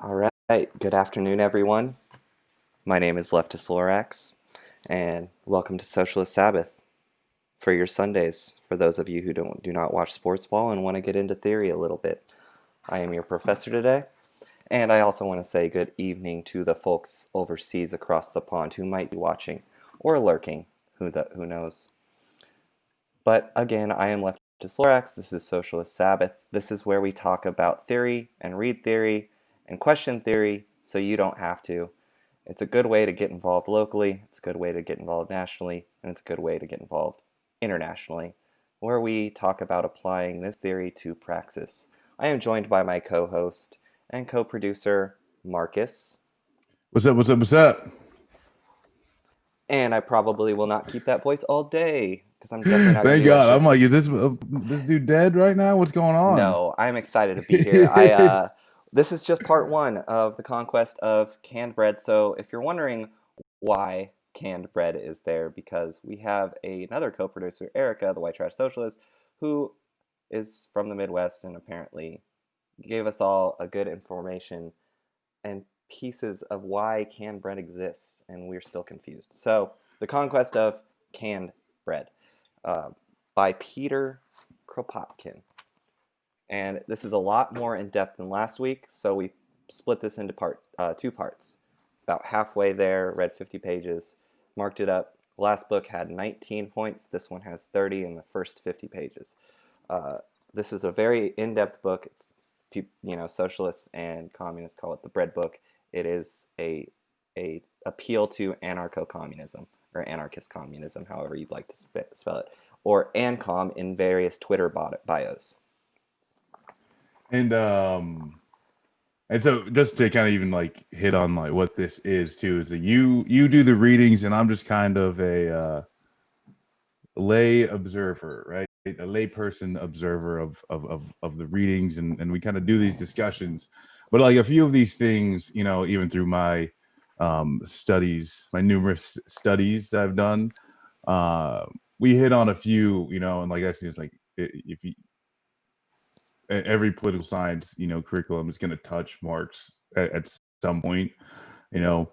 All right. Good afternoon, everyone. My name is Leftist Lorax, and welcome to Socialist Sabbath for your Sundays. For those of you who do not watch sports ball and want to get into theory a little bit, I am your professor today, and I also want to say good evening to the folks overseas across the pond who might be watching or lurking. Who knows? But again, I am Leftist Lorax. This is Socialist Sabbath. This is where we talk about theory and read theory and question theory so you don't have to. It's a good way to get involved locally, it's a good way to get involved nationally, and it's a good way to get involved internationally, where we talk about applying this theory to praxis. I am joined by my co-host and co-producer, Marcus. What's up? What's up? What's up? And I probably will not keep that voice all day, because I'm definitely not going to Thank do that God. I'm shit. like, is this dude dead right now? What's going on? No, I'm excited to be here. This is just part one of the conquest of canned bread. So if you're wondering why canned bread is there, because we have another co-producer, Erica, the White Trash Socialist, who is from the Midwest and apparently gave us all a good information and pieces of why canned bread exists, and we're still confused. So the conquest of canned bread uh, by Peter Kropotkin. And this is a lot more in depth than last week, so we split this into two parts. About halfway there, read 50 pages, marked it up. Last book had 19 points. This one has 30 in the first 50 pages. Uh, this is a very in-depth book. It's socialists and communists call it the bread book. It is a appeal to anarcho-communism or anarchist communism, however you'd like to spell it, or ANCOM in various Twitter bios. and um and so just to kind of even like hit on like what this is too is that you do the readings and I'm just kind of a lay observer, right? A lay person observer of the readings and we kind of do these discussions. But like a few of these things, even through my studies, my numerous studies that I've done, uh we hit on a few, and like I see it's like if you every political science, curriculum is going to touch Marx at some point. You know,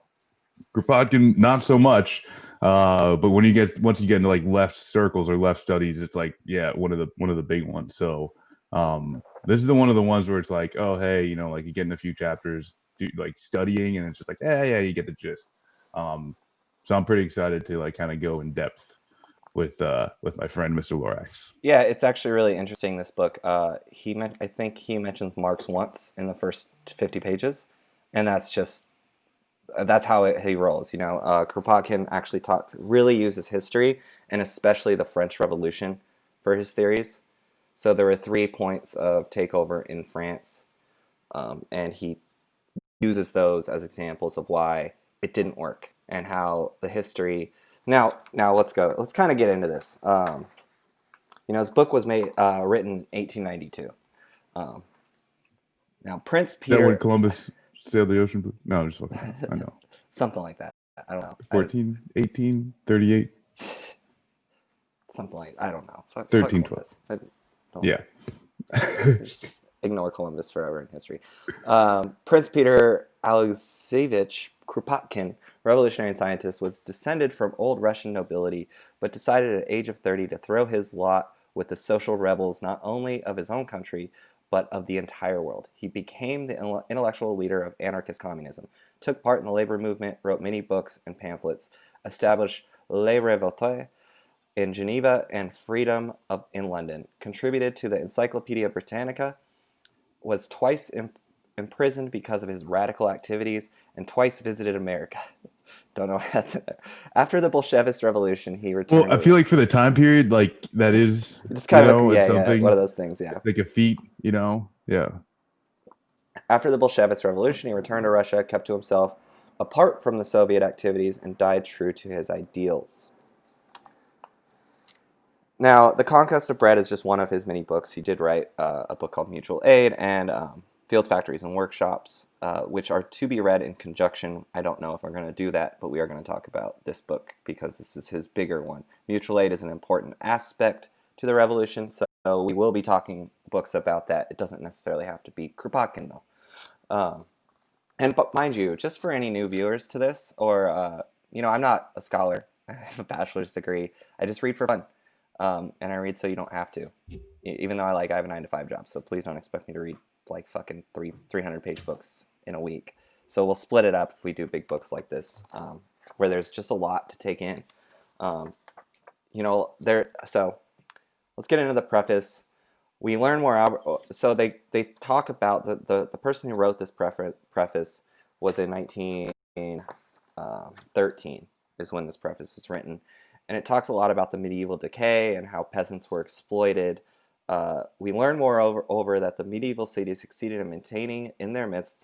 Kropotkin not so much, but once you get into like left circles or left studies, it's like one of the big ones. So this is one of the ones where it's like, oh hey, like you get in a few chapters, like studying, and it's just like yeah, you get the gist. So I'm pretty excited to like kind of go in depth with my friend Mr. Lorax. Yeah, it's actually really interesting, this book. I think he mentions Marx once in the first 50 pages, and that's how he rolls. Kropotkin actually really uses history and especially the French Revolution for his theories. So there were 3 points of takeover in France, and he uses those as examples of why it didn't work and how the history. Now let's go. Let's kind of get into this. His book was written in 1892. Um, Now, Prince Is that when Peter, Columbus sailed the ocean blue? No, I'm just fucking. I know. something like that. I don't know. 14, 18, 38, I don't know. Fuck 13, 12. Columbus. Don't Yeah. just ignore Columbus forever in history. Prince Peter Alexeyevich Kropotkin, revolutionary scientist, was descended from old Russian nobility, but decided at the age of 30 to throw his lot with the social rebels not only of his own country, but of the entire world. He became the intellectual leader of anarchist communism, took part in the labor movement, wrote many books and pamphlets, established Les Révoltés in Geneva and in London, contributed to the Encyclopedia Britannica, was twice imprisoned because of his radical activities, and twice visited America. Don't know how that's in there. After the Bolshevist Revolution, he Well, returned I to feel Russia. like for the time period, like that is, It's kind of it's yeah, one something of those things, yeah. like a feat, Yeah. After the Bolshevist Revolution, he returned to Russia, kept to himself, apart from the Soviet activities, and died true to his ideals. Now, The Conquest of Bread is just one of his many books. He did write a book called Mutual Aid and Fields, Factories, and Workshops, which are to be read in conjunction. I don't know if we're going to do that, but we are going to talk about this book because this is his bigger one. Mutual Aid is an important aspect to the revolution, so we will be talking books about that. It doesn't necessarily have to be Kropotkin, though. But mind you, just for any new viewers to this, or I'm not a scholar. I have a bachelor's degree. I just read for fun, and I read so you don't have to. Even though I have a 9 to 5 job, so please don't expect me to read like fucking 300 page books in a week. So we'll split it up if we do big books like this, where there's just a lot to take in. Um, there. So let's get into the preface. We learn more. So they talk about the person who wrote this preface was in 1913 is when this preface was written, and it talks a lot about the medieval decay and how peasants were exploited. We learn moreover that the medieval cities succeeded in maintaining in their midst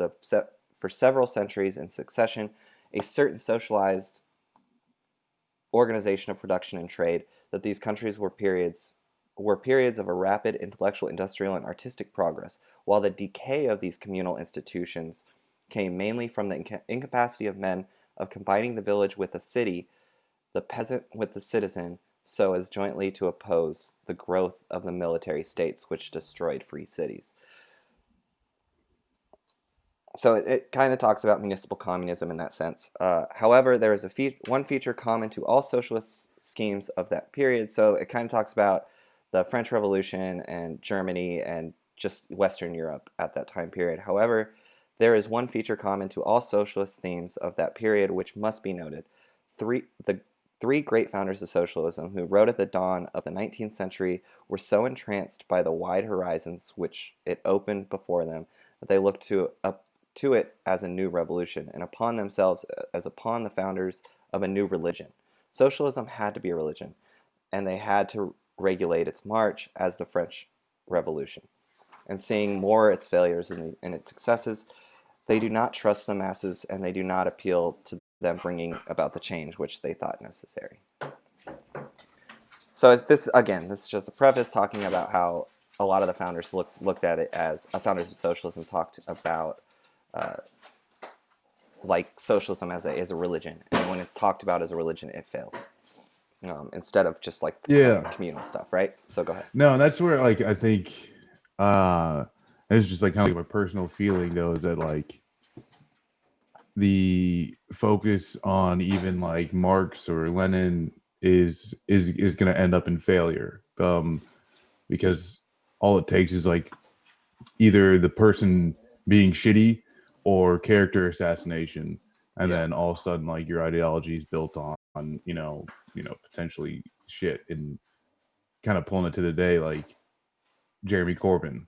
for several centuries in succession a certain socialized organization of production and trade, that these countries were periods of a rapid intellectual, industrial, and artistic progress, while the decay of these communal institutions came mainly from the incapacity of men of combining the village with the city, the peasant with the citizen, so as jointly to oppose the growth of the military states which destroyed free cities. So it kind of talks about municipal communism in that sense. However, there is one feature common to all socialist schemes of that period. So it kind of talks about the French Revolution and Germany and just Western Europe at that time period. However, there is one feature common to all socialist themes of that period, which must be noted. The three great founders of socialism who wrote at the dawn of the 19th century were so entranced by the wide horizons which it opened before them that they looked to it as a new revolution, and upon themselves as upon the founders of a new religion. Socialism had to be a religion, and they had to regulate its march as the French Revolution. And seeing more its failures and its successes, they do not trust the masses, and they do not appeal to them bringing about the change which they thought necessary. So this is just a preface talking about how a lot of the founders looked at it as founders of socialism talked about like socialism as a religion, and when it's talked about as a religion, it fails. Instead of just like Yeah. communal stuff, right? So go ahead. No, that's where like I think it's just like kind of like my personal feeling though is that like the focus on even like Marx or Lenin is going to end up in failure, because all it takes is like either the person being shitty or character assassination, and Yeah. then all of a sudden like your ideology is built on potentially shit. And kind of pulling it to the day, like Jeremy Corbyn,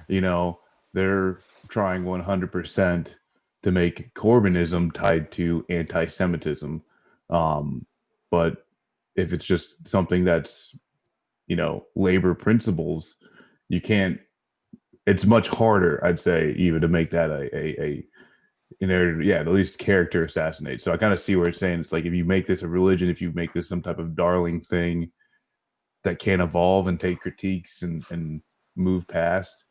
you know, they're trying 100% to make Corbynism tied to anti-Semitism. But if it's just something that's, labor principles, you can't, it's much harder, I'd say, even to make that a at least character assassinate. So I kind of see where it's saying it's like if you make this a religion, if you make this some type of darling thing that can evolve and take critiques and move past,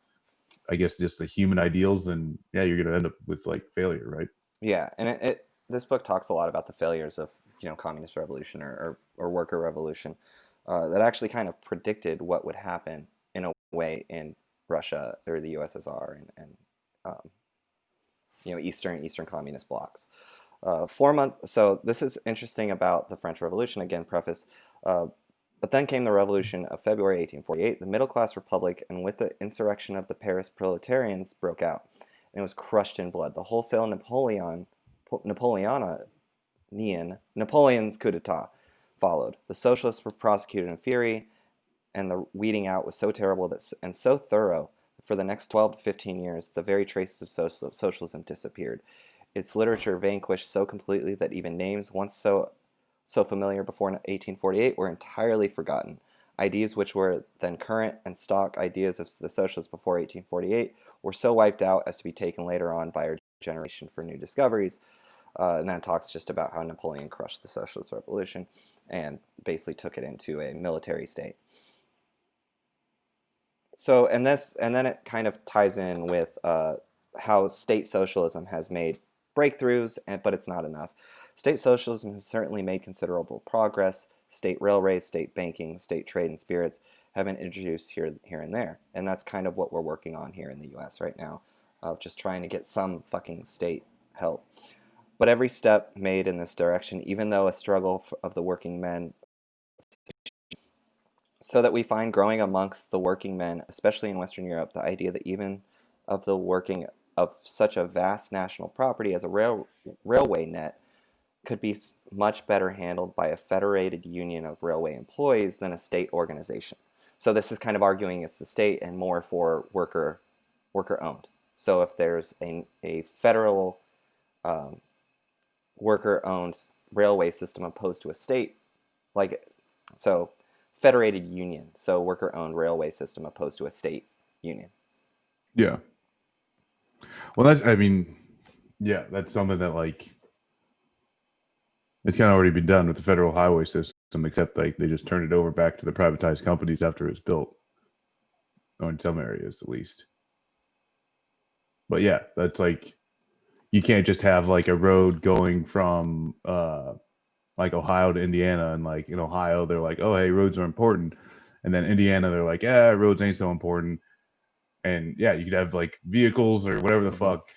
I guess, just the human ideals, then yeah, you're gonna end up with like failure, right? Yeah, and this book talks a lot about the failures of communist revolution or worker revolution that actually kind of predicted what would happen in a way in Russia or the USSR and um, Eastern communist blocs. 4 months. So this is interesting about the French Revolution. Again, preface. But then came the Revolution of February 1848. The middle-class republic, and with the insurrection of the Paris proletarians, broke out, and it was crushed in blood. The wholesale Napoleon's coup d'état followed. The socialists were prosecuted in fury, and the weeding out was so terrible and so thorough that for the next 12 to 15 years, the very traces of socialism disappeared. Its literature vanquished so completely that even names once so familiar before 1848 were entirely forgotten. Ideas which were then current and stock ideas of the socialists before 1848 were so wiped out as to be taken later on by our generation for new discoveries. And that talks just about how Napoleon crushed the socialist revolution and basically took it into a military state. So, and then it kind of ties in with how state socialism has made breakthroughs, but it's not enough. State socialism has certainly made considerable progress. State railways, state banking, state trade and spirits have been introduced here and there, and that's kind of what we're working on here in the U.S. right now. of just trying to get some fucking state help. But every step made in this direction, even though a struggle of the working men, so that we find growing amongst the working men, especially in Western Europe, the idea that even of the working of such a vast national property as a railway net could be much better handled by a federated union of railway employees than a state organization. So this is kind of arguing it's the state and more for worker owned. So if there's a federal um, worker owned railway system opposed to a state, like, so federated union, so worker owned railway system opposed to a state union. Yeah. Well, that's, I mean, yeah, that's something that, like, it's kind of already been done with the federal highway system, except like they just turned it over back to the privatized companies after it was built, or in some areas at least. But yeah, that's like, you can't just have like a road going from like Ohio to Indiana, and like in Ohio they're like, oh hey, roads are important, and then Indiana they're like, yeah, roads ain't so important. And yeah, you could have like vehicles or whatever the fuck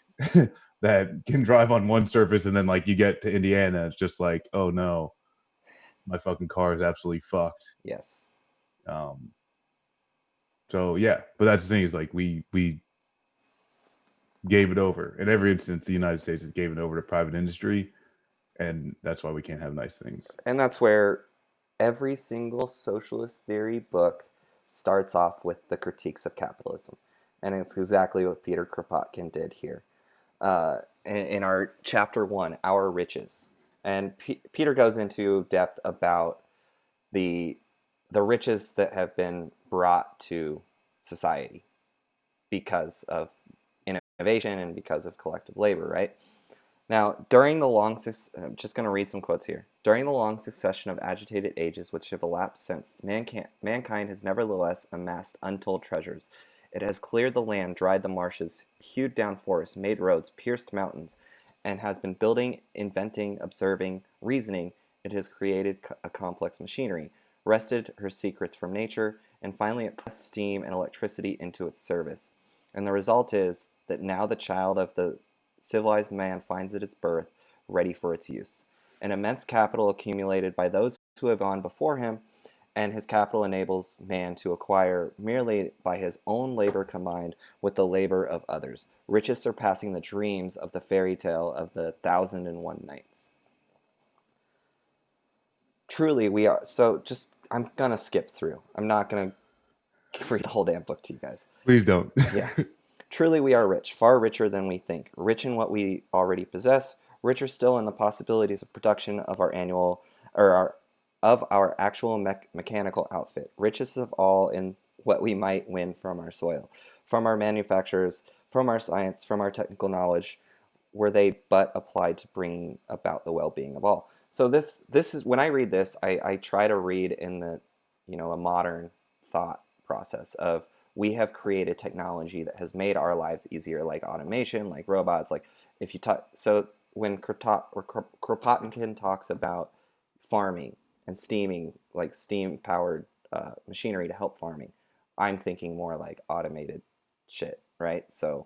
that can drive on one surface, and then like you get to Indiana, it's just like, oh no, my fucking car is absolutely fucked. Yes. So yeah, but that's the thing, is like we gave it over. In every instance, the United States has given it over to private industry, and that's why we can't have nice things. And that's where every single socialist theory book starts off with the critiques of capitalism. And it's exactly what Peter Kropotkin did here. In our chapter 1, Our Riches. And Peter goes into depth about the riches that have been brought to society because of innovation and because of collective labor, right? Now, during the long, I'm just going to read some quotes here. During the long succession of agitated ages which have elapsed since, mankind has nevertheless amassed untold treasures. It has cleared the land, dried the marshes, hewed down forests, made roads, pierced mountains, and has been building, inventing, observing, reasoning. It has created a complex machinery, wrested her secrets from nature, and finally it pressed steam and electricity into its service. And the result is that now the child of the civilized man finds at its birth, ready for its use. An immense capital accumulated by those who have gone before him, and his capital enables man to acquire merely by his own labor combined with the labor of others, riches surpassing the dreams of the fairy tale of the 1,001 Nights. Truly, we are. So, just, I'm gonna skip through. I'm not gonna read the whole damn book to you guys. Please don't. Yeah. Truly we are rich, far richer than we think, rich in what we already possess, richer still in the possibilities of production of our annual, or our actual mechanical outfit, richest of all in what we might win from our soil, from our manufacturers, from our science, from our technical knowledge, were they but applied to bringing about the well-being of all. So this is, when I read this, I try to read in the, a modern thought process of, we have created technology that has made our lives easier, like automation, like robots. Like, if you talk, so when Kropotkin talks about farming and steaming, like steam-powered machinery to help farming, I'm thinking more like automated shit, right? So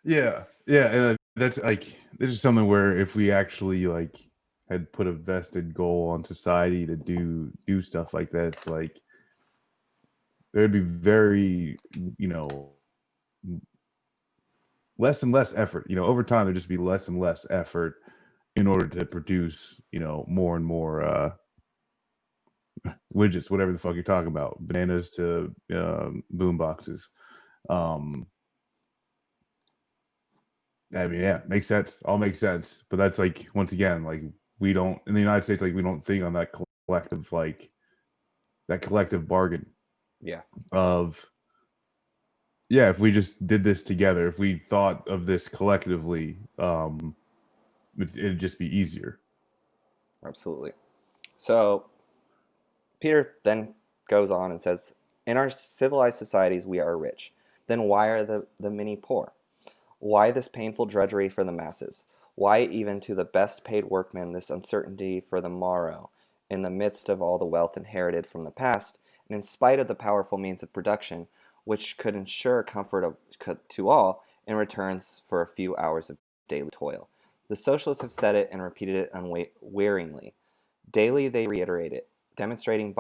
Yeah, yeah, and that's like, this is something where if we actually like had put a vested goal on society to do stuff like this, like there'd be very, you know, less and less effort. Over time there'd just be less and less effort in order to produce, more and more widgets, whatever the fuck you're talking about, bananas to boom boxes. I mean, yeah, makes sense. All makes sense. But that's like, once again, like, we don't, in the United States, like, we don't think on that collective, like, that collective bargain yeah, of, yeah, if we just did this together, if we thought of this collectively, it'd just be easier. absolutely. So Peter then goes on and says, in our civilized societies we are rich. Then why are the many poor? Why this painful drudgery for the masses? Why even to the best paid workmen this uncertainty for the morrow, in the midst of all the wealth inherited from the past, and in spite of the powerful means of production, which could ensure comfort to all, in returns for a few hours of daily toil. The socialists have said it and repeated it unwearingly. Daily they reiterate it, demonstrating it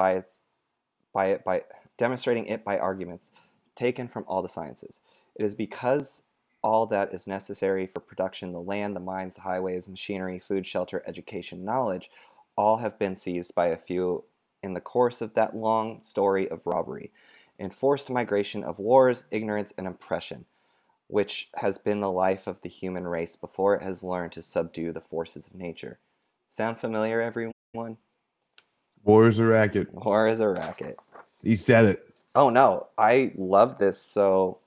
by arguments taken from all the sciences. It is because all that is necessary for production, the land, the mines, the highways, machinery, food, shelter, education, knowledge, all have been seized by a few in the course of that long story of robbery, enforced migration of wars, ignorance, and oppression, which has been the life of the human race before it has learned to subdue the forces of nature. Sound familiar, everyone? War is a racket. War is a racket. He said it. Oh no, I love this. So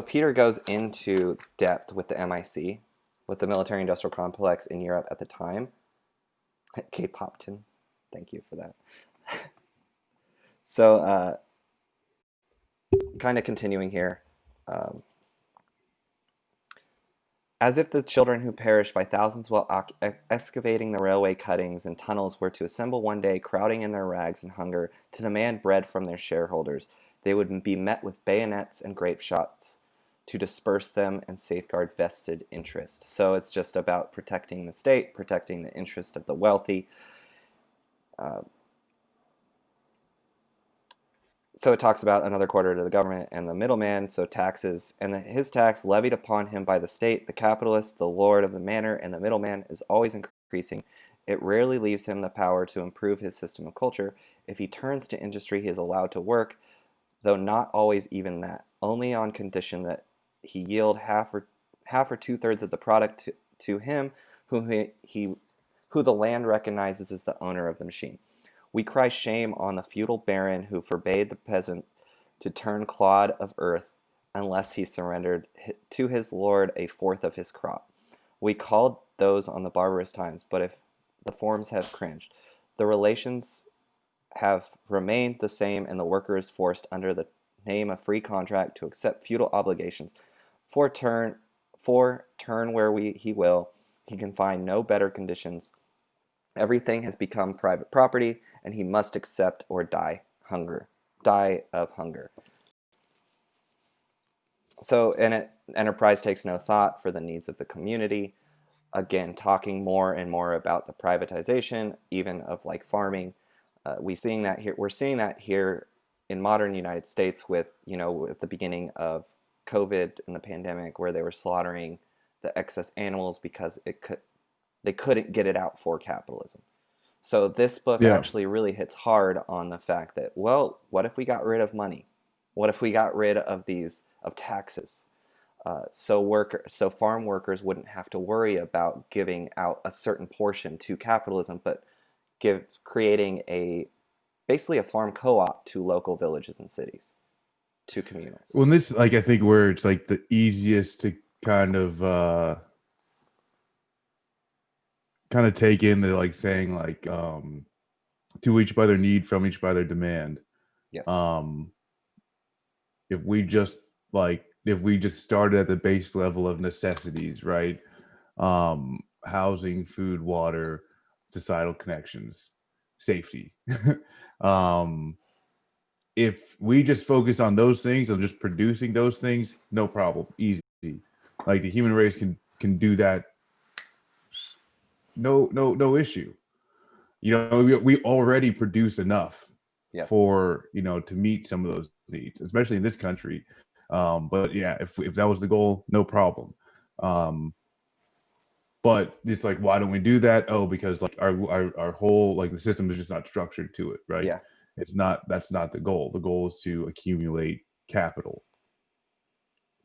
Peter goes into depth with the MIC, with the military industrial complex in Europe at the time. Kropotkin, thank you for that. So kind of continuing here. As if the children who perished by thousands while excavating the railway cuttings and tunnels were to assemble one day, crowding in their rags and hunger, to demand bread from their shareholders, they would be met with bayonets and grape shots to disperse them and safeguard vested interest. So it's just about protecting the state, protecting the interest of the wealthy. So it talks about another quarter to the government and the middleman, so taxes, and his tax levied upon him by the state, the capitalist, the lord of the manor, and the middleman is always increasing. It rarely leaves him the power to improve his system of culture. If he turns to industry, he is allowed to work, though not always even that, only on condition that he yield half or 2/3 of the product to him who the land recognizes as the owner of the machine. We cry shame on the feudal baron who forbade the peasant to turn clod of earth unless he surrendered to his lord a fourth of his crop. We called those on the barbarous times, but if the forms have cringed, the relations have remained the same, and the worker is forced under the name of free contract to accept feudal obligations. For turn where he will, he can find no better conditions. Everything has become private property, and he must accept or die of hunger. So, enterprise takes no thought for the needs of the community. Again, talking more and more about the privatization, even of like farming. We're seeing that here in modern United States with, at the beginning of COVID and the pandemic, where they were slaughtering the excess animals because they couldn't get it out for capitalism. So this book actually really hits hard on the fact that, well, what if we got rid of money? What if we got rid of taxes? So farm workers wouldn't have to worry about giving out a certain portion to capitalism, but creating basically a farm co-op to local villages and cities, to communals. Well, this, I think where it's like the easiest to kind of take in the saying to each by their need, from each by their demand. Yes. If we just started at the base level of necessities, right? Housing, food, water, societal connections, safety. If we just focus on those things and just producing those things, no problem, easy. Like the human race can do that. No issue. We already produce enough for to meet some of those needs, especially in this country. But yeah, if that was the goal, no problem. But it's like, why don't we do that? Oh, because our whole the system is just not structured to it, right? Yeah. That's not the goal. The goal is to accumulate capital.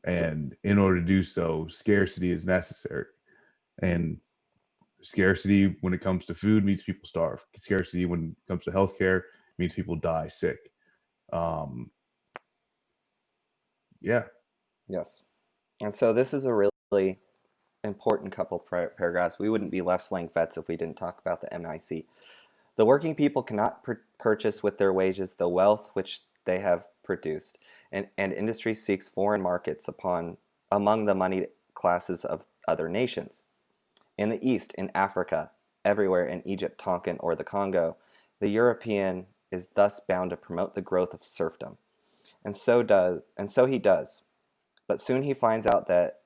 And in order to do so, scarcity is necessary. And scarcity when it comes to food means people starve. Scarcity when it comes to healthcare means people die sick. Yeah. Yes. And so this is a really important couple paragraphs. We wouldn't be left-flank vets if we didn't talk about the MIC. The working people cannot purchase with their wages the wealth which they have produced, and industry seeks foreign markets among the moneyed classes of other nations. In the East, in Africa, everywhere in Egypt, Tonkin, or the Congo, the European is thus bound to promote the growth of serfdom. And so he does. But soon he finds that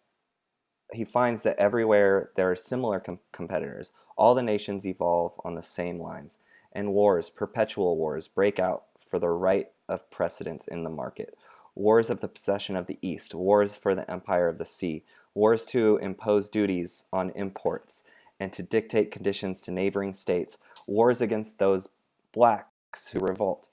everywhere there are similar competitors. All the nations evolve on the same lines, and wars, perpetual wars, break out for the right of precedence in the market. Wars of the possession of the East, wars for the empire of the sea, wars to impose duties on imports and to dictate conditions to neighboring states, wars against those blacks who revolt.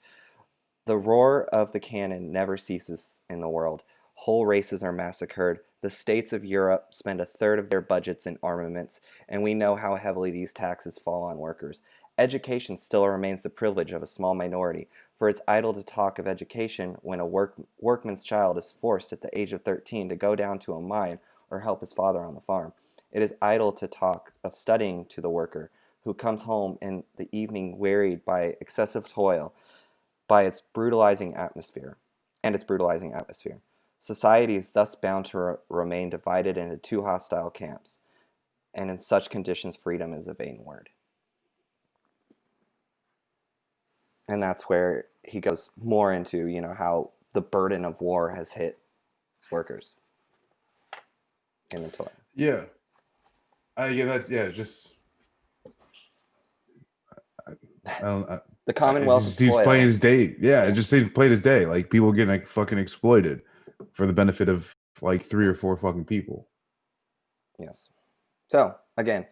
The roar of the cannon never ceases in the world. Whole races are massacred. The states of Europe spend a third of their budgets in armaments, and we know how heavily these taxes fall on workers. Education still remains the privilege of a small minority, for it's idle to talk of education when a workman's child is forced at the age of 13 to go down to a mine or help his father on the farm. It is idle to talk of studying to the worker who comes home in the evening wearied by excessive toil, by its brutalizing atmosphere, Society is thus bound to remain divided into two hostile camps, and in such conditions freedom is a vain word. And that's where he goes more into, how the burden of war has hit workers in the toil. Yeah. Just I don't. The Commonwealth It of just seems plain Toil. as day. Yeah, it just seems plain as day. Like people getting like fucking exploited for the benefit of like 3 or 4 fucking people. Yes. So again,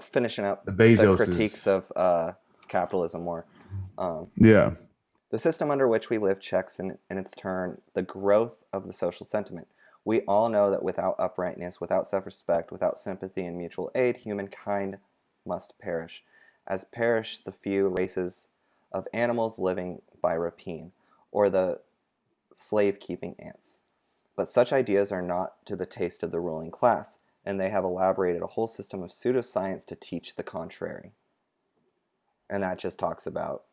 finishing up The the Bezoses. critiques of capitalism more. Yeah. The system under which we live checks in its turn the growth of the social sentiment. We all know that without uprightness, without self-respect, without sympathy and mutual aid, humankind must perish, as perish the few races of animals living by rapine, or the slave-keeping ants. But such ideas are not to the taste of the ruling class, and they have elaborated a whole system of pseudoscience to teach the contrary. And that just talks about,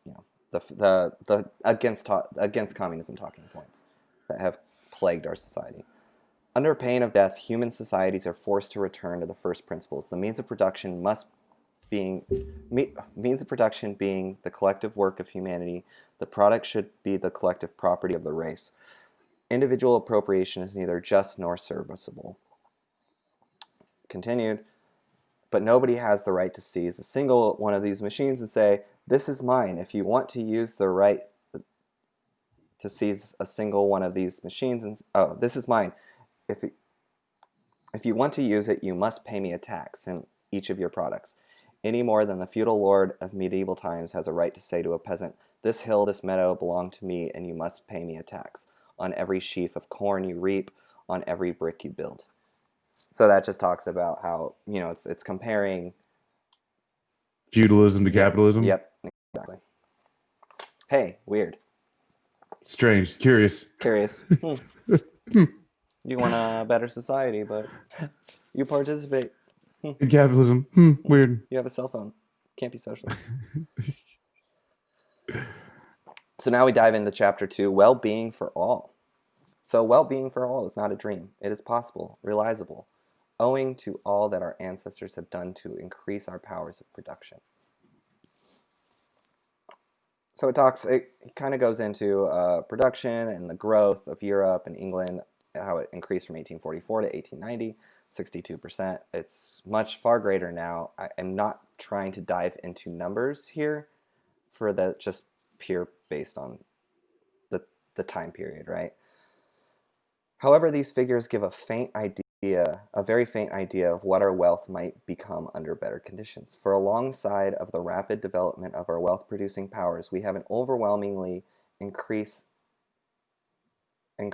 the against communism talking points that have plagued our society. Under pain of death, human societies are forced to return to the first principles. The means of production being the collective work of humanity. The product should be the collective property of the race. Individual appropriation is neither just nor serviceable. Continued. But nobody has the right to seize a single one of these machines and say, this is mine. If you want to use the right to seize a single one of these machines and, this is mine. If you want to use it, you must pay me a tax in each of your products. Any more than the feudal lord of medieval times has a right to say to a peasant, this hill, this meadow belong to me, and you must pay me a tax on every sheaf of corn you reap, on every brick you build. So that just talks about how, it's comparing Feudalism to capitalism. Yep, exactly. Hey, weird. Strange. Curious. You want a better society, but you participate. In capitalism. Weird. You have a cell phone. Can't be socialist. So now we dive into chapter 2, well-being for all. So well-being for all is not a dream. It is possible, realizable, owing to all that our ancestors have done to increase our powers of production. So it kind of goes into production and the growth of Europe and England, how it increased from 1844 to 1890, 62%. It's much far greater now. I am not trying to dive into numbers here for the just pure based on the time period, right? However, these figures give a very faint idea of what our wealth might become under better conditions. For alongside of the rapid development of our wealth-producing powers, we have an overwhelmingly increase in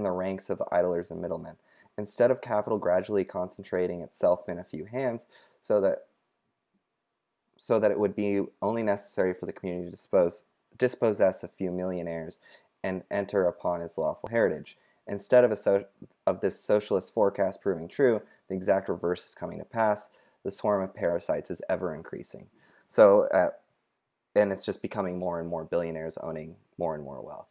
the ranks of the idlers and middlemen. Instead of capital gradually concentrating itself in a few hands, so that it would be only necessary for the community to dispossess a few millionaires and enter upon its lawful heritage. Instead of this socialist forecast proving true, the exact reverse is coming to pass. The swarm of parasites is ever increasing. So, and it's just becoming more and more billionaires owning more and more wealth.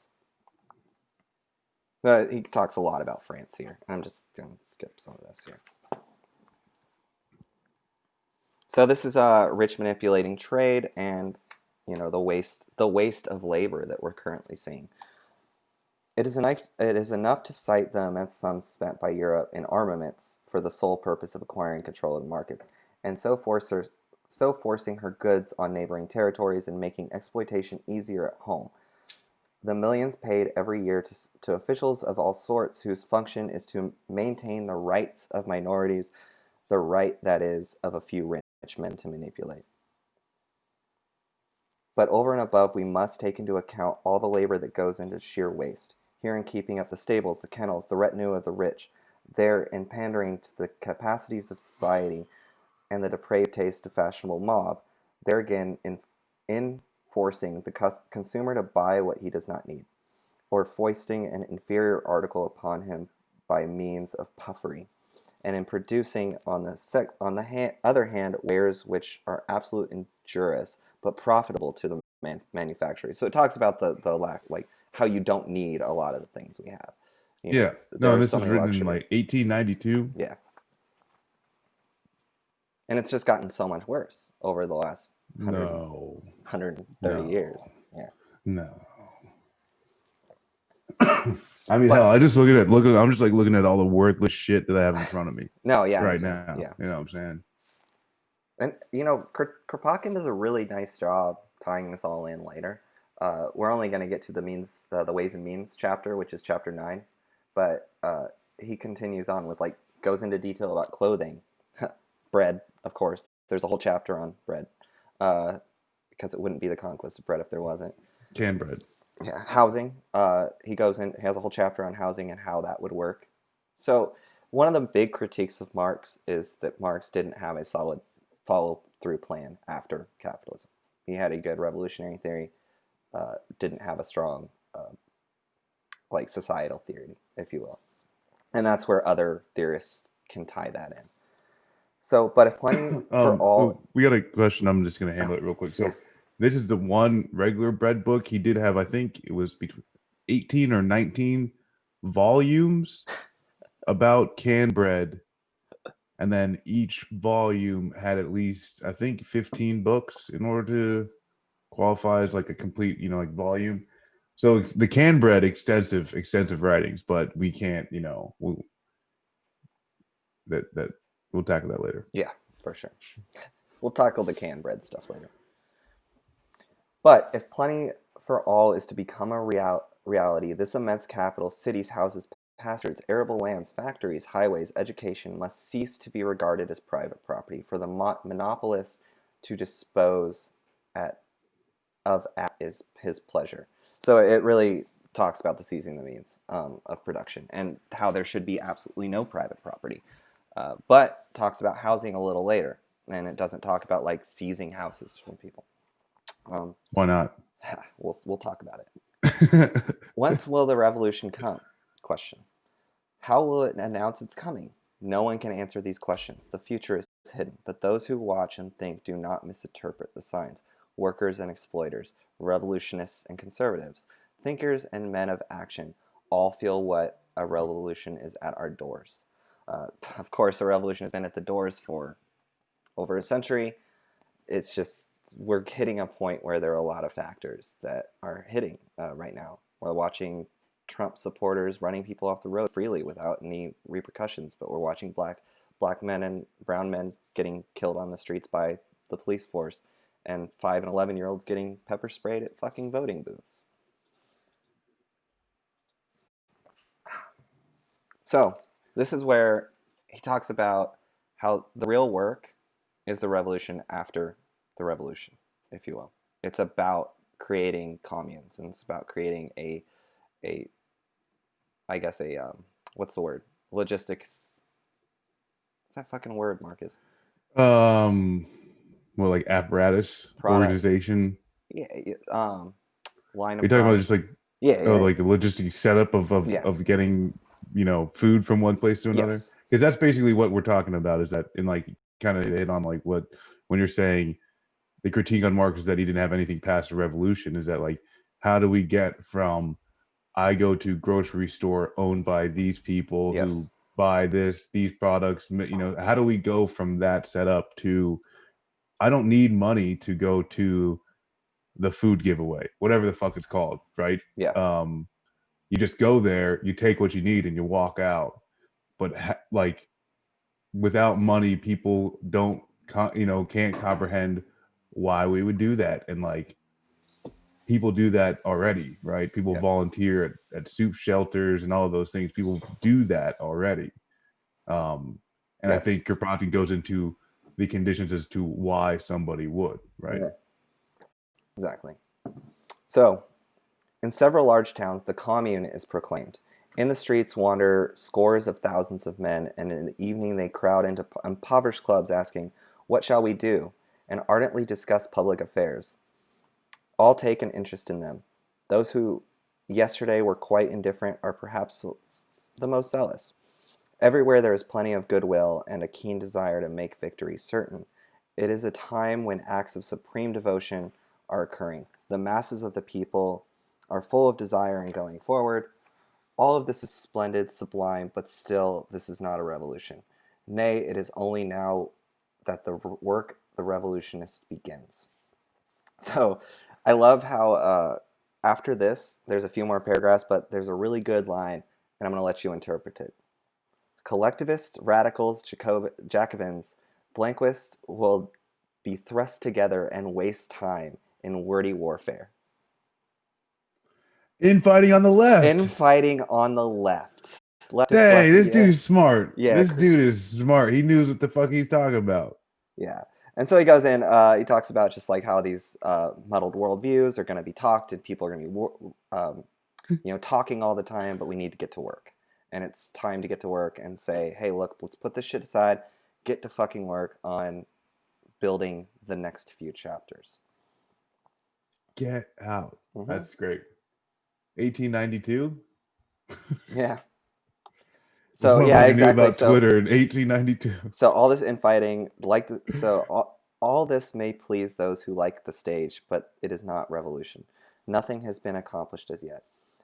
He talks a lot about France here. I'm just going to skip some of this here. So this is rich manipulating trade and the waste of labor that we're currently seeing. It is enough to cite the immense sums spent by Europe in armaments for the sole purpose of acquiring control of the markets, and so forcing her goods on neighboring territories and making exploitation easier at home. The millions paid every year to officials of all sorts whose function is to maintain the rights of minorities, the right, that is, of a few rich men to manipulate. But over and above, we must take into account all the labor that goes into sheer waste. Here in keeping up the stables, the kennels, the retinue of the rich. There in pandering to the capacities of society and the depraved taste of fashionable mob. There again in forcing the consumer to buy what he does not need, or foisting an inferior article upon him by means of puffery, and in producing on the other hand wares which are absolute injurious but profitable to the manufacturers. So it talks about the lack, like how you don't need a lot of the things we have. Yeah. There No, are this so is many written in luxury. like 1892. Yeah. And it's just gotten so much worse over the last 130 years. Yeah. No. I mean, hell, I'm just looking at all the worthless shit that I have in front of me. No, yeah, right now. Yeah. You know what I'm saying? And Kropotkin does a really nice job tying this all in later. We're only going to get to the ways and means chapter, which is chapter 9, but he continues on with goes into detail about clothing, bread, of course. There's a whole chapter on bread, because it wouldn't be the conquest of bread if there wasn't. Canned bread. Yeah, housing. He has a whole chapter on housing and how that would work. So one of the big critiques of Marx is that Marx didn't have a solid follow-through plan after capitalism. He had a good revolutionary theory, didn't have a strong societal theory, if you will. And that's where other theorists can tie that in. So, but if plenty for all... We got a question. I'm just going to handle it real quick. So this is the one regular bread book. He did have, I think it was between 18 or 19 volumes about canned bread. And then each volume had at least, I think, 15 books in order to qualify as like a complete, volume. So the canned bread, extensive writings, but we can't, we'll tackle that later. Yeah, for sure. We'll tackle the canned bread stuff later. But if plenty for all is to become a reality, this immense capital, cities, houses, pastures, arable lands, factories, highways, education must cease to be regarded as private property for the monopolist to dispose of at his pleasure. So it really talks about the seizing the means of production and how there should be absolutely no private property. But talks about housing a little later, and it doesn't talk about seizing houses from people. Why not? We'll talk about it. Whence will the revolution come? Question. How will it announce its coming? No one can answer these questions. The future is hidden, but those who watch and think do not misinterpret the signs. Workers and exploiters, revolutionists and conservatives, thinkers and men of action, all feel what a revolution is at our doors. Of course, a revolution has been at the doors for over a century. It's just we're hitting a point where there are a lot of factors that are hitting right now. We're watching Trump supporters running people off the road freely without any repercussions, but we're watching black men and brown men getting killed on the streets by the police force, and 5 and 11-year-olds getting pepper sprayed at fucking voting booths. So this is where he talks about how the real work is the revolution after the revolution, if you will. It's about creating communes, and it's about creating what's the word? Logistics. What's that fucking word, Marcus? Well, like apparatus, organization. Yeah. Line of. You're talking about just like like the logistics setup of getting food from one place to another. Because that's basically what we're talking about. Is that in kind of hit on what when you're saying the critique on Marx is that he didn't have anything past the revolution. Is that how do we get from I go to grocery store owned by these people who buy these products, how do we go from that setup to I don't need money to go to the food giveaway, whatever the fuck it's called, right? Yeah. You just go there, you take what you need, and you walk out. But like without money, people don't can't comprehend why we would do that. And like people do that already, right? People volunteer at soup shelters and all of those things. People do that already. And I think Kropotkin goes into the conditions as to why somebody would, right? Exactly. So, in several large towns, the commune is proclaimed. In the streets wander scores of thousands of men, and in the evening they crowd into impoverished clubs asking, "What shall we do?" and ardently discuss public affairs. All take an interest in them. Those who yesterday were quite indifferent are perhaps the most zealous. Everywhere there is plenty of goodwill and a keen desire to make victory certain. It is a time when acts of supreme devotion are occurring. The masses of the people are full of desire in going forward. All of this is splendid, sublime, but still this is not a revolution. Nay, it is only now that the work the revolutionist begins. So I love how after this, there's a few more paragraphs, but there's a really good line, and I'm going to let you interpret it. Collectivists, radicals, Jacobins, Blanquists will be thrust together and waste time in wordy warfare. Infighting on the left. Infighting on the left. Hey, this dude's smart. Yeah. This dude is smart. He knows what the fuck he's talking about. Yeah. And so he goes in, he talks about just like how these muddled worldviews are going to be talked and people are going to be, talking all the time, but we need to get to work. And it's time to get to work and say, hey, look, let's put this shit aside, get to fucking work on building the next few chapters. Get out. That's great. 1892? Yeah. So yeah, exactly. Knew about Twitter in 1892. So all this infighting, all this may please those who like the stage, but it is not revolution. Nothing has been accomplished as yet.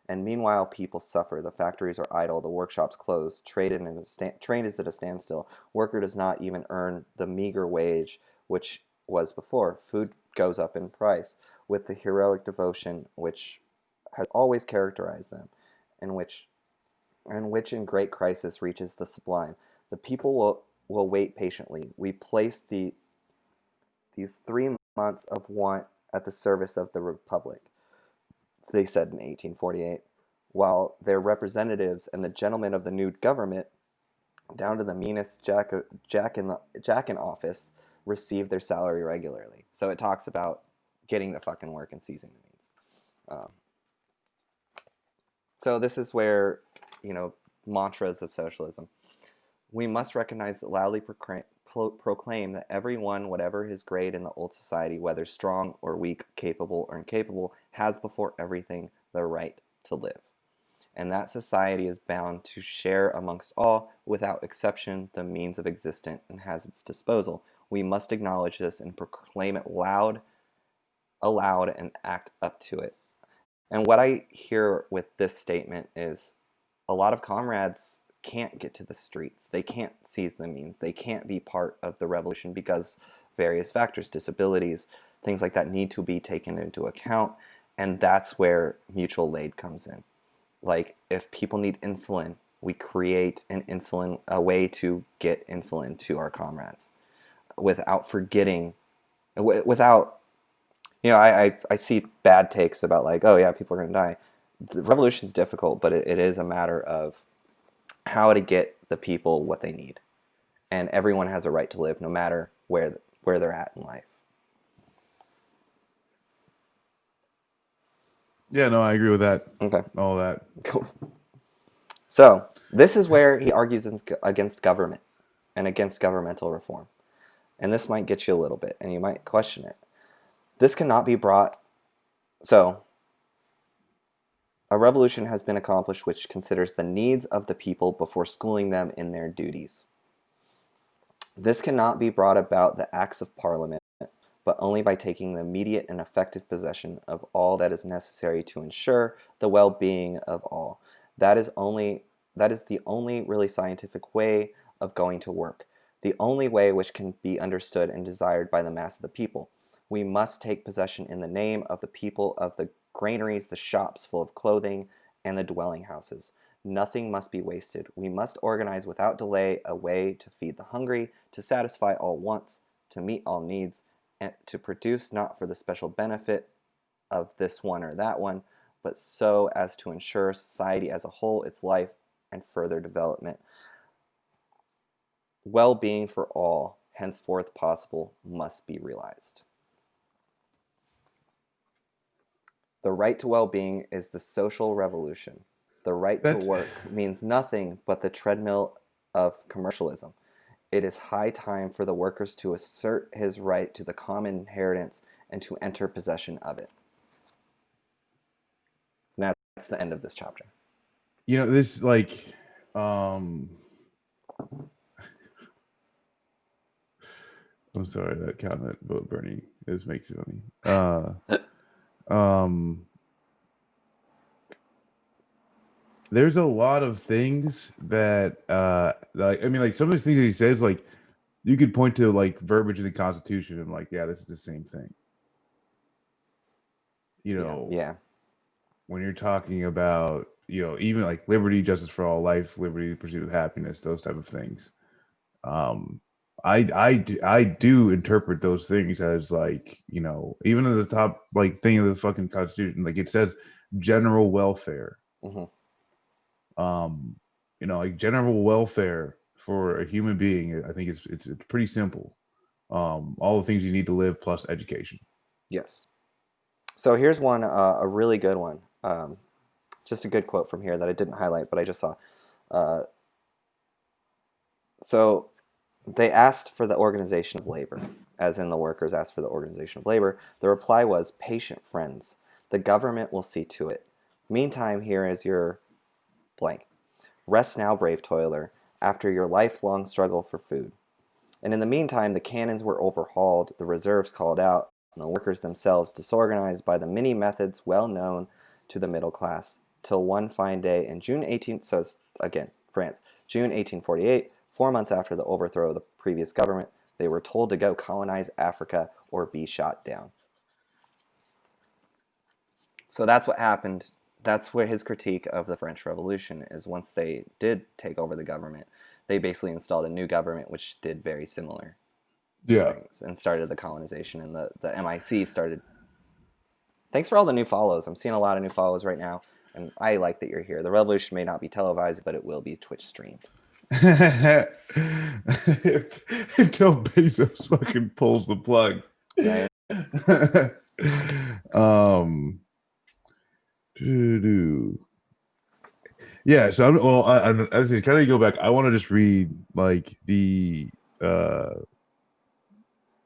And meanwhile, people suffer. The factories are idle. The workshops closed. Trade is at a standstill. Worker does not even earn the meager wage which was before. Food goes up in price with the heroic devotion which has always characterized them, and which in great crisis reaches the sublime. The people will wait patiently. We place these 3 months of want at the service of the Republic, they said in 1848, while their representatives and the gentlemen of the new government, down to the meanest jack in office, receive their salary regularly. So it talks about getting to fucking work and seizing the means. So this is where, mantras of socialism. We must recognize that loudly proclaim that everyone, whatever his grade in the old society, whether strong or weak, capable or incapable, has before everything the right to live. And that society is bound to share amongst all, without exception, the means of existence and has its disposal. We must acknowledge this and proclaim it aloud, and act up to it. And what I hear with this statement is a lot of comrades can't get to the streets. They can't seize the means. They can't be part of the revolution because various factors, disabilities, things like that need to be taken into account. And that's where mutual aid comes in. Like if people need insulin, we create a way to get insulin to our comrades without forgetting, I see bad takes about like, oh yeah, people are going to die. The revolution's difficult, but it is a matter of how to get the people what they need. And everyone has a right to live no matter where they're at in life. Yeah, no, I agree with that. Okay. All that. Cool. So, this is where he argues against government and against governmental reform. And this might get you a little bit, and you might question it. This cannot be brought... So, a revolution has been accomplished which considers the needs of the people before schooling them in their duties. This cannot be brought about the acts of Parliament, but only by taking the immediate and effective possession of all that is necessary to ensure the well-being of all. That is the only really scientific way of going to work, the only way which can be understood and desired by the mass of the people. We must take possession in the name of the people of the granaries, the shops full of clothing, and the dwelling houses. Nothing must be wasted. We must organize without delay a way to feed the hungry, to satisfy all wants, to meet all needs, and to produce not for the special benefit of this one or that one, but so as to ensure society as a whole its life and further development. Well-being for all, henceforth possible, must be realized. The right to well-being is the social revolution. The right to That's work means nothing but the treadmill of commercialism. It is high time for the workers to assert his right to the common inheritance and to enter possession of it. And that's the end of this chapter. this like I'm sorry, that comment about Bernie makes it funny. There's a lot of things that like, I mean, like some of the things that he says, like you could point to like verbiage in the Constitution and like, yeah, this is the same thing. Yeah. When you're talking about, even like liberty, justice for all, life, liberty, the pursuit of happiness, those type of things. I do interpret those things as like, even at the top like thing of the fucking Constitution, like it says general welfare. Mm-hmm. Like general welfare for a human being, I think it's pretty simple. All the things you need to live plus education. Yes. So here's one, a really good one. Just a good quote from here that I didn't highlight, but I just saw. So they asked for the organization of labor, as in the workers asked for the organization of labor. The reply was, patient friends, the government will see to it. Meantime, here is your blank. Rest now, brave toiler, after your lifelong struggle for food. And in the meantime, the cannons were overhauled, the reserves called out, and the workers themselves disorganized by the many methods well known to the middle class, till one fine day in June 18th, so again, France, June 1848, 4 months after the overthrow of the previous government, they were told to go colonize Africa or be shot down. So that's what happened. That's where his critique of the French Revolution is. Once they did take over the government, they basically installed a new government which did very similar things and started the colonization, and the MIC started. Thanks for all the new follows. I'm seeing a lot of new follows right now, and I like that you're here. The revolution may not be televised, but it will be Twitch streamed. Until Bezos fucking pulls the plug. Right? Yeah, so I kind of go back. I want to just read like the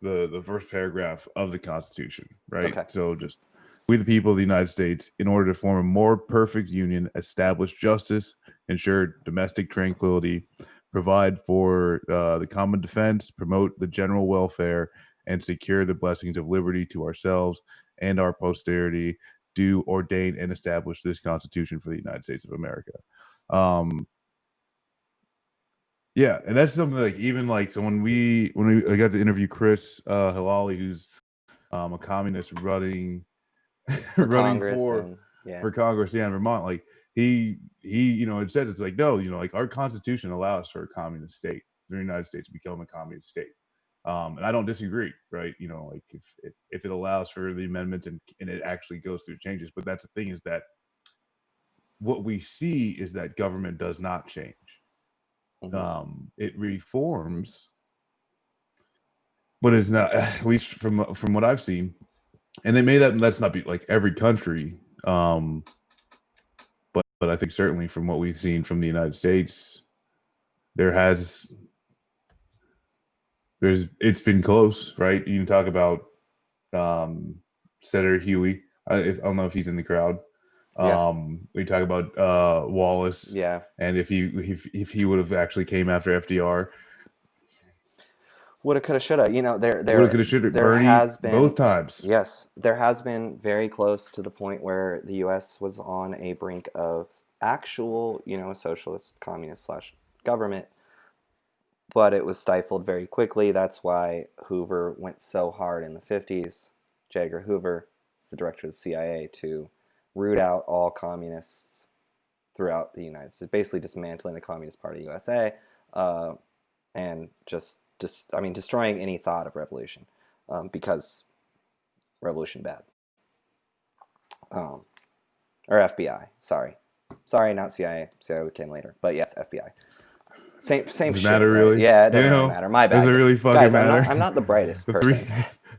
first paragraph of the Constitution, right? Okay. So just we the people of the United States, in order to form a more perfect union, establish justice, ensure domestic tranquility, provide for the common defense, promote the general welfare, and secure the blessings of liberty to ourselves and our posterity, do ordain and establish this Constitution for the United States of America. Yeah, and that's something like even like so when I got to interview Chris Hilali, who's a communist running For running Congress for Congress, in Vermont, like he it said it's like no, like our Constitution allows for a communist state, the United States to become a communist state. And I don't disagree, right? Like if it allows for the amendments and it actually goes through changes, but that's the thing is that what we see is that government does not change. Mm-hmm. It reforms, but it's not, at least from what I've seen, and they may that's not be like every country, but I think certainly from what we've seen from the United States, it's been close, right? You can talk about Senator Huey. I don't know if he's in the crowd. We talk about Wallace. Yeah. And if he would have actually came after FDR. Woulda, coulda, shoulda. There Bernie, has been both times. Yes, there has been very close to the point where the U.S. was on a brink of actual, socialist, communist / government, but it was stifled very quickly. That's why Hoover went so hard in the 50s. J. Edgar Hoover is the director of the CIA to root out all communists throughout the United States, basically dismantling the Communist Party USA, and just destroying any thought of revolution, because revolution bad. Or FBI, sorry, not CIA. CIA came later, but yes, FBI. Same Does it shit, matter right? really? Yeah, it You doesn't really know, matter. My does bad, it really fucking guys. matter? I'm not the brightest The person.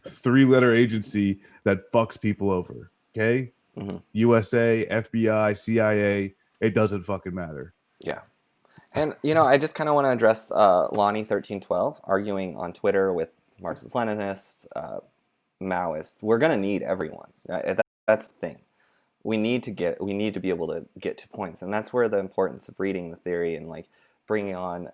three-letter agency that fucks people over. Okay, Mm-hmm. USA, FBI, CIA. It doesn't fucking matter. Yeah. And, I just kind of want to address Lonnie1312 arguing on Twitter with Marxist-Leninists, Maoists. We're going to need everyone. That's the thing. We need to be able to get to points. And that's where the importance of reading the theory and, like, bringing on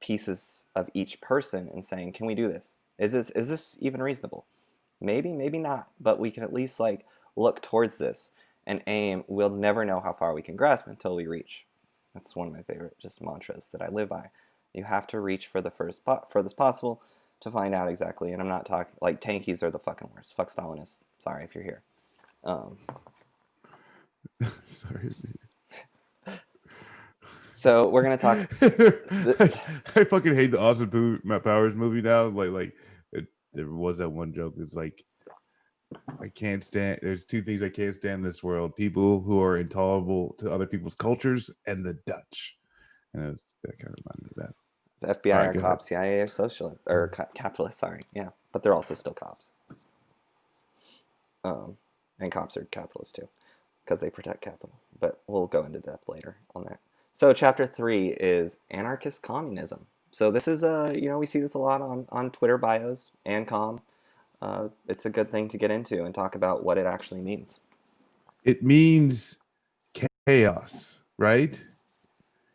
pieces of each person and saying, can we do this? Is this even reasonable? Maybe, maybe not. But we can at least, like, look towards this and aim. We'll never know how far we can grasp until we reach. That's one of my favorite just mantras that I live by. You have to reach for the furthest possible to find out exactly. And I'm not talking, like, tankies are the fucking worst. Fuck Stalinists. Sorry if you're here. Sorry. So we're gonna talk. I fucking hate the Austin Powers movie now. There was that one joke. It's like, I can't stand. There's two things I can't stand in this world: people who are intolerable to other people's cultures, and the Dutch. And that kind of reminded me of that. The FBI Right, are cops, CIA are socialist or capitalists. Sorry, yeah, but they're also still cops. And cops are capitalists too, because they protect capital. But we'll go into depth later on that. So chapter 3 is anarchist communism. So this is we see this a lot on Twitter bios and it's a good thing to get into and talk about what it actually means. It means chaos, right?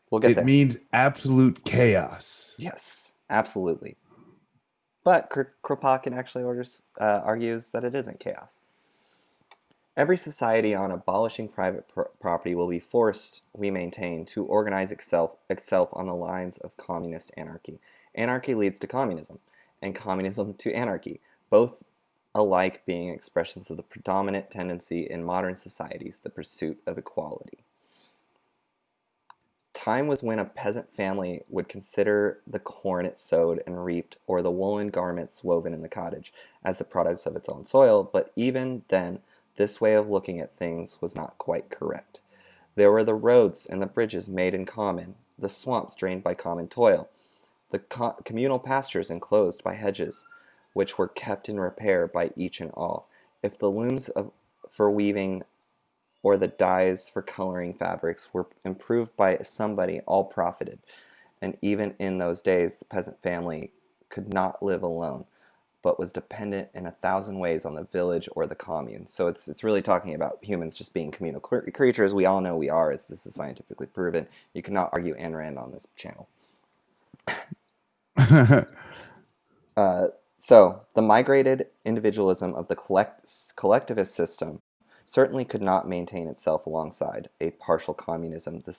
We'll get there. It means absolute chaos. Yes, absolutely. But Kropotkin actually argues that it isn't chaos. Every society on abolishing private property will be forced, we maintain, to organize itself on the lines of communist anarchy. Anarchy leads to communism, and communism to anarchy, both alike being expressions of the predominant tendency in modern societies, the pursuit of equality. Time was when a peasant family would consider the corn it sowed and reaped, or the woolen garments woven in the cottage, as the products of its own soil, but even then, this way of looking at things was not quite correct. There were the roads and the bridges made in common, the swamps drained by common toil, the communal pastures enclosed by hedges, which were kept in repair by each and all. If the looms for weaving or the dyes for coloring fabrics were improved by somebody, all profited. And even in those days, the peasant family could not live alone, but was dependent in 1,000 ways on the village or the commune. So it's really talking about humans just being communal creatures. We all know we are, as this is scientifically proven. You cannot argue Ayn Rand on this channel. So the migrated individualism of the collectivist system certainly could not maintain itself alongside a partial communism, the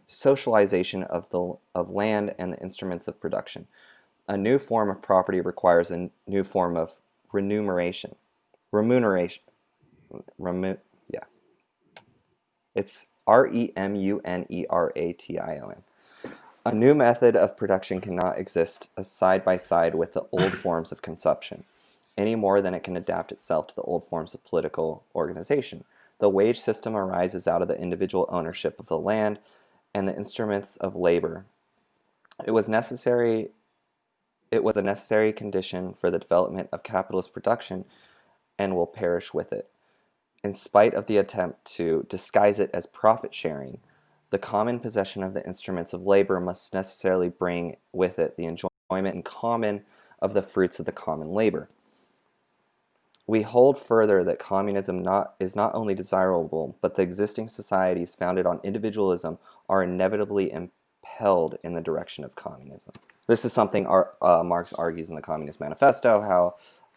socialization of land and the instruments of production. A new form of property requires a new form of remuneration. It's remuneration. A new method of production cannot exist side by side with the old forms of consumption, any more than it can adapt itself to the old forms of political organization. The wage system arises out of the individual ownership of the land and the instruments of labor. It was a necessary condition for the development of capitalist production and will perish with it. In spite of the attempt to disguise it as profit sharing, the common possession of the instruments of labor must necessarily bring with it the enjoyment in common of the fruits of the common labor. We hold further that communism is not only desirable, but the existing societies founded on individualism are inevitably impelled in the direction of communism. This is something Marx argues in the Communist Manifesto, how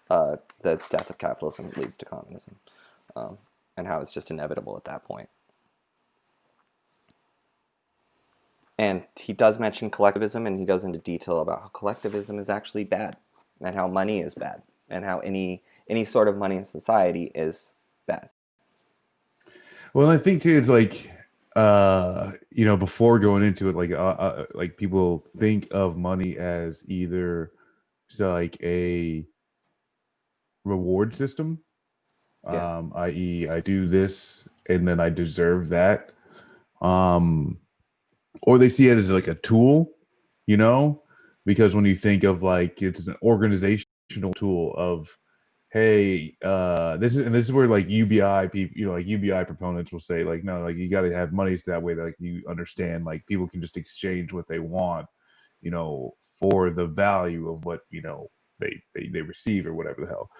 the death of capitalism leads to communism, and how it's just inevitable at that point. And he does mention collectivism, and he goes into detail about how collectivism is actually bad, and how money is bad, and how any sort of money in society is bad. Well, I think too, it's like, before going into it, like people think of money as either like a reward system, Yeah. i.e., I do this and then I deserve that, um, or they see it as like a tool, you know, because when you think of like it's an organizational tool of, hey, this is where like UBI people, like UBI proponents will say like, no, like you got to have money so that way that like you understand like people can just exchange what they want, for the value of what they receive or whatever the hell.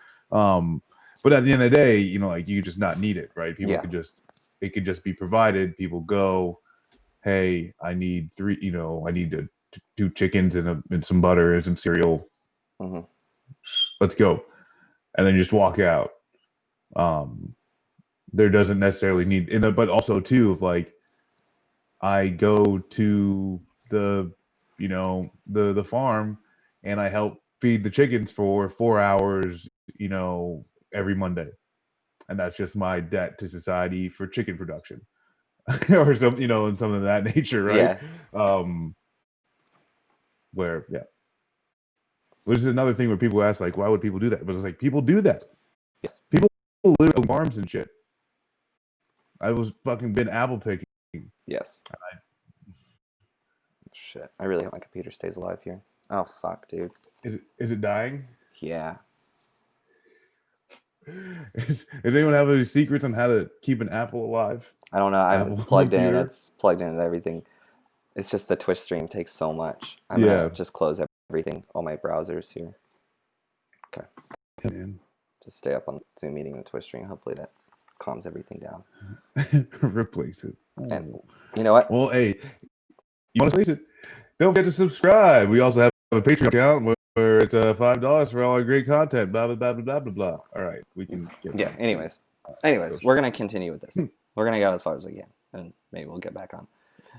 But at the end of the day, like you just not need it, right? People Yeah. could just it could just be provided. People go, hey, I need three, I need two chickens and some butter and some cereal. Hmm. Let's go, and then you just walk out. Um, there doesn't necessarily need, but also too, if like I go to the farm and I help feed the chickens for 4 hours, every Monday, and that's just my debt to society for chicken production, or some, and something of that nature, right? Yeah. Um, where yeah, which is another thing where people ask like, why would people do that? But it's like people do that. Yes. People live on farms and shit. I was fucking been apple picking. Yes. Shit. I really hope my computer stays alive here. Oh fuck, dude. Is it dying? Yeah. Does anyone have any secrets on how to keep an apple alive? I don't know. Apple It's plugged in. pure? It's plugged into everything. It's just the Twitch stream takes so much. I'm gonna Yeah. just close everything, all my browsers here. Okay. Yeah, man. Just stay up on Zoom meeting and Twitch stream. Hopefully that calms everything down. Replace it. And you know what? Well, hey, you want to replace it? Don't forget to subscribe. We also have a Patreon account where it's $5 for all our great content. Blah blah blah blah blah blah blah. All right, we can get. Yeah. Anyways, we're gonna continue with this. We're gonna go as far as we can, and maybe we'll get back on.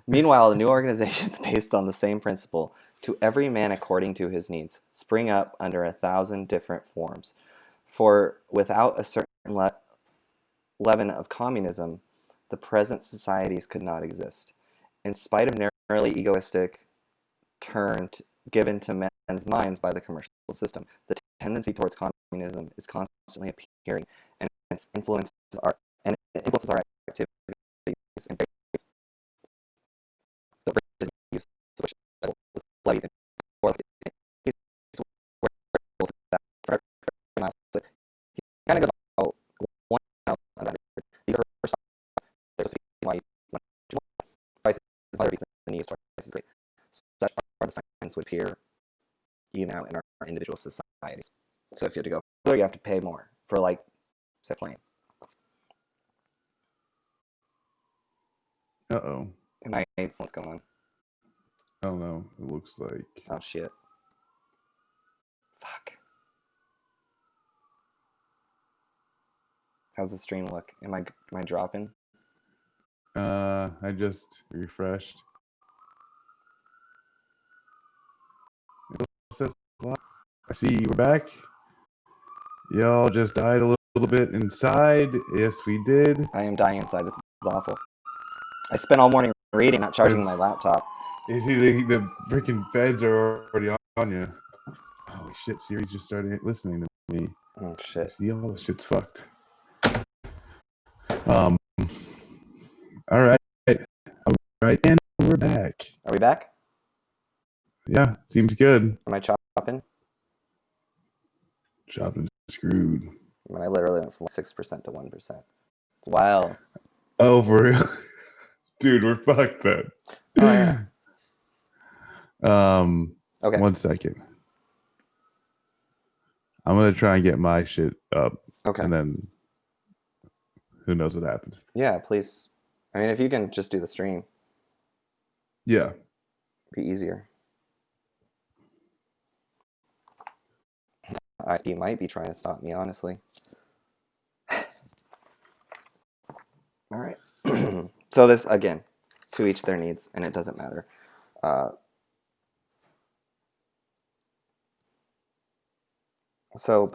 Meanwhile, the new organizations based on the same principle, to every man according to his needs, spring up under 1,000 different forms. For without a certain leaven of communism, the present societies could not exist. In spite of narrowly egoistic turn given to men's minds by the commercial system, the tendency towards communism is constantly appearing, and its influences our activities and the use which is studied for kind of goes about 1,000. These are first why prices other reasons the need for prices great. Such are the signs would appear even now in our individual societies. So if you have to go further, you have to pay more for like set plane. Uh-oh. My what's going on? I don't know. It looks like. Oh shit. Fuck. How's the stream look? Am I dropping? I just refreshed. I see we're back. Y'all just died a little bit inside. Yes, we did. I am dying inside. This is awful. I spent all morning reading, not charging my laptop. You see, the freaking feds are already on you. Holy shit, Siri's just started listening to me. Oh shit. See, all this shit's fucked. All right. All right, and we're back. Are we back? Yeah, seems good. Am I chopping? Chopping screwed. I mean, I literally went from 6% to 1%. Wow. Oh, for real? Dude, we're fucked then. Oh, yeah. Okay. 1 second. I'm gonna try and get my shit up. Okay. And then who knows what happens. Yeah, please. I mean, if you can just do the stream. Yeah. Be easier. ISP might be trying to stop me, honestly. All right. So this, again, to each their needs, and it doesn't matter. But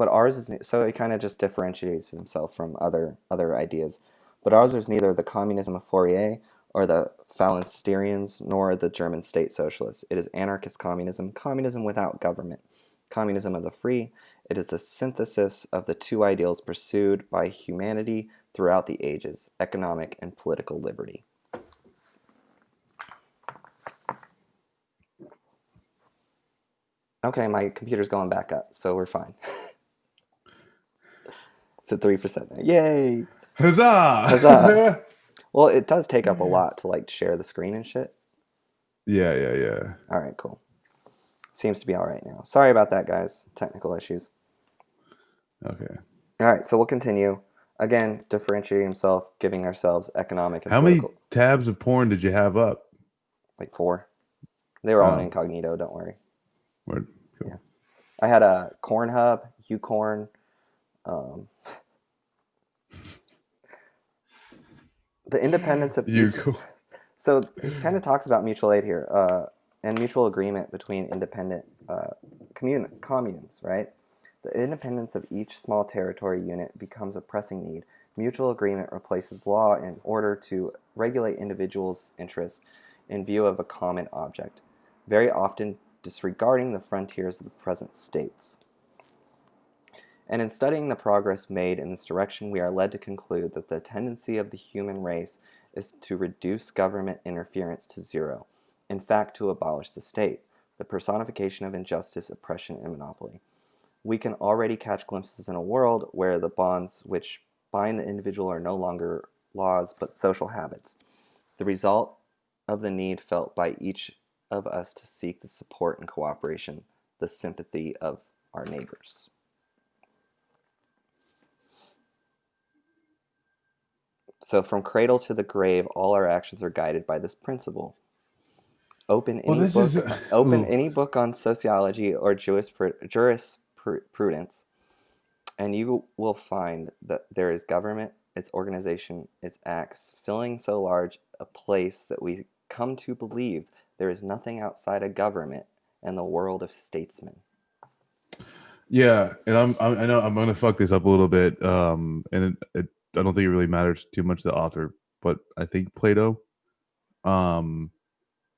ours is, so it kind of just differentiates himself from other ideas. But ours is neither the communism of Fourier or the Phalansterians nor the German state socialists. It is anarchist communism, communism without government, communism of the free. It is the synthesis of the two ideals pursued by humanity throughout the ages, economic and political liberty. Okay, my computer's going back up, so we're fine. It's at 3% now. Yay! Huzzah! Huzzah! Well, it does take up a lot to like share the screen and shit. Yeah. All right, cool. Seems to be all right now. Sorry about that, guys. Technical issues. Okay. All right, so we'll continue. Again, differentiating himself, giving ourselves economic and How political. many tabs of porn did you have up? Like 4. They were all incognito, don't worry. Word. Cool. Yeah. I had a Corn Hub, Ucorn. The independence of each. So he kind of talks about mutual aid here and mutual agreement between independent communes, right? The independence of each small territory unit becomes a pressing need. Mutual agreement replaces law in order to regulate individuals' interests in view of a common object, very often disregarding the frontiers of the present states. And in studying the progress made in this direction, we are led to conclude that the tendency of the human race is to reduce government interference to zero, in fact, to abolish the state, the personification of injustice, oppression, and monopoly. We can already catch glimpses in a world where the bonds which bind the individual are no longer laws but social habits, the result of the need felt by each of us to seek the support and cooperation, the sympathy of our neighbors. So from cradle to the grave, all our actions are guided by this principle. Open any book on sociology or jurisprudence, and you will find that there is government, its organization, its acts, filling so large a place that we come to believe there is nothing outside of government and the world of statesmen. Yeah, and I know I'm gonna fuck this up a little bit, and I don't think it really matters too much to the author, but I think Plato, when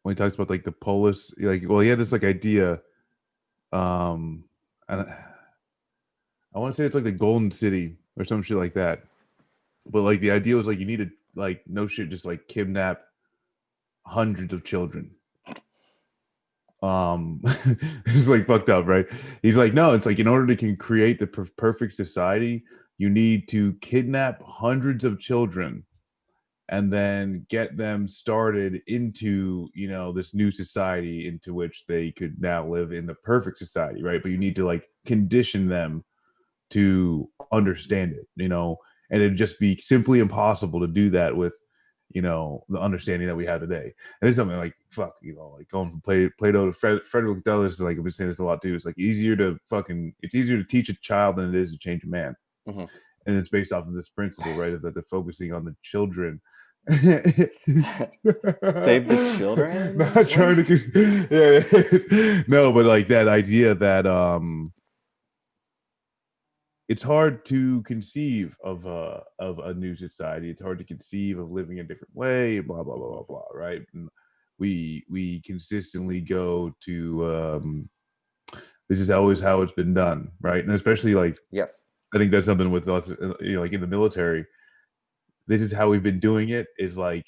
he talks about like the polis, like, well, he had this like idea, and I want to say it's like the Golden City or some shit like that, but like the idea was like you need to like no shit just like kidnap hundreds of children. It's like fucked up, right? He's like, no, it's like in order to create the perfect society, you need to kidnap hundreds of children and then get them started into, you know, this new society into which they could now live in the perfect society, right? But you need to like condition them to understand it, you know, and it'd just be simply impossible to do that with, you know, the understanding that we have today. And it's something like, fuck, you know, like going from Plato to Frederick Douglass, like I've been saying this a lot too. It's like it's easier to teach a child than it is to change a man. Mm-hmm. And it's based off of this principle, right? That they're focusing on the children. Save the children? Not trying to, no, but like that idea that, it's hard to conceive of a new society. It's hard to conceive of living a different way. Blah blah blah blah blah. Right? And we consistently go to this is always how it's been done, right? And especially like yes, I think that's something with us, you know, like in the military. This is how we've been doing it. Is like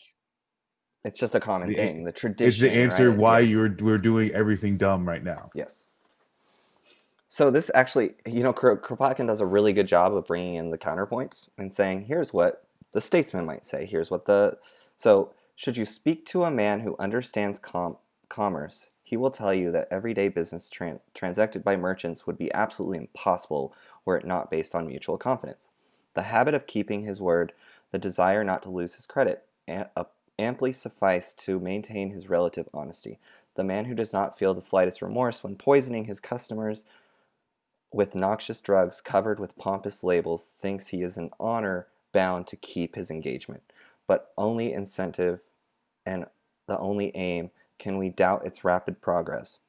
it's just a common thing. The tradition. It's the answer right? why we're doing everything dumb right now. Yes. So this actually, you know, Kropotkin does a really good job of bringing in the counterpoints and saying, here's what the statesman might say. Here's what so should you speak to a man who understands commerce, he will tell you that everyday business transacted by merchants would be absolutely impossible were it not based on mutual confidence. The habit of keeping his word, the desire not to lose his credit, amply suffice to maintain his relative honesty. The man who does not feel the slightest remorse when poisoning his customers with noxious drugs covered with pompous labels thinks he is in honor bound to keep his engagement. But only incentive and the only aim can we doubt its rapid progress,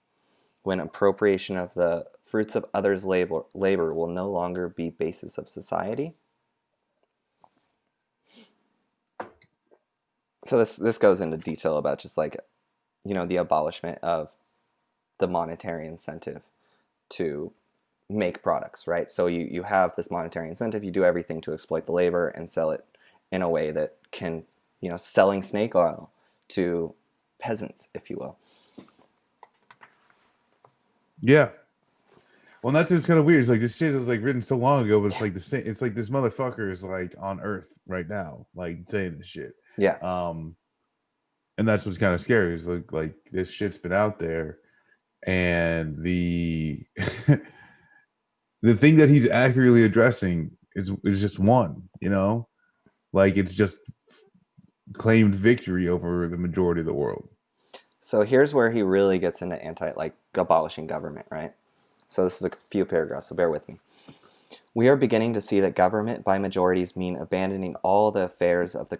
when appropriation of the fruits of others' labor will no longer be basis of society. So this goes into detail about just like, the abolishment of the monetary incentive to make products, right? So you have this monetary incentive, you do everything to exploit the labor and sell it in a way that can, selling snake oil to peasants, if you will. Yeah. Well, that's just kind of weird. It's like this shit was like written so long ago, but it's like the same. It's like this motherfucker is like on Earth right now, like saying this shit. Yeah. And that's what's kind of scary. Is like this shit's been out there, and the the thing that he's accurately addressing is just one. Like it's just claimed victory over the majority of the world. So here's where he really gets into abolishing government, right? So this is a few paragraphs, so bear with me. We are beginning to see that government by majorities mean abandoning all the affairs of the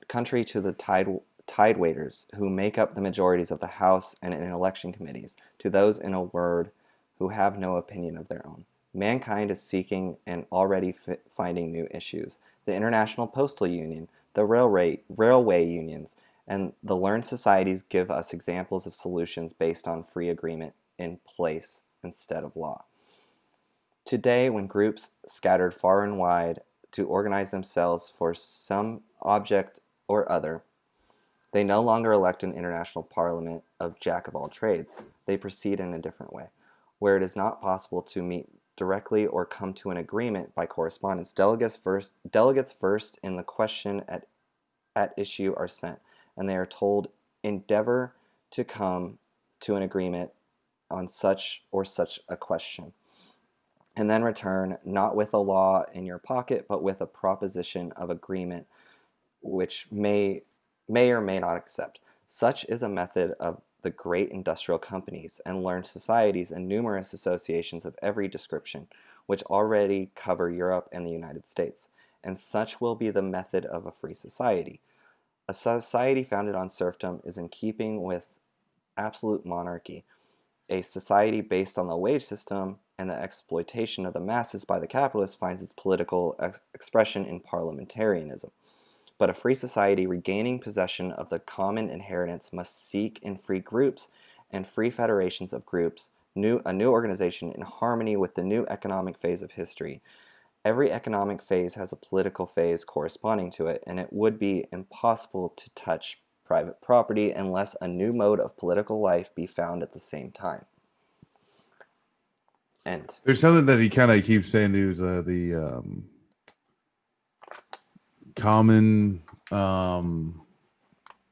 country to the tide waiters who make up the majorities of the House and in election committees, to those, in a word, who have no opinion of their own. Mankind is seeking and already finding new issues. The International Postal Union, the railway unions, and the learned societies give us examples of solutions based on free agreement in place instead of law. Today, when groups scattered far and wide to organize themselves for some object or other, they no longer elect an international parliament of jack of all trades. They proceed in a different way. Where it is not possible to meet directly or come to an agreement by correspondence, delegates first in the question at issue are sent, and they are told, endeavor to come to an agreement on such or such a question, and then return, not with a law in your pocket, but with a proposition of agreement which may or may not accept. Such is a method of the great industrial companies and learned societies and numerous associations of every description, which already cover Europe and the United States. And such will be the method of a free society. A society founded on serfdom is in keeping with absolute monarchy. A society based on the wage system and the exploitation of the masses by the capitalists finds its political expression in parliamentarianism. But a free society regaining possession of the common inheritance must seek in free groups and free federations of groups a new organization in harmony with the new economic phase of history. Every economic phase has a political phase corresponding to it, and it would be impossible to touch private property unless a new mode of political life be found at the same time. End. There's something that he kind of keeps saying to the common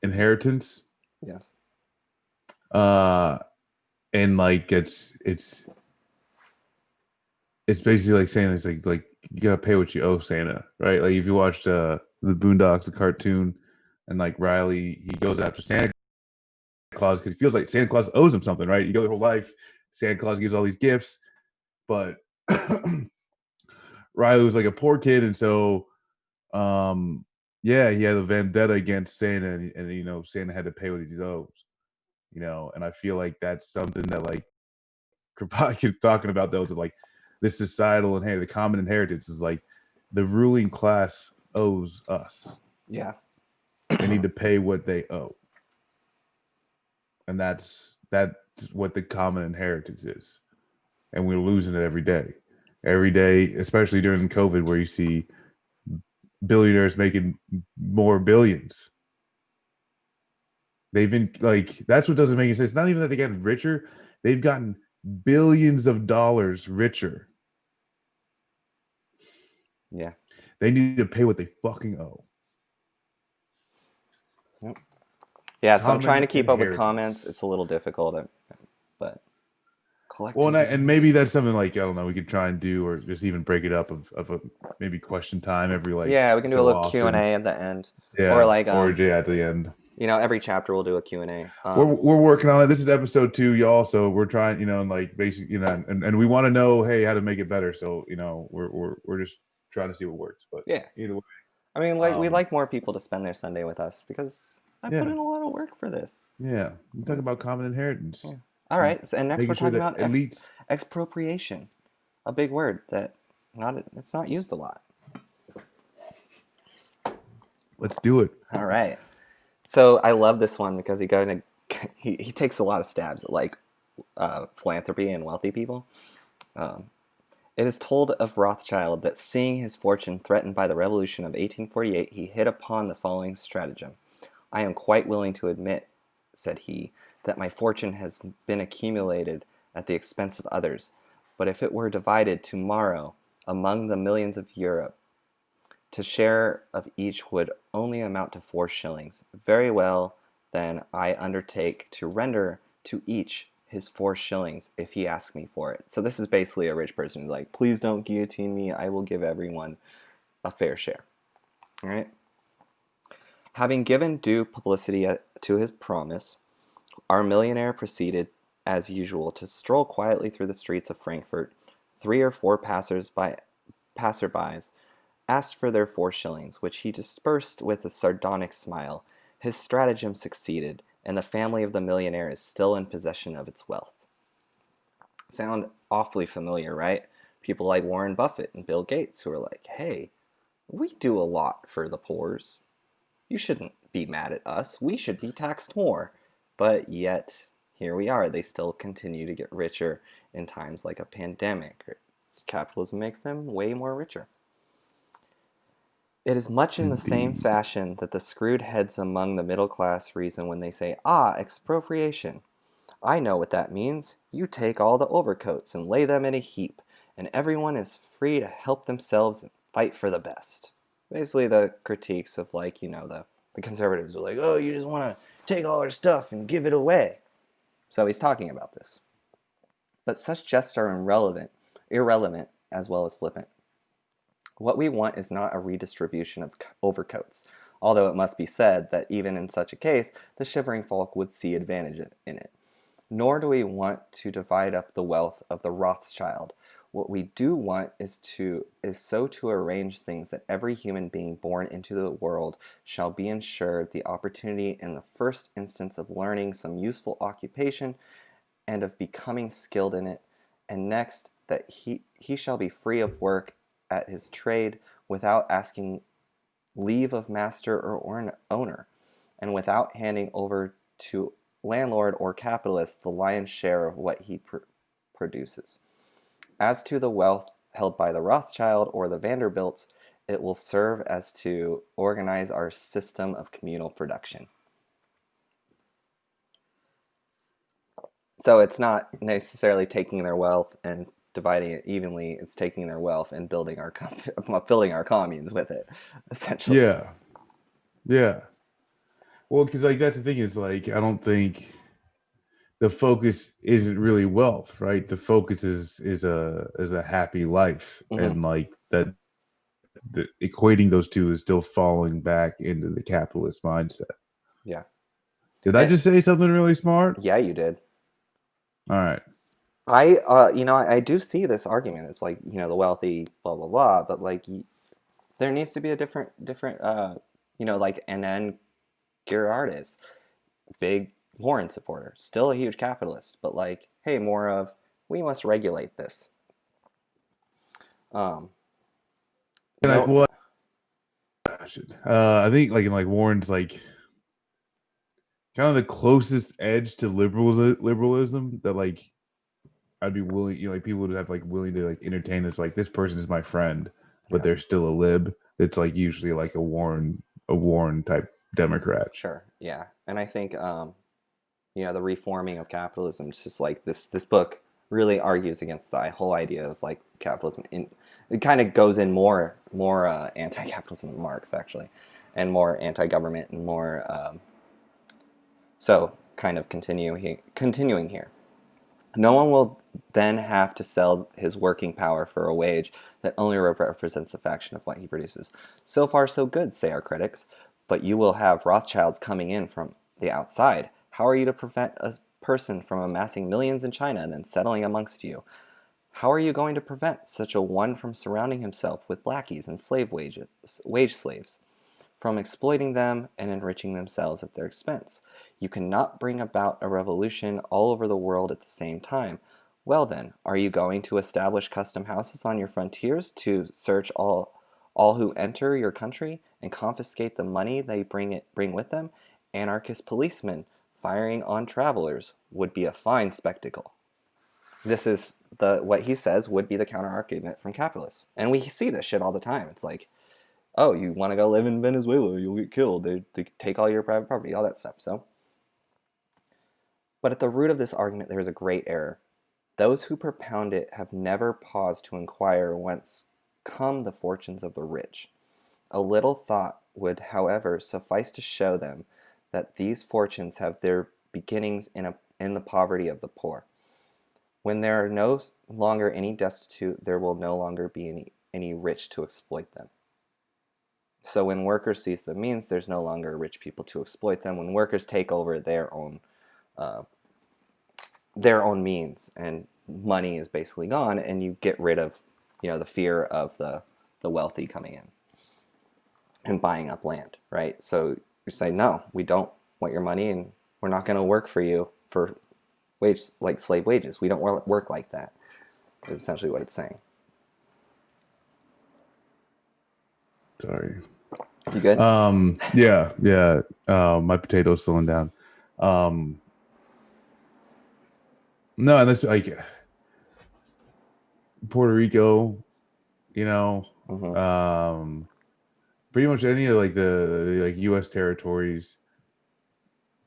inheritance. Yes. And like it's basically like saying it's like you gotta pay what you owe Santa, right? Like if you watched the Boondocks, the cartoon, and like Riley, he goes after Santa Claus because he feels like Santa Claus owes him something, right? You go your whole life, Santa Claus gives all these gifts, but Riley was like a poor kid, and so yeah, he had a vendetta against Santa, and Santa had to pay what he owes, and I feel like that's something that like Kropotkin talking about those of like this societal inheritance, the common inheritance is like the ruling class owes us. Yeah. They need to pay what they owe. And that's what the common inheritance is. And we're losing it every day. Every day, especially during COVID, where you see billionaires making more billions. They've been like, that's what doesn't make any sense. It's not even that they get richer, they've gotten billions of dollars richer. Yeah. They need to pay what they fucking owe. Yep. Yeah, so I'm Common trying to keep up with inheritance. comments. It's a little difficult, but well, and maybe that's something like I don't know we could try and do, or just even break it up of a maybe question time every like yeah, we can do a little often. Q&A at the end, Yeah, or like or yeah at the end. Every chapter we'll do a Q&A. We're working on it. This is episode 2, y'all. So we're trying, and like basically, and we want to know, hey, how to make it better. So we're just trying to see what works. But yeah, either way, I mean, we like more people to spend their Sunday with us because I put in a lot of work for this. Yeah, we talk about common inheritance. Yeah. All right, so, and next we're talking about elites expropriation, a big word that it's not used a lot. Let's do it. All right. So I love this one because he takes a lot of stabs at like philanthropy and wealthy people. Um, it is told of Rothschild that seeing his fortune threatened by the revolution of 1848, he hit upon the following stratagem. I am quite willing to admit, said he, that my fortune has been accumulated at the expense of others, but if it were divided tomorrow among the millions of Europe, to share of each would only amount to 4 shillings. Very well, then I undertake to render to each his 4 shillings if he asks me for it. So this is basically a rich person who's like, please don't guillotine me. I will give everyone a fair share. All right. Having given due publicity to his promise, our millionaire proceeded, as usual, to stroll quietly through the streets of Frankfurt. 3 or 4 passerbys asked for their 4 shillings, which he dispersed with a sardonic smile. His stratagem succeeded, and the family of the millionaire is still in possession of its wealth. Sound awfully familiar, right? People like Warren Buffett and Bill Gates who are like, hey, we do a lot for the poors. You shouldn't be mad at us. We should be taxed more. But yet, here we are. They still continue to get richer in times like a pandemic. Capitalism makes them way more richer. It is much in the same Indeed. fashion that the screwed heads among the middle class reason when they say, ah, expropriation. I know what that means. You take all the overcoats and lay them in a heap, and everyone is free to help themselves and fight for the best. Basically, the critiques of, like, the conservatives are like, oh, you just want to take all our stuff and give it away. So he's talking about this. But such jests are irrelevant as well as flippant. What we want is not a redistribution of overcoats, although it must be said that even in such a case, the shivering folk would see advantage in it. Nor do we want to divide up the wealth of the Rothschild. What we do want is so to arrange things that every human being born into the world shall be ensured the opportunity in the first instance of learning some useful occupation and of becoming skilled in it, and next that he shall be free of work at his trade without asking leave of master or owner, and without handing over to landlord or capitalist the lion's share of what he produces. As to the wealth held by the Rothschild or the Vanderbilts, it will serve as to organize our system of communal production. So it's not necessarily taking their wealth and dividing it evenly. It's taking their wealth and building our communes with it, essentially. Yeah. Yeah. Well, because like that's the thing is like I don't think the focus isn't really wealth, right? The focus is a happy life, Mm-hmm. and like that, equating those two is still falling back into the capitalist mindset. Yeah. Did I And, just say something really smart? yeah, you did. All right. I do see this argument. It's like, the wealthy, blah blah blah, but like, there needs to be a different, like Anand Giridharadas, big Warren supporter, still a huge capitalist, but like, hey, more of we must regulate this. Um, And I no, well, I think like in like Warren's like kind of the closest edge to liberalism that like I'd be willing, like people would have like willing to like entertain this. Like this person is my friend, but yeah, they're still a lib. It's like usually like a Warren type Democrat. sure, yeah, and I think the reforming of capitalism. It's just like this book really argues against the whole idea of like capitalism. It kind of goes in more anti-capitalism than Marx actually, and more anti-government and more. So kind of continuing here. No one will then have to sell his working power for a wage that only represents a fraction of what he produces. So far, so good, say our critics. But you will have Rothschilds coming in from the outside. How are you to prevent a person from amassing millions in China and then settling amongst you? How are you going to prevent such a one from surrounding himself with lackeys and wage slaves, from exploiting them and enriching themselves at their expense? You cannot bring about a revolution all over the world at the same time. Well then, are you going to establish custom houses on your frontiers to search all who enter your country and confiscate the money they bring with them, Anarchist policemen firing on travelers would be a fine spectacle. This is what he says would be the counter argument from capitalists. And we see this shit all the time. It's like, oh, you want to go live in Venezuela, you'll get killed. They take all your private property, all that stuff. But at the root of this argument, there is a great error. Those who propound it have never paused to inquire whence come the fortunes of the rich. A little thought would, however, suffice to show them that these fortunes have their beginnings in the poverty of the poor. When there are no longer any destitute, there will no longer be any rich to exploit them. So when workers seize the means, there's no longer rich people to exploit them. When workers take over their own means, and money is basically gone, and you get rid of, the fear of the wealthy coming in and buying up land, right? So you say, no, we don't want your money, and we're not going to work for you for like slave wages. We don't work like that. That's essentially what it's saying. Sorry. You good? Yeah. My potato's slowing down. No, and that's like Puerto Rico, Mm-hmm. Pretty much any of like the U.S. territories.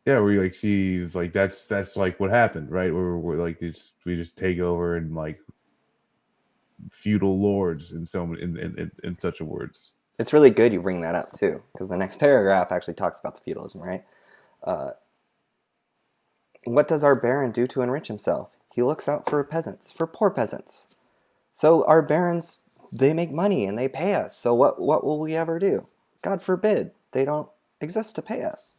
Yeah, where you like see like that's like what happened, right? Where we're like we just take over and like feudal lords in such a words. It's really good you bring that up too, because the next paragraph actually talks about the feudalism, right? What does our baron do to enrich himself? He looks out for peasants, for poor peasants. So our barons, they make money and they pay us. So what will we ever do? God forbid, they don't exist to pay us.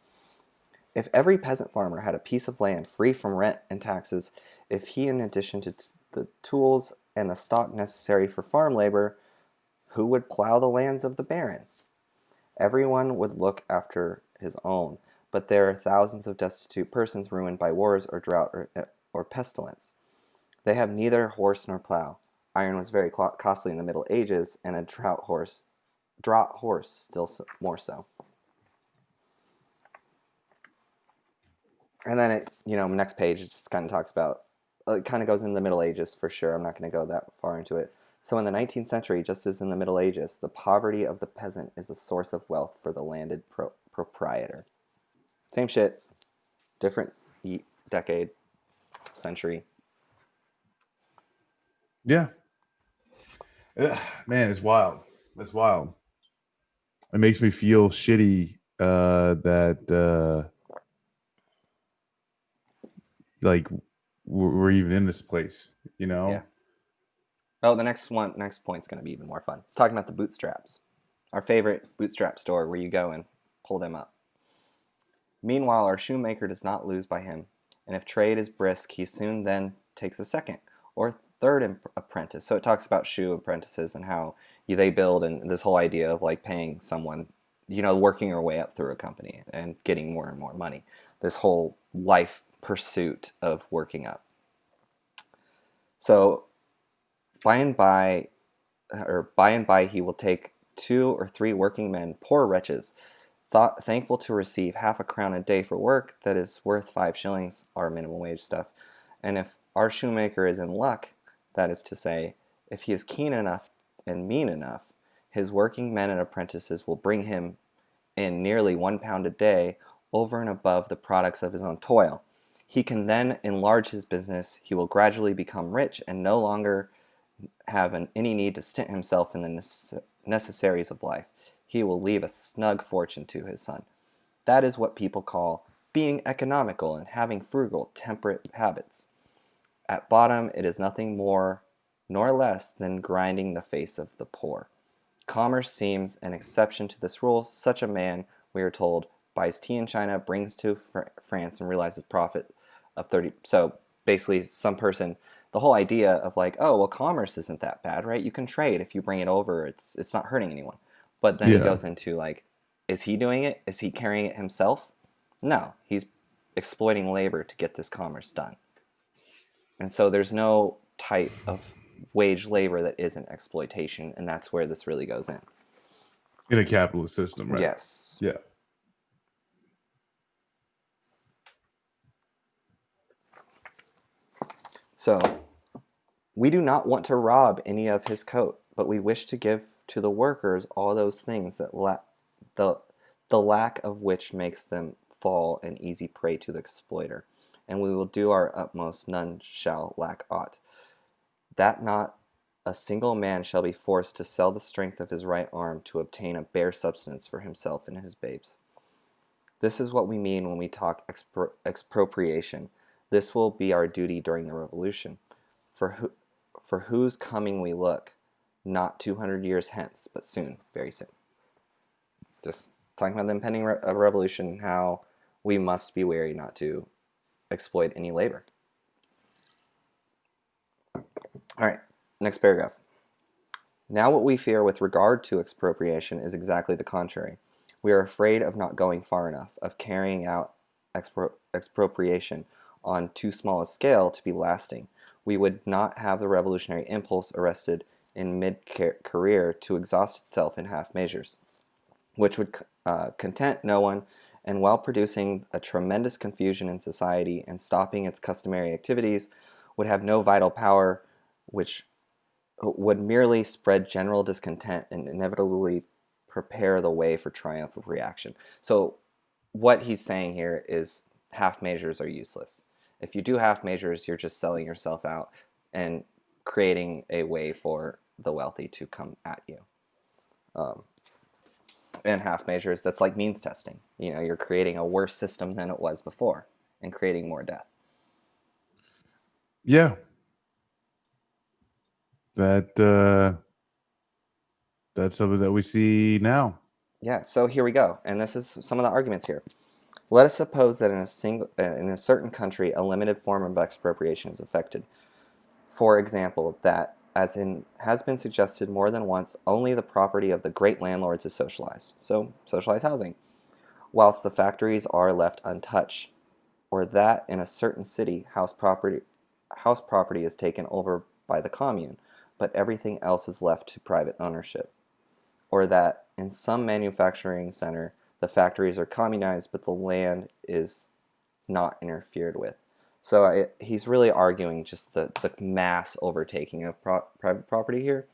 If every peasant farmer had a piece of land free from rent and taxes, if he, in addition to the tools and the stock necessary for farm labor, who would plow the lands of the baron? Everyone would look after his own, but there are thousands of destitute persons ruined by wars or drought or pestilence. They have neither horse nor plow. Iron was very costly in the Middle Ages, and a draught horse still more so. And then next page, it just kind of talks about, it kind of goes into the Middle Ages for sure. I'm not going to go that far into it. So in the 19th century, just as in the Middle Ages, the poverty of the peasant is a source of wealth for the landed proprietor. Same shit, different decade, century. Yeah. Man, it's wild. It's wild. It makes me feel shitty that like we're even in this place, Yeah. Oh, the next point's going to be even more fun. It's talking about the bootstraps. Our favorite bootstrap store where you go and pull them up. Meanwhile, our shoemaker does not lose by him, and if trade is brisk, he soon then takes a second or third apprentice. So it talks about shoe apprentices and how they build, and this whole idea of like paying someone, working your way up through a company and getting more and more money. This whole life pursuit of working up. So by and by he will take 2 or 3 working men, poor wretches, thankful to receive half a crown a day for work that is worth 5 shillings, our minimum wage stuff. And if our shoemaker is in luck, that is to say, if he is keen enough and mean enough, his working men and apprentices will bring him in nearly £1 a day over and above the products of his own toil. He can then enlarge his business, he will gradually become rich and no longer have any need to stint himself in the necessaries of life. He will leave a snug fortune to his son. That is what people call being economical and having frugal, temperate habits. At bottom, it is nothing more nor less than grinding the face of the poor. Commerce seems an exception to this rule. Such a man, we are told, buys tea in China, brings to France, and realizes profit of 30. So basically, some person, the whole idea of like, oh, well, commerce isn't that bad, right? You can trade if you bring it over. It's not hurting anyone. But then he goes into like, is he doing it? Is he carrying it himself? No, he's exploiting labor to get this commerce done. And so there's no type of wage labor that isn't exploitation, and that's where this really goes in. In a capitalist system, right? Yes. Yeah. So, we do not want to rob any of his coat, but we wish to give to the workers all those things that the lack of which makes them fall an easy prey to the exploiter. And we will do our utmost, none shall lack aught. That not a single man shall be forced to sell the strength of his right arm to obtain a bare substance for himself and his babes. This is what we mean when we talk expropriation. This will be our duty during the revolution. For whose coming we look, not 200 years hence, but soon, very soon. Just talking about the impending revolution, how we must be wary not to exploit any labor. All right, next paragraph. Now what we fear with regard to expropriation is exactly the contrary. We are afraid of not going far enough, of carrying out expropriation on too small a scale to be lasting. We would not have the revolutionary impulse arrested in mid-career to exhaust itself in half measures, which would content no one, and while producing a tremendous confusion in society and stopping its customary activities, would have no vital power, which would merely spread general discontent and inevitably prepare the way for triumph of reaction. So what he's saying here is half measures are useless. If you do half measures, you're just selling yourself out and creating a way for the wealthy to come at you. And half measures, that's like means testing. You know, you're creating a worse system than it was before and creating more death. Yeah. That's something that we see now. Yeah, so here we go. And this is some of the arguments here. Let us suppose that in a certain country, a limited form of expropriation is effected. For example, that, has been suggested more than once, only the property of the great landlords is socialized. So, socialized housing. Whilst the factories are left untouched. Or that in a certain city, house property is taken over by the commune, but everything else is left to private ownership. Or that in some manufacturing center, the factories are communized, but the land is not interfered with. So he's really arguing just the mass overtaking of private property here,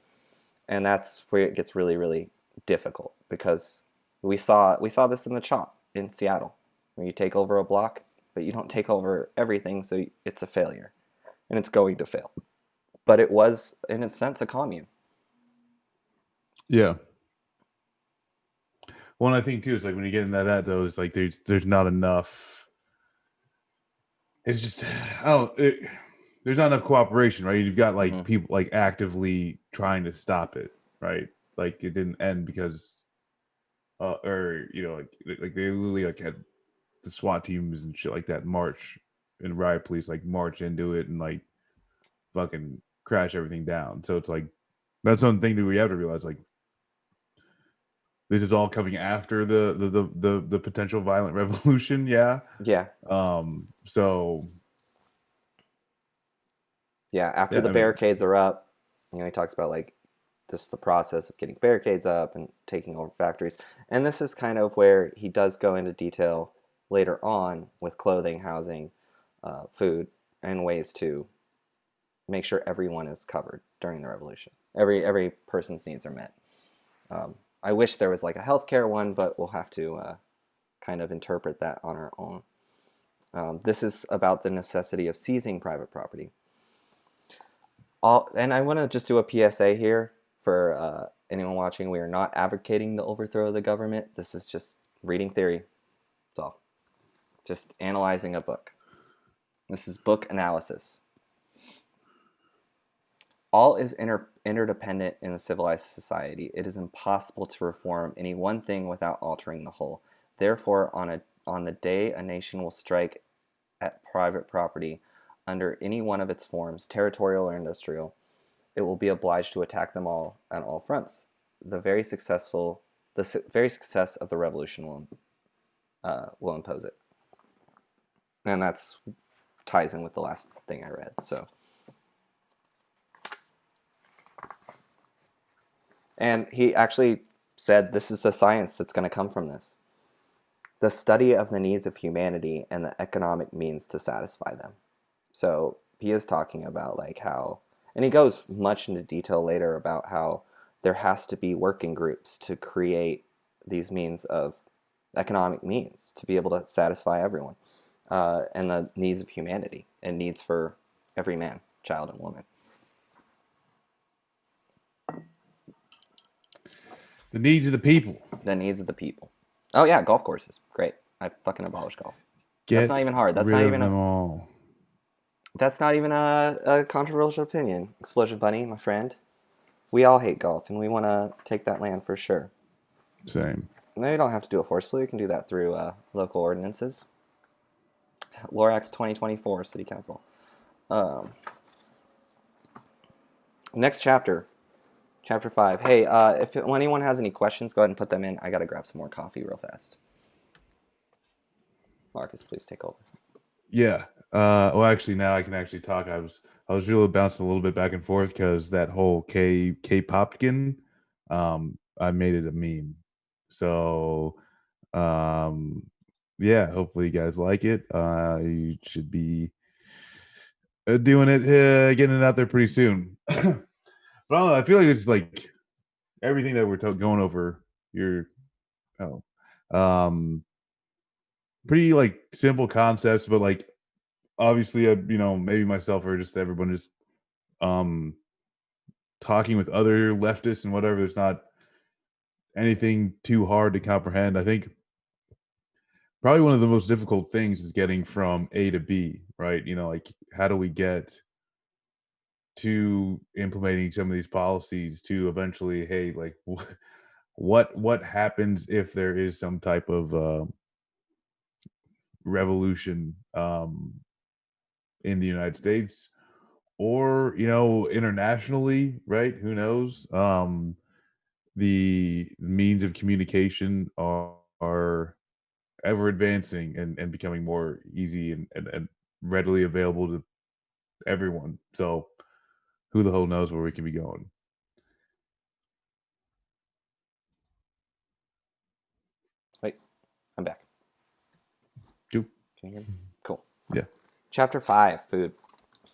and that's where it gets really, really difficult, because we saw this in the CHOP in Seattle, where you take over a block, but you don't take over everything, so it's a failure, and it's going to fail. But it was, in a sense, a commune. Yeah. Well, I think too, it's like when you get into that though, it's like there's not enough. It's just there's not enough cooperation, right? You've got like people like actively trying to stop it, right? Like it didn't end because, or you know, like they literally like had the SWAT teams and shit like that march, and riot police like march into it and like fucking crash everything down. So it's like that's one thing that we have to realize, like this is all coming after the potential violent revolution. Yeah. Yeah. So. Yeah. After the barricades are up, you know, he talks about like just the process of getting barricades up and taking over factories. And this is kind of where he does go into detail later on with clothing, housing, food, and ways to make sure everyone is covered during the revolution. Every person's needs are met. I wish there was like a healthcare one, but we'll have to kind of interpret that on our own. This is about the necessity of seizing private property. And I want to just do a PSA here for anyone watching. We are not advocating the overthrow of the government. This is just reading theory. That's all. Just analyzing a book. This is book analysis. All is interdependent in a civilized society. It is impossible to reform any one thing without altering the whole. Therefore, on the day a nation will strike at private property under any one of its forms, territorial or industrial, it will be obliged to attack them all on all fronts. The very success of the revolution will impose it. And that's ties in with the last thing I read. So. And he actually said this is the science that's going to come from this. The study of the needs of humanity and the economic means to satisfy them. So he is talking about like how, and he goes much into detail later about how there has to be working groups to create these means of economic means to be able to satisfy everyone, and the needs of humanity and needs for every man, child, and woman. The needs of the people. The needs of the people. Oh yeah, golf courses. Great. I fucking abolish golf. That's not Get even hard. rid of them all. That's not even a controversial opinion. Explosion Bunny, my friend. We all hate golf, and we want to take that land for sure. Same. No, you don't have to do it forcefully. You can do that through local ordinances. Lorax 2024, City Council. Next chapter. Chapter 5. Hey, if anyone has any questions, go ahead and put them in. I got to grab some more coffee real fast. Marcus, please take over. Yeah. Well, actually, now I can actually talk. I was really bouncing a little bit back and forth because that whole Kropotkin, I made it a meme. So, yeah. Hopefully, you guys like it. You should be doing it, getting it out there pretty soon. But I don't know. I feel like it's like everything that we're going over. Pretty like simple concepts, but like obviously, maybe myself or just everyone just talking with other leftists and whatever. There's not anything too hard to comprehend. I think probably one of the most difficult things is getting from A to B, right? Like how do we get to implementing some of these policies to eventually, hey, like what happens if there is some type of revolution in the United States or internationally, right? Who knows? The means of communication are ever advancing and becoming more easy and readily available to everyone. So who the hell knows where we can be going? Wait, I'm back. Do Can you hear me? Cool. yeah. Chapter 5, food.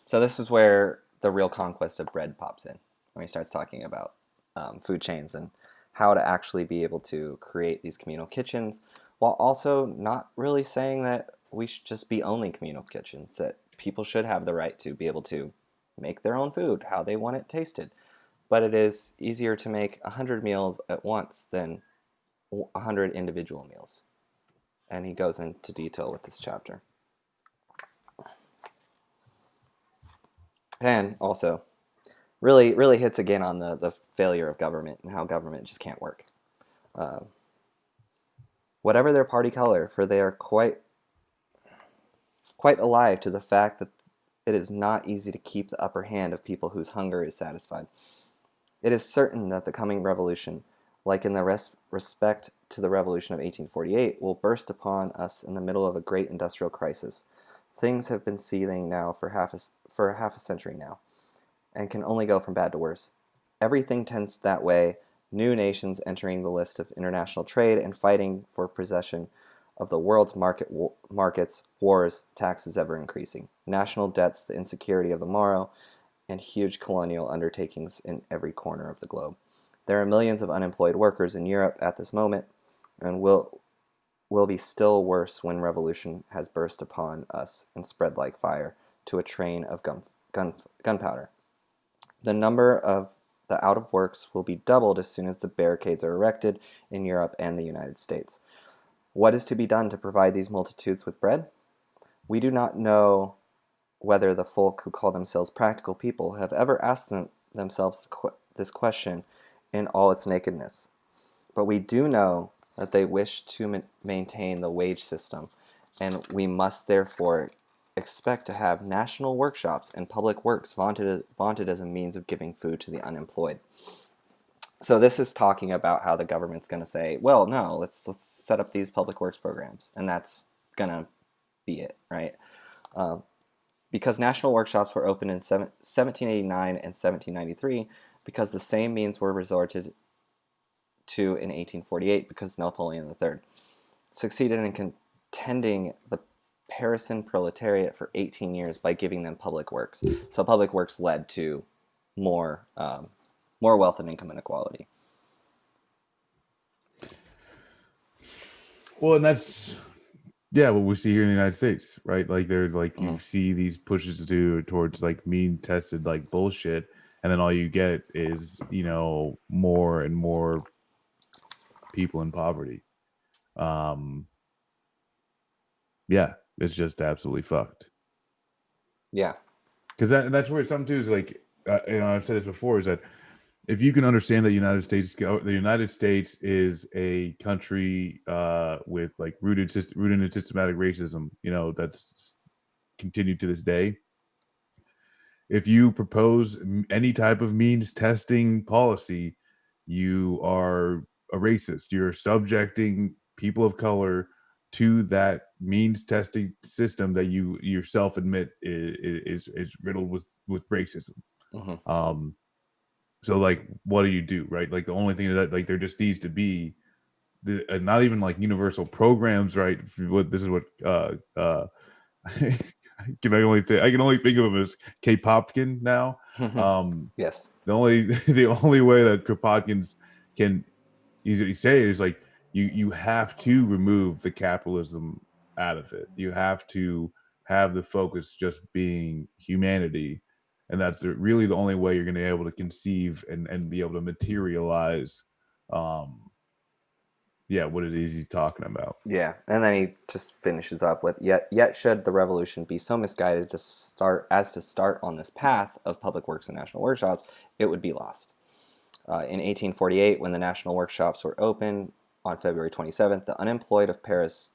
So this is where the real conquest of bread pops in, when he starts talking about food chains and how to actually be able to create these communal kitchens, while also not really saying that we should just be only communal kitchens, that people should have the right to be able to make their own food, how they want it tasted. But it is easier to make 100 meals at once than 100 individual meals. And he goes into detail with this chapter. And also, really hits again on the failure of government and how government just can't work. Whatever their party color, for they are quite alive to the fact that it is not easy to keep the upper hand of people whose hunger is satisfied. It is certain that the coming revolution, like in the respect to the revolution of 1848, will burst upon us in the middle of a great industrial crisis. Things have been seething now for half a century now, and can only go from bad to worse. Everything tends that way, new nations entering the list of international trade and fighting for possession of the world's markets, wars, taxes ever increasing, national debts, the insecurity of the morrow, and huge colonial undertakings in every corner of the globe. There are millions of unemployed workers in Europe at this moment, and will be still worse when revolution has burst upon us and spread like fire to a train of gunpowder. The number of the out of works will be doubled as soon as the barricades are erected in Europe and the United States. What is to be done to provide these multitudes with bread? We do not know whether the folk who call themselves practical people have ever asked themselves this question in all its nakedness. But we do know that they wish to maintain the wage system, and we must therefore expect to have national workshops and public works vaunted as a means of giving food to the unemployed. So this is talking about how the government's going to say, well, no, let's set up these public works programs, and that's going to be it, right? Because national workshops were opened in 1789 and 1793, because the same means were resorted to in 1848, because Napoleon III succeeded in contending the harrison proletariat for 18 years by giving them public works. So public works led to more wealth and income inequality. Well, and that's what we see here in the United States, right? Like there's like you see these pushes towards like mean tested like bullshit, and then all you get is more and more people in poverty. Yeah, it's just absolutely fucked. Yeah. Because that's where something too is like I've said this before, is that if you can understand that the United States is a country with like rooted in systematic racism, that's continued to this day. If you propose any type of means testing policy, you are a racist. You're subjecting people of color to that means testing system that you yourself admit is riddled with racism. Mm-hmm. So like, what do, right? Like the only thing that like there just needs to be not even like universal programs, right? This is what I can only think of him as Kropotkin now. Yes. The only way that Kropotkins can easily say is like you have to remove the capitalism out of it. You have to have the focus just being humanity, and that's really the only way you're going to be able to conceive and be able to materialize what it is he's talking about. Yeah, and then he just finishes up with, yet should the revolution be so misguided to start on this path of public works and national workshops, it would be lost. In 1848, when the national workshops were opened on February 27th, the unemployed of Paris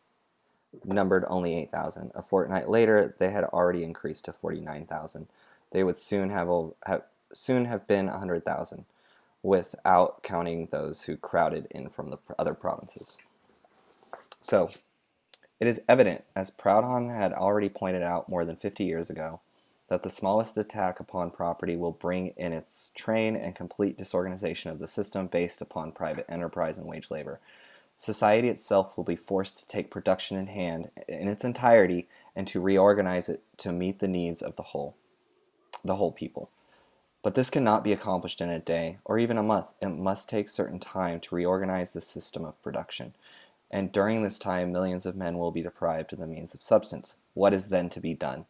numbered only 8,000. A fortnight later, they had already increased to 49,000. They would soon have been 100,000, without counting those who crowded in from the other provinces. So, it is evident, as Proudhon had already pointed out more than 50 years ago, that the smallest attack upon property will bring in its train and complete disorganization of the system based upon private enterprise and wage labor. Society itself will be forced to take production in hand in its entirety and to reorganize it to meet the needs of the whole people. But this cannot be accomplished in a day or even a month. It must take certain time to reorganize the system of production. And during this time, millions of men will be deprived of the means of substance. What is then to be done?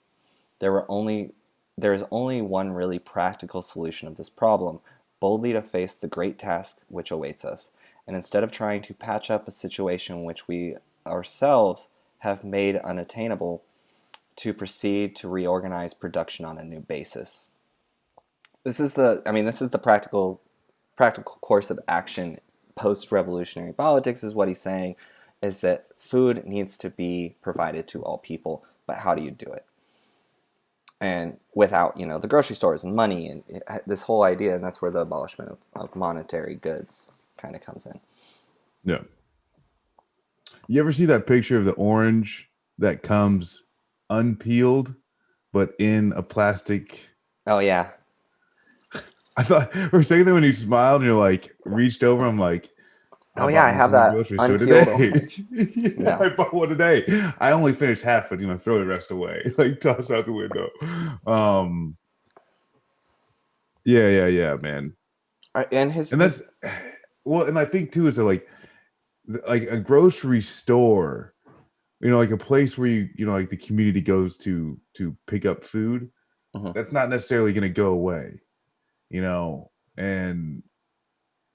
There is only one really practical solution of this problem: boldly to face the great task which awaits us, and instead of trying to patch up a situation which we ourselves have made unattainable, to proceed to reorganize production on a new basis. This is the practical course of action post-revolutionary politics, is what he's saying, is that food needs to be provided to all people, but how do you do it? And without, the grocery stores and money and this whole idea, and that's where the abolishment of monetary goods kind of comes in. Yeah. You ever see that picture of the orange that comes unpeeled, but in a plastic? Oh, yeah. I thought for a second there when you smiled and you're like reached over, I'm like, I Oh, yeah, bought I one have from the that grocery store unpeeled today. orange. Yeah, Yeah. I bought one today. I only finished half, but throw the rest away, like toss out the window. Yeah, man. And And that's well, and I think too is that like a grocery store, like a place where like the community goes to pick up food. mm-hmm. That's not necessarily going to go away, and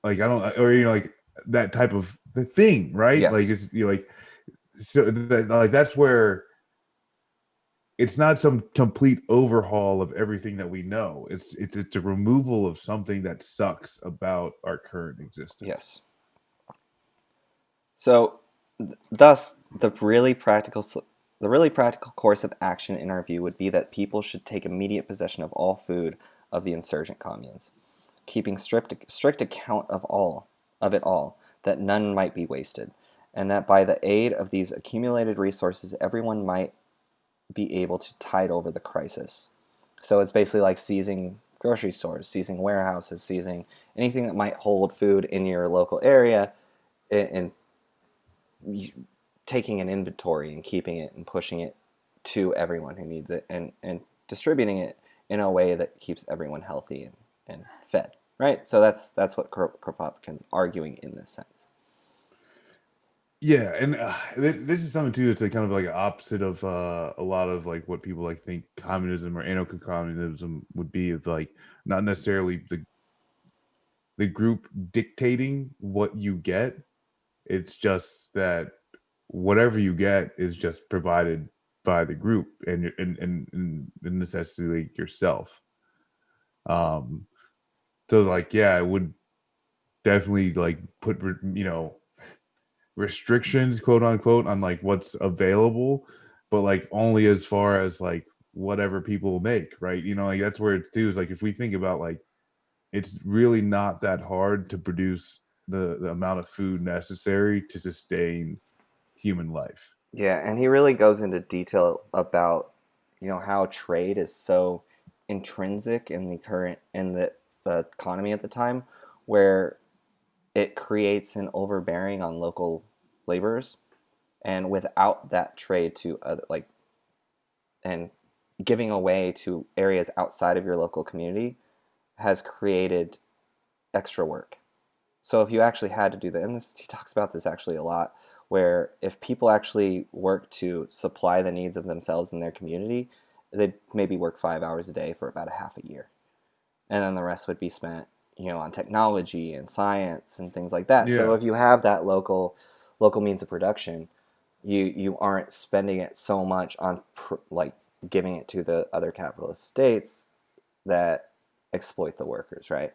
like I don't, or like that type of the thing, right? Yes. Like it's like so that, like that's where it's not some complete overhaul of everything that we know. It's a removal of something that sucks about our current existence. Yes. So, thus, the really practical course of action in our view would be that people should take immediate possession of all food of the insurgent communes, keeping strict account of it all, that none might be wasted, and that by the aid of these accumulated resources, everyone might be able to tide over the crisis. So it's basically like seizing grocery stores, seizing warehouses, seizing anything that might hold food in your local area, and taking an inventory and keeping it and pushing it to everyone who needs it, and distributing it in a way that keeps everyone healthy and fed, right? So that's what Kropotkin's arguing in this sense. Yeah, and this is something too that's like kind of like an opposite of a lot of like what people like think communism or anarcho-communism would be. It's like not necessarily the group dictating what you get. It's just that whatever you get is just provided by the group and necessarily yourself. Um, so like yeah, I would definitely like put restrictions, quote unquote, on like what's available, but like only as far as like whatever people make, right? Like that's where it's too is like if we think about like it's really not that hard to produce the amount of food necessary to sustain human life. Yeah, and he really goes into detail about how trade is so intrinsic in the economy at the time, where it creates an overbearing on local laborers, and without that trade to other, like and giving away to areas outside of your local community has created extra work. So if you actually had to do that, and he talks about this actually a lot, where if people actually work to supply the needs of themselves and their community, they'd maybe work 5 hours a day for about a half a year, and then the rest would be spent, on technology and science and things like that. So Yeah. if you have that local means of production, you aren't spending it so much on like giving it to the other capitalist states that exploit the workers, right?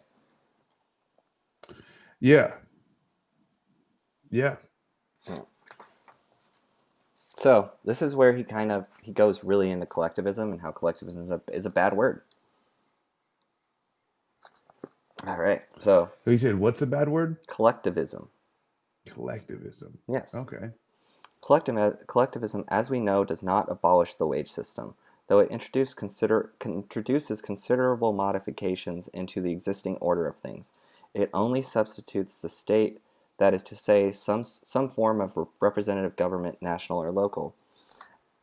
Yeah. Yeah. So this is where he goes really into collectivism and how collectivism is a bad word. All right, so So you said what's a bad word? collectivism. Collectivism. Yes. Okay. Collectivism, as we know, does not abolish the wage system, though it introduces considerable modifications into the existing order of things. It only substitutes the state, that is to say, some form of representative government, national or local,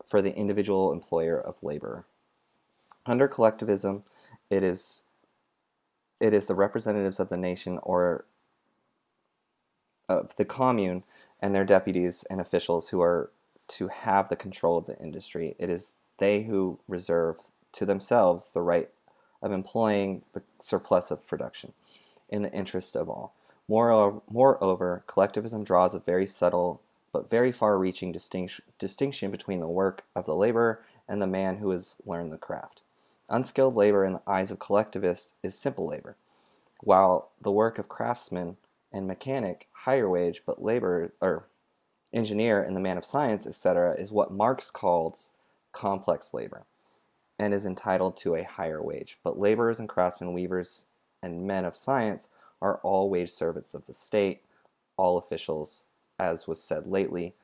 for the individual employer of labor. Under collectivism, it is the representatives of the nation or of the commune and their deputies and officials who are to have the control of the industry. It is they who reserve to themselves the right of employing the surplus of production in the interest of all. Moreover, collectivism draws a very subtle but very far-reaching distinction between the work of the laborer and the man who has learned the craft. Unskilled labor in the eyes of collectivists is simple labor, while the work of craftsman and mechanic, higher wage, but labor or engineer and the man of science, etc., is what Marx calls complex labor and is entitled to a higher wage. But laborers and craftsmen, weavers, and men of science are all wage servants of the state, all officials, as was said lately,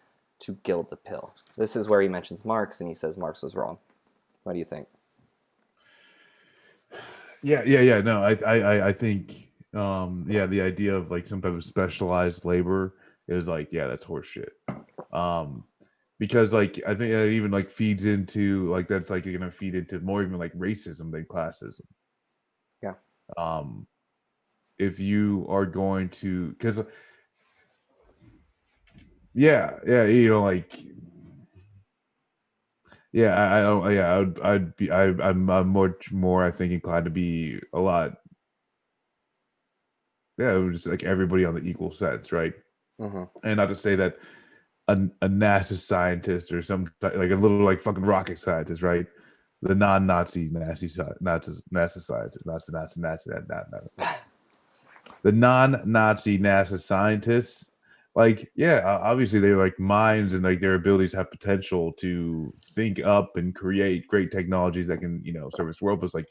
to gild the pill. This is where he mentions Marx and he says Marx was wrong. What do you think? Yeah. No, I think yeah, the idea of like some type of specialized labor is like, yeah, that's horseshit. Um because like I think it even like feeds into like that's like gonna feed into more even like racism than classism. Yeah. Um if you are going to because yeah, like yeah, I don't yeah, I'd be I'm much more I think inclined to be a lot yeah, it was just like everybody on the equal sense, right? Mm-hmm. And not to say that a NASA scientist or some like a little like fucking rocket scientist, right? The non-Nazi NASA scientist, the non-Nazi NASA scientists, like yeah, obviously they're like minds and like their abilities have potential to think up and create great technologies that can service the world. But it's like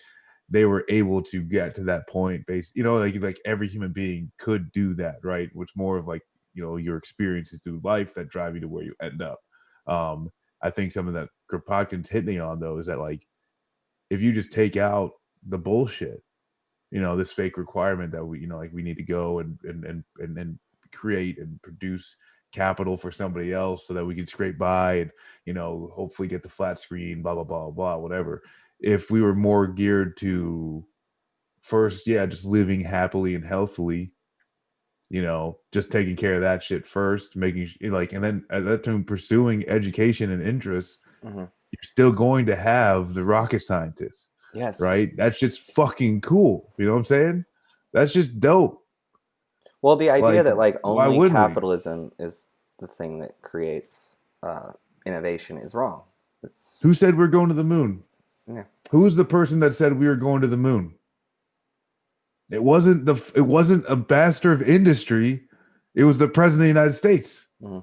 they were able to get to that point based, like every human being could do that, right? Which more of like your experiences through life that drive you to where you end up. I think something that Kropotkin's hitting on though is that like if you just take out the bullshit, this fake requirement that we like we need to go and create and produce capital for somebody else so that we could scrape by and, you know, hopefully get the flat screen, blah, blah, blah, blah, whatever. If we were more geared to first, yeah, just living happily and healthily, you know, just taking care of that shit first, making like, and then at that time pursuing education and interests, Mm-hmm. you're still going to have the rocket scientists, Yes. right? That's just fucking cool. You know what I'm saying? That's just dope. Well, the idea Like, that like why only wouldn't we? capitalism is the thing that creates innovation is wrong. Who It's said we're going to the moon? yeah. Who's the person that said we were going to the moon? It wasn't a master of industry. It was the president of the United States. Mm-hmm.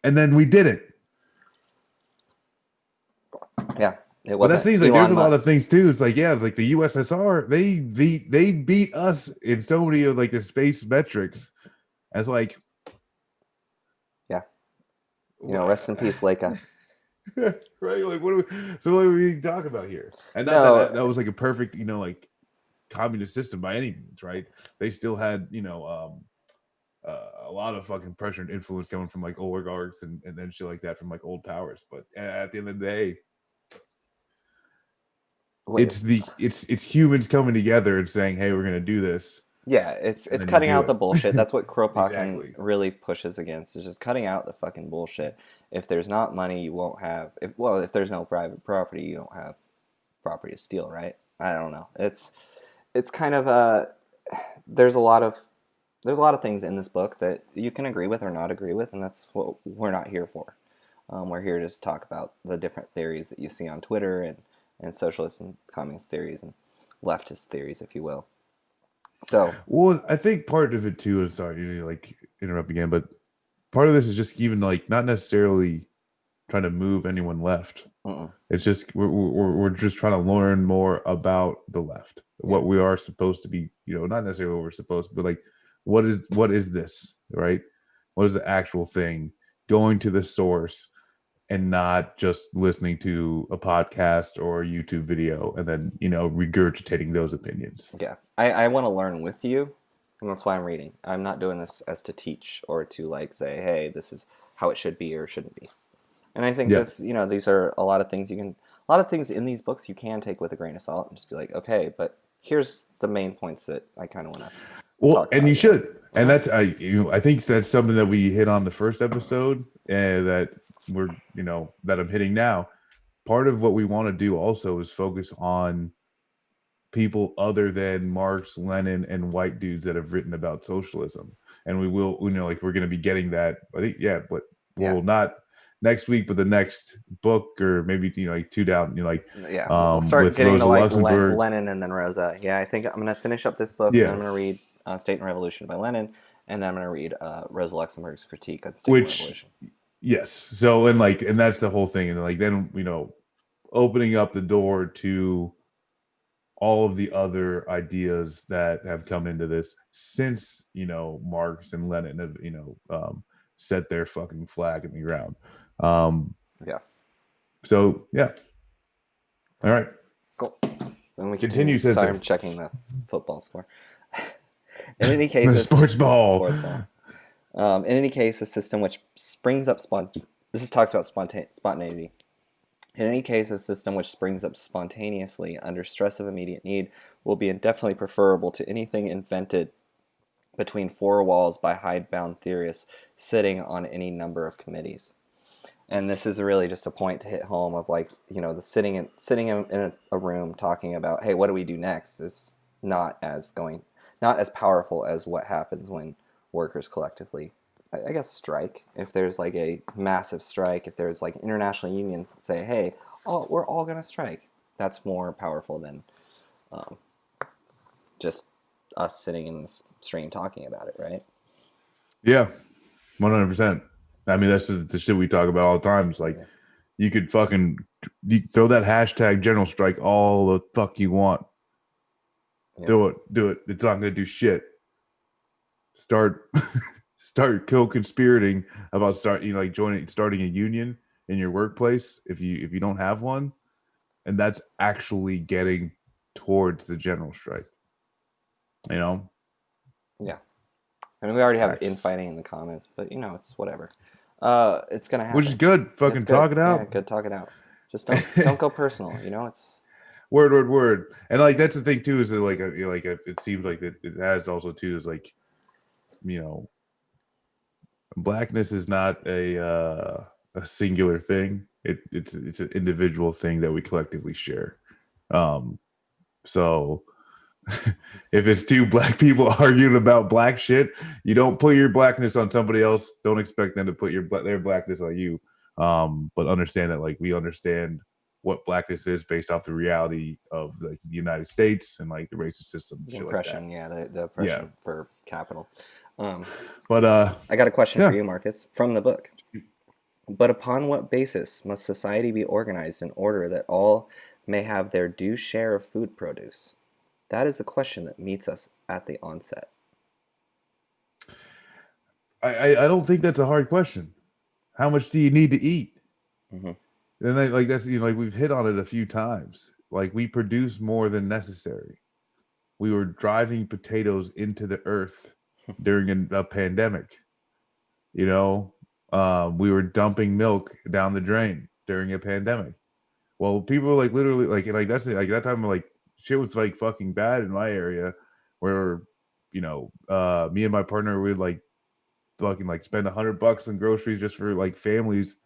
And then we did it. Yeah. It But that wasn't seems like there's Elon a lot of Musk. things too. It's like, yeah, like the USSR, they beat us in so many of like the space metrics. As like, Yeah. You know, rest in peace, Leica. right? Like, so what are we talking about here? And not No, that was like a perfect, you know, like communist system by any means, right? They still had, you know, a lot of fucking pressure and influence coming from like oligarchs and then shit like that from like old powers. But at the end of the day, wait, it's humans coming together and saying, hey, we're gonna do this, yeah, and it's then you cutting do out the it. bullshit. That's what Kropotkin Exactly. really pushes against. Is just cutting out the fucking bullshit. If there's not money, you won't have. If there's no private property, you don't have property to steal, right? I don't know. It's kind of there's a lot of things in this book that you can agree with or not agree with, and that's what we're not here for. We're here to just talk about the different theories that you see on Twitter and socialist and communist theories and leftist theories, if you will. So, Well, I think part of it too, and sorry, you know, like interrupt again, but part of this is just even like not necessarily trying to move anyone left. mm-mm. It's just we're just trying to learn more about the left, Yeah, what we are supposed to be, you know, not necessarily what we're supposed to, but like what is this, right? What is the actual thing? Going to the source and not just listening to a podcast or a YouTube video and then, you know, regurgitating those opinions. yeah. I want to learn with you, and that's why I'm reading. I'm not doing this as to teach or to like say, hey, this is how it should be or shouldn't be. And I think Yeah. this, you know, these are a lot of things a lot of things in these books you can take with a grain of salt and just be like, okay, but here's the main points that I kind of want to Well, talk and about, you you know? should. And that's I think that's something that we hit on the first episode and that we're, you know, that I'm hitting now. Part of what we want to do also is focus on people other than Marx, Lenin, and white dudes that have written about socialism. And we will, you know, like we're going to be getting that. I think, yeah, but Yeah. well, not next week, but the next book, or maybe, you know, like two down, you know, like Yeah, we'll start with getting to Rosa like Luxemburg. Lenin and then Rosa. Yeah, I think I'm going to finish up this book and then Yeah, I'm going to read State and Revolution by Lenin, and then I'm going to read Rosa Luxemburg's critique on State and which Revolution. yes. So and like and that's the whole thing, and like then, you know, opening up the door to all of the other ideas that have come into this since, you know, Marx and Lenin have, you know, set their fucking flag in the ground. Yeah, So yeah, all right, cool. Then we continue, continue. Sorry, Sensei. I'm checking the football score. In any case, The sports ball. sports ball. In any case, a system which springs up talks about spontaneity. In any case, a system which springs up spontaneously under stress of immediate need will be indefinitely preferable to anything invented between four walls by hidebound theorists sitting on any number of committees. And this is really just a point to hit home of like, you know, the sitting in a room talking about, hey, what do we do next is not as powerful as what happens when workers collectively, I guess, strike. If there's like a massive strike, if there's like international unions that say, hey, we're all gonna strike, that's more powerful than um, just us sitting in this stream talking about it, right? Yeah, 100%. I mean, that's the shit we talk about all the time. It's like Yeah. you could fucking throw that hashtag general strike all the fuck you want. Yeah. Do it. It's not gonna do shit. Start co-conspirating about starting a union in your workplace if you don't have one, and that's actually getting towards the general strike, you know. Yeah. I mean, we already have Facts. infighting in the comments, but it's whatever. It's gonna Which is happen. good. It's Fucking good. talk it Yeah, out. good. Talk it out. Just don't go personal. It's Word, word, word. And like that's the thing too, is that like it seems like it has also too is like, you know, blackness is not a singular thing. It's an individual thing that we collectively share. Um, so if it's two black people arguing about black shit, you don't put your blackness on somebody else. Don't expect them to put their blackness on you. But understand that like we understand what blackness is based off the reality of like the United States and like the racist system, the shit like that. impression. Yeah, the Yeah. oppression for capital. Um, But I got a question for yeah. you, Marcus, from the book. But upon what basis must society be organized in order that all may have their due share of food produce? That is the question that meets us at the onset. I don't think that's a hard question. How much do you need to eat? Hmm. And then, like that's like we've hit on it a few times. Like we produce more than necessary. We were driving potatoes into the earth during a pandemic. You know, we were dumping milk down the drain during a pandemic. Well, people were like literally like that's it. Like that time, like shit was like fucking bad in my area, where me and my partner would like fucking like spend $100 on groceries just for like families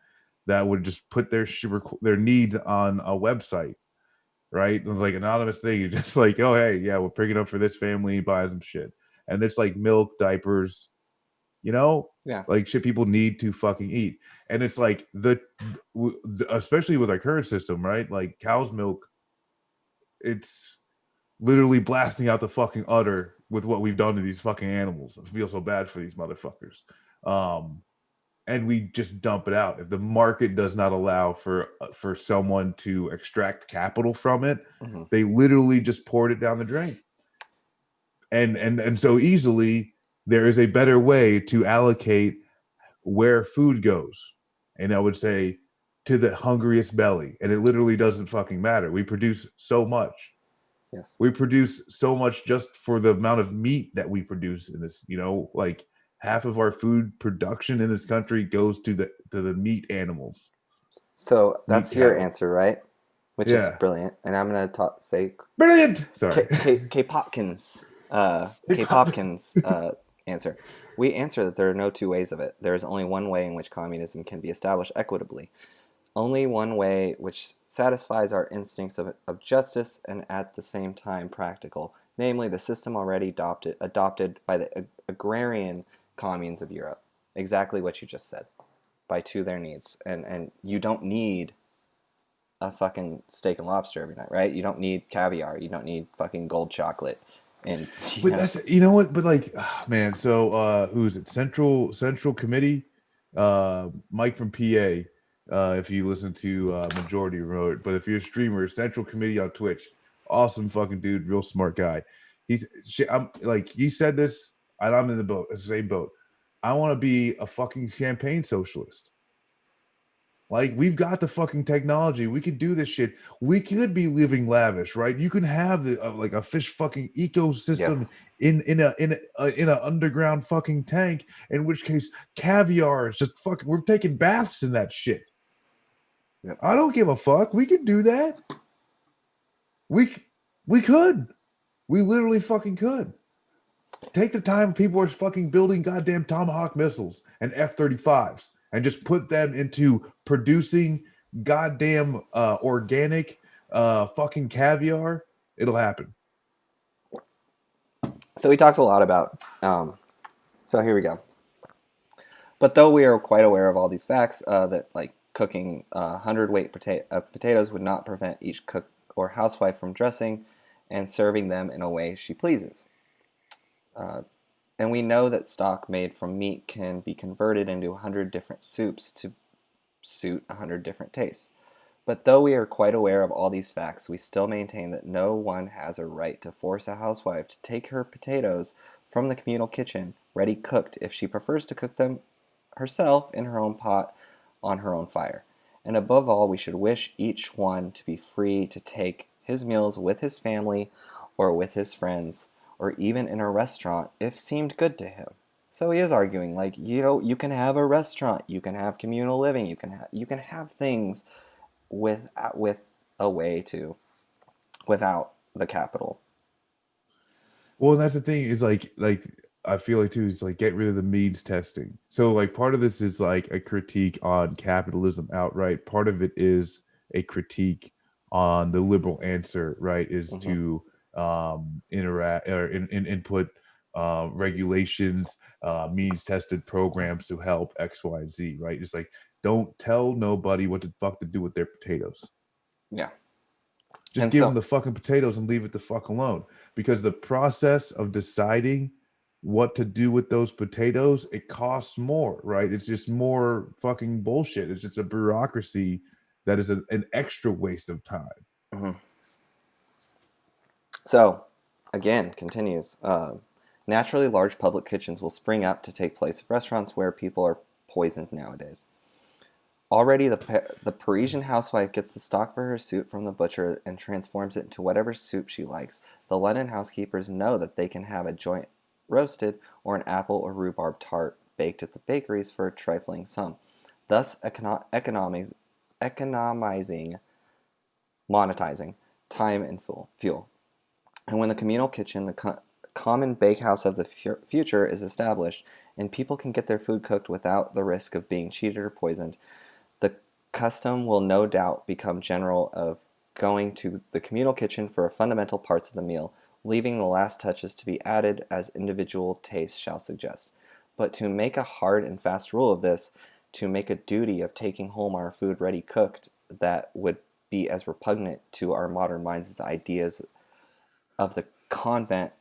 that would just put their needs on a website, right? It was like anonymous thing. You're just like, oh hey, yeah, we're picking up for this family, buy some shit, and it's like milk, diapers, Yeah. like shit people need to fucking eat. And it's like especially with our current system, right? Like cow's milk, it's literally blasting out the fucking udder with what we've done to these fucking animals. I feel so bad for these motherfuckers. And we just dump it out. If the market does not allow for someone to extract capital from it, Hmm. they literally just poured it down the drain. And so easily there is a better way to allocate where food goes. And I would say to the hungriest belly. And it literally doesn't fucking matter. We produce so much. Yes. We produce so much just for the amount of meat that we produce in this, like half of our food production in this country goes to the meat animals, So meat that's your cattle. answer, right? Which is Yeah. brilliant. And I'm gonna say Brilliant. Sorry. K Popkins answer. We answer that there are no two ways of it. There is only one way in which communism can be established equitably. Only one way which satisfies our instincts of justice and at the same time practical, namely the system already adopted by the agrarian communes of Europe. Exactly what you just said. By to their needs. And you don't need a fucking steak and lobster every night, right? You don't need caviar. You don't need fucking gold chocolate. And But that's what, but like man, so who is it? Central Committee, Mike from PA. If you listen to Majority Road, but if you're a streamer, Central Committee on Twitch, awesome fucking dude, real smart guy. I'm like he said this, and I'm in the same boat. I want to be a fucking champagne socialist. Like we've got the fucking technology. We could do this shit. We could be living lavish, right? You can have like a fish fucking ecosystem yes. in a underground fucking tank. In which case, caviar is just fucking. We're taking baths in that shit. Yep. I don't give a fuck. We could do that. We we could. We literally fucking could. Take the time people are fucking building goddamn Tomahawk missiles and F-35s and just put them into producing goddamn organic fucking caviar. It'll happen. So he talks a lot about. So here we go. But though we are quite aware of all these facts, that like cooking 100 weight potatoes would not prevent each cook or housewife from dressing and serving them in a way she pleases. Uh, and we know that stock made from meat can be converted into 100 different soups to suit 100 different tastes. But though we are quite aware of all these facts, we still maintain that no one has a right to force a housewife to take her potatoes from the communal kitchen, ready cooked, if she prefers to cook them herself in her own pot on her own fire. And above all, we should wish each one to be free to take his meals with his family or with his friends, or even in a restaurant if seemed good to him. So he is arguing, like, you can have a restaurant, you can have communal living, you can have things with a way to without the capital. Well, and that's the thing is like I feel like too is like get rid of the means testing. So like part of this is like a critique on capitalism outright. Part of it is a critique on the liberal answer, right? Is Hmm. to interact or input regulations, means tested programs to help X, Y, and Z, right? It's like don't tell nobody what the fuck to do with their potatoes. Yeah. Just And give them so, the fucking potatoes and leave it the fuck alone. Because the process of deciding what to do with those potatoes, it costs more, right? It's just more fucking bullshit. It's just a bureaucracy that is an extra waste of time. mhm. So again, continues. Naturally, large public kitchens will spring up to take place of restaurants where people are poisoned nowadays. Already, the Parisian housewife gets the stock for her soup from the butcher and transforms it into whatever soup she likes. The London housekeepers know that they can have a joint roasted or an apple or rhubarb tart baked at the bakeries for a trifling sum, thus economizing, monetizing time and fuel. And when the communal kitchen, the common bakehouse of the future, is established, and people can get their food cooked without the risk of being cheated or poisoned, the custom will no doubt become general of going to the communal kitchen for fundamental parts of the meal, leaving the last touches to be added as individual taste shall suggest. But to make a hard and fast rule of this, to make a duty of taking home our food ready cooked, that would be as repugnant to our modern minds as the ideas of the convent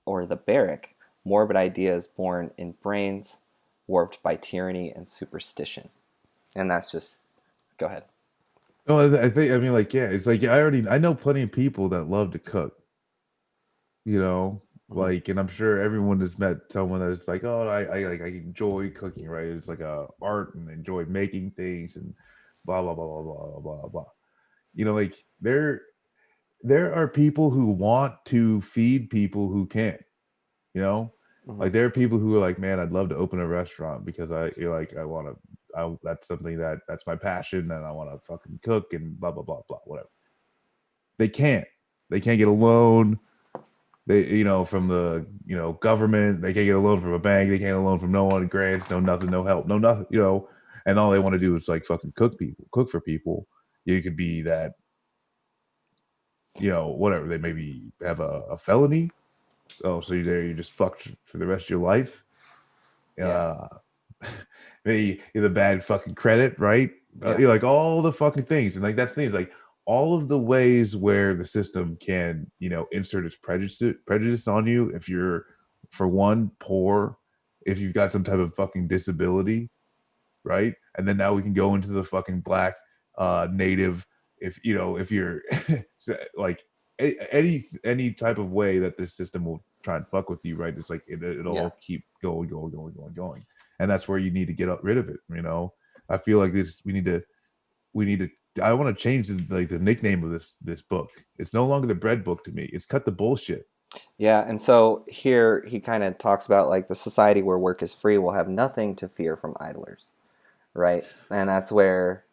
or the barrack, morbid ideas born in brains warped by tyranny and superstition. And that's just, go ahead. No, I think I mean like yeah, it's like I know plenty of people that love to cook, you know, Hmm. like and I'm sure everyone has met someone that's like, oh, I enjoy cooking, right? It's like a art and enjoy making things and blah blah blah blah blah blah blah blah. You know, like there are people who want to feed people who can't, you know? Hmm. Like there are people who are like, man, I'd love to open a restaurant because you're like I want to that's something that's my passion and I want to fucking cook and blah blah blah blah whatever. They can't. They can't get a loan. They from the government. They can't get a loan from a bank. They can't get a loan from no one. Grants, no nothing, no help, no nothing. And all they want to do is like fucking cook for people. You could be that whatever. They maybe have a felony. Oh, so you're just fucked for the rest of your life. Yeah. Uh, maybe you have a bad fucking credit, right? Yeah. Like all the fucking things, and like that's things like all of the ways where the system can insert its prejudice on you if you're for one poor, if you've got some type of fucking disability, right? And then now we can go into the fucking black native if you're like any type of way that this system will try and fuck with you, right? It's like it Yeah. all keep going, and that's where you need to get rid of it. I feel like this we need to I want to change the nickname of this book. It's no longer the bread book to me. It's cut the bullshit. Yeah. And so here he kind of talks about like the society where work is free will have nothing to fear from idlers, right? And that's where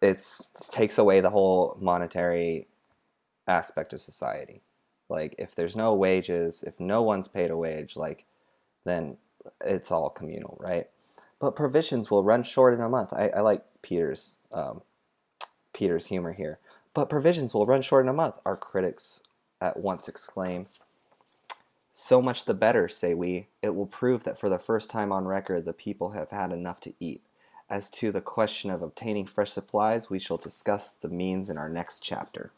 it takes away the whole monetary aspect of society. Like if there's no wages, if no one's paid a wage, like then it's all communal, right? But provisions will run short in a month. I like Peter's humor here. But provisions will run short in a month, our critics at once exclaim. So much the better, say we. It will prove that for the first time on record the people have had enough to eat. As to the question of obtaining fresh supplies, we shall discuss the means in our next chapter.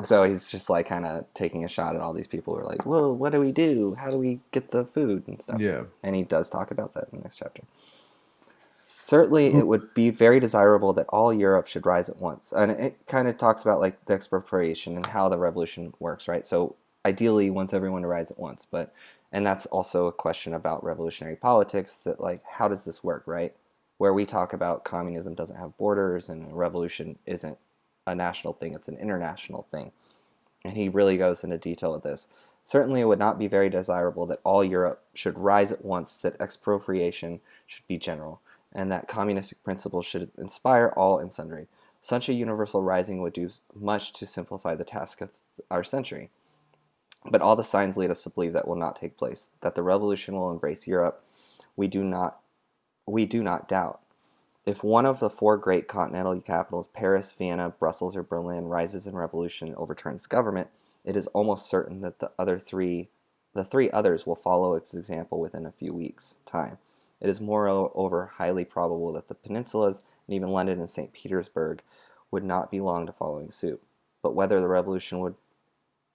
So he's just like kind of taking a shot at all these people who are like, well, what do we do? How do we get the food and stuff? Yeah. And he does talk about that in the next chapter. Certainly, it would be very desirable that all Europe should rise at once. And it kind of talks about like the expropriation and how the revolution works, right? So ideally, wants everyone to rise at once, and that's also a question about revolutionary politics. That like, how does this work, right? Where we talk about communism doesn't have borders and a revolution isn't a national thing; it's an international thing. And he really goes into detail with this. Certainly, it would not be very desirable that all Europe should rise at once, that expropriation should be general, and that communistic principles should inspire all and sundry. Such a universal rising would do much to simplify the task of our century. But all the signs lead us to believe that will not take place. That the revolution will embrace Europe, we do not doubt. If one of the four great continental capitals, Paris, Vienna, Brussels, or Berlin, rises in revolution and overturns the government, it is almost certain that the three others will follow its example within a few weeks' time. It is moreover highly probable that the peninsulas, and even London and St. Petersburg, would not be long to following suit. But whether the revolution would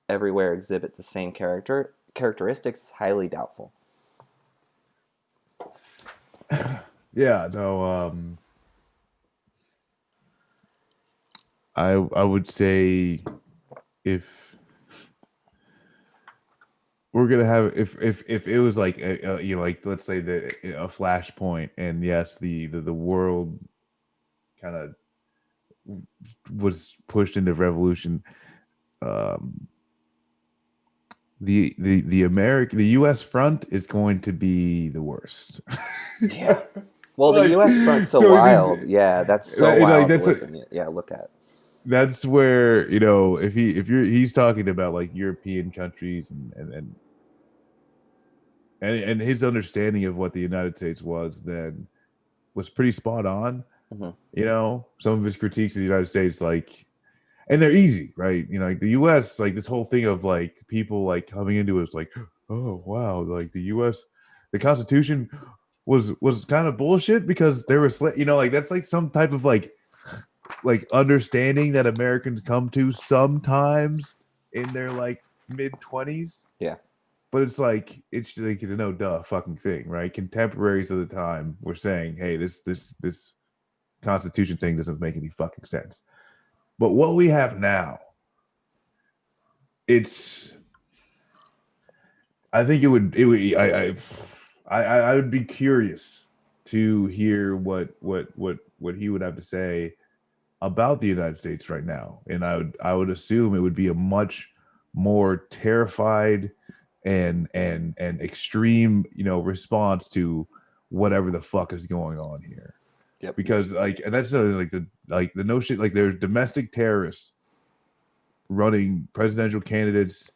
everywhere exhibit the same characteristics is highly doubtful. Yeah, no, I would say if we're gonna have if it was like you know, like let's say a flashpoint, and yes, the world kind of was pushed into revolution. Um, the U.S. front is going to be the worst. Yeah. Well, the Like, U.S. front's so so wild. Yeah, that's so like wild to listen. Yeah, look at. that's where, you know, he's talking about like European countries, and his understanding of what the United States was then was pretty spot on. Mm-hmm. You know, some of his critiques of the United States, like, and they're easy, right? You know, like the U.S., like this whole thing of like people like coming into it, like, oh wow, like the U.S., the Constitution was kind of bullshit because there was, you know, like that's like some type of like understanding that Americans come to sometimes in their like mid-20s. Yeah. But it's like it's like a no duh fucking thing, right? Contemporaries of the time were saying, "Hey, this Constitution thing doesn't make any fucking sense." But what we have now, it's I think it would I would be curious to hear what he would have to say about the United States right now, and I would assume it would be a much more terrified and extreme, you know, response to whatever the fuck is going on here. Yep. Because like, and that's like the notion, like there's domestic terrorists running presidential candidates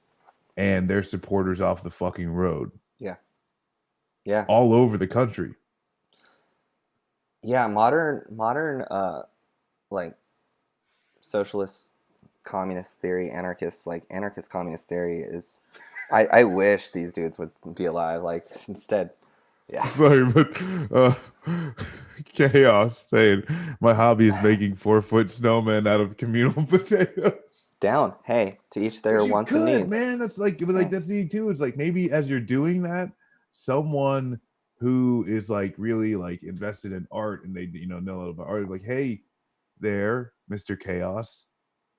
and their supporters off the fucking road. Yeah. Yeah. All over the country. Yeah. Modern like socialist communist theory, anarchist communist theory is. I wish these dudes would be alive. Like instead, yeah. Sorry, but chaos saying my hobby is making 4-foot snowmen out of communal potatoes. Down. Hey, to each their But you wants and could, needs. man. That's like, but like that's the thing too. It's like maybe as you're doing that, someone who is like really like invested in art and they, you know a little about art, like, hey, there, Mr. Chaos.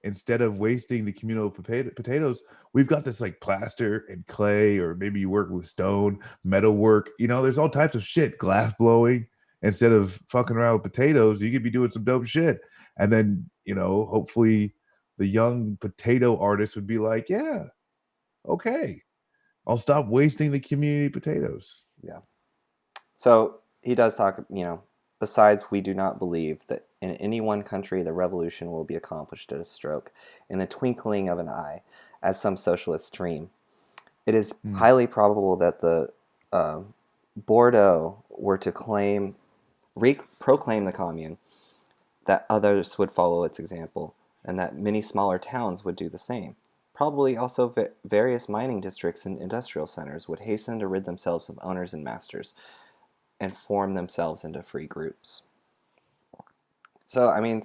Instead of wasting the communal potatoes, we've got this like plaster and clay, or maybe you work with stone, metal work. You know, there's all types of shit, glass blowing. Instead of fucking around with potatoes, you could be doing some dope shit. And then, you know, hopefully the young potato artist would be like, yeah, okay, I'll stop wasting the community potatoes. Yeah. So he does talk, besides, we do not believe that in any one country the revolution will be accomplished at a stroke, in the twinkling of an eye, as some socialists dream. It is highly probable that the Bordeaux were to proclaim the commune, that others would follow its example, and that many smaller towns would do the same. Probably also various mining districts and industrial centers would hasten to rid themselves of owners and masters, and form themselves into free groups. So I mean,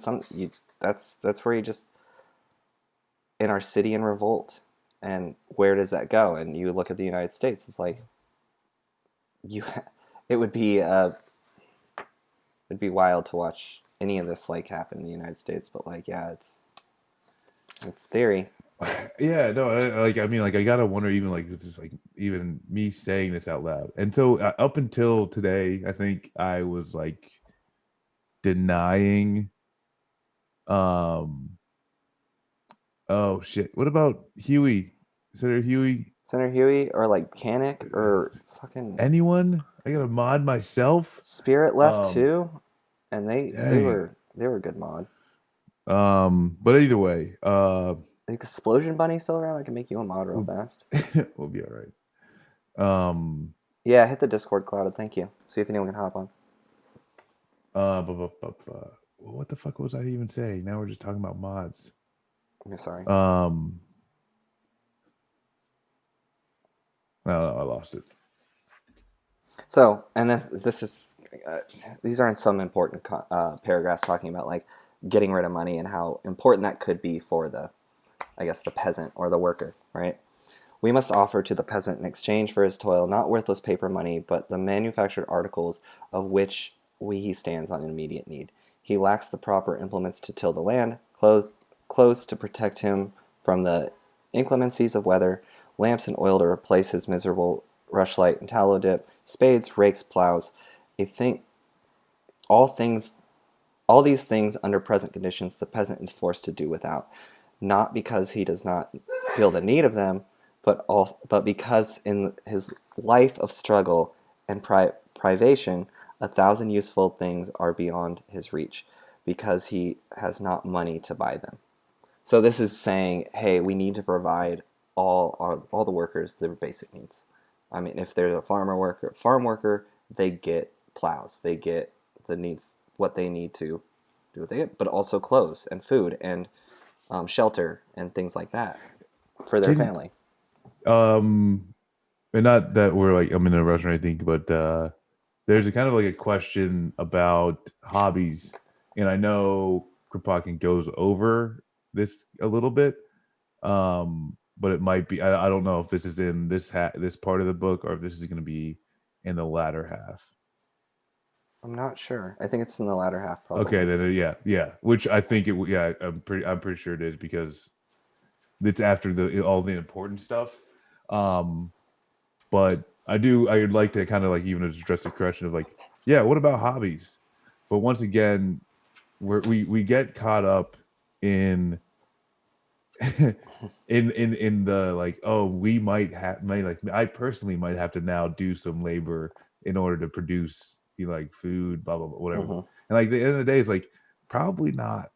that's where you just in our city in revolt, and where does that go? And you look at the United States, it's like it would be it'd be wild to watch any of this like happen in the United States. But like, yeah, it's theory. Yeah, no, I mean, like, I gotta wonder, even like, it's just like, even me saying this out loud. And so, up until today, I think I was like denying, oh shit, what about Huey? Senator Huey? Senator Huey or like Canic or fucking Anyone? I got a mod myself. Spirit left Um, too, and they dang. were a good mod. But either way, Like Explosion Bunny still around? I can make you a mod real we'll, fast. we'll be all right. Um, Yeah, hit the Discord cloud. Thank you. See if anyone can hop on. what the fuck was I even saying? Now we're just talking about mods. I'm sorry. I lost it. So, and this is these aren't some important paragraphs talking about like getting rid of money and how important that could be for the, I guess, the peasant or the worker, right? We must offer to the peasant in exchange for his toil not worthless paper money, but the manufactured articles of which he stands on immediate need. He lacks the proper implements to till the land, clothes to protect him from the inclemencies of weather, lamps and oil to replace his miserable rushlight and tallow dip, spades, rakes, plows. A thing, all things, all these things under present conditions, the peasant is forced to do without, not because he does not feel the need of them, but because in his life of struggle and privation, 1,000 useful things are beyond his reach, because he has not money to buy them. So this is saying, hey, we need to provide all the workers their basic needs. I mean, if they're a farm worker, they get plows, they get the needs, what they need to do what they get, but also clothes and food and shelter and things like that for their Can family. and not that we're like I'm in a rush or anything, but there's a kind of like a question about hobbies, and I know Kropotkin goes over this a little bit, but it might be I don't know if this is in this part of the book or if this is going to be in the latter half. I'm not sure. I think it's in the latter half, Okay, probably. then yeah, which I think yeah, I'm pretty sure it is because it's after the all the important stuff. Um, but I would like to kind of like even address the question of like, yeah, what about hobbies? But once again, we get caught up in in the like, oh, we might like I personally might have to now do some labor in order to produce like food, blah blah blah, whatever. Hmm. And like the end of the day, it's like probably not.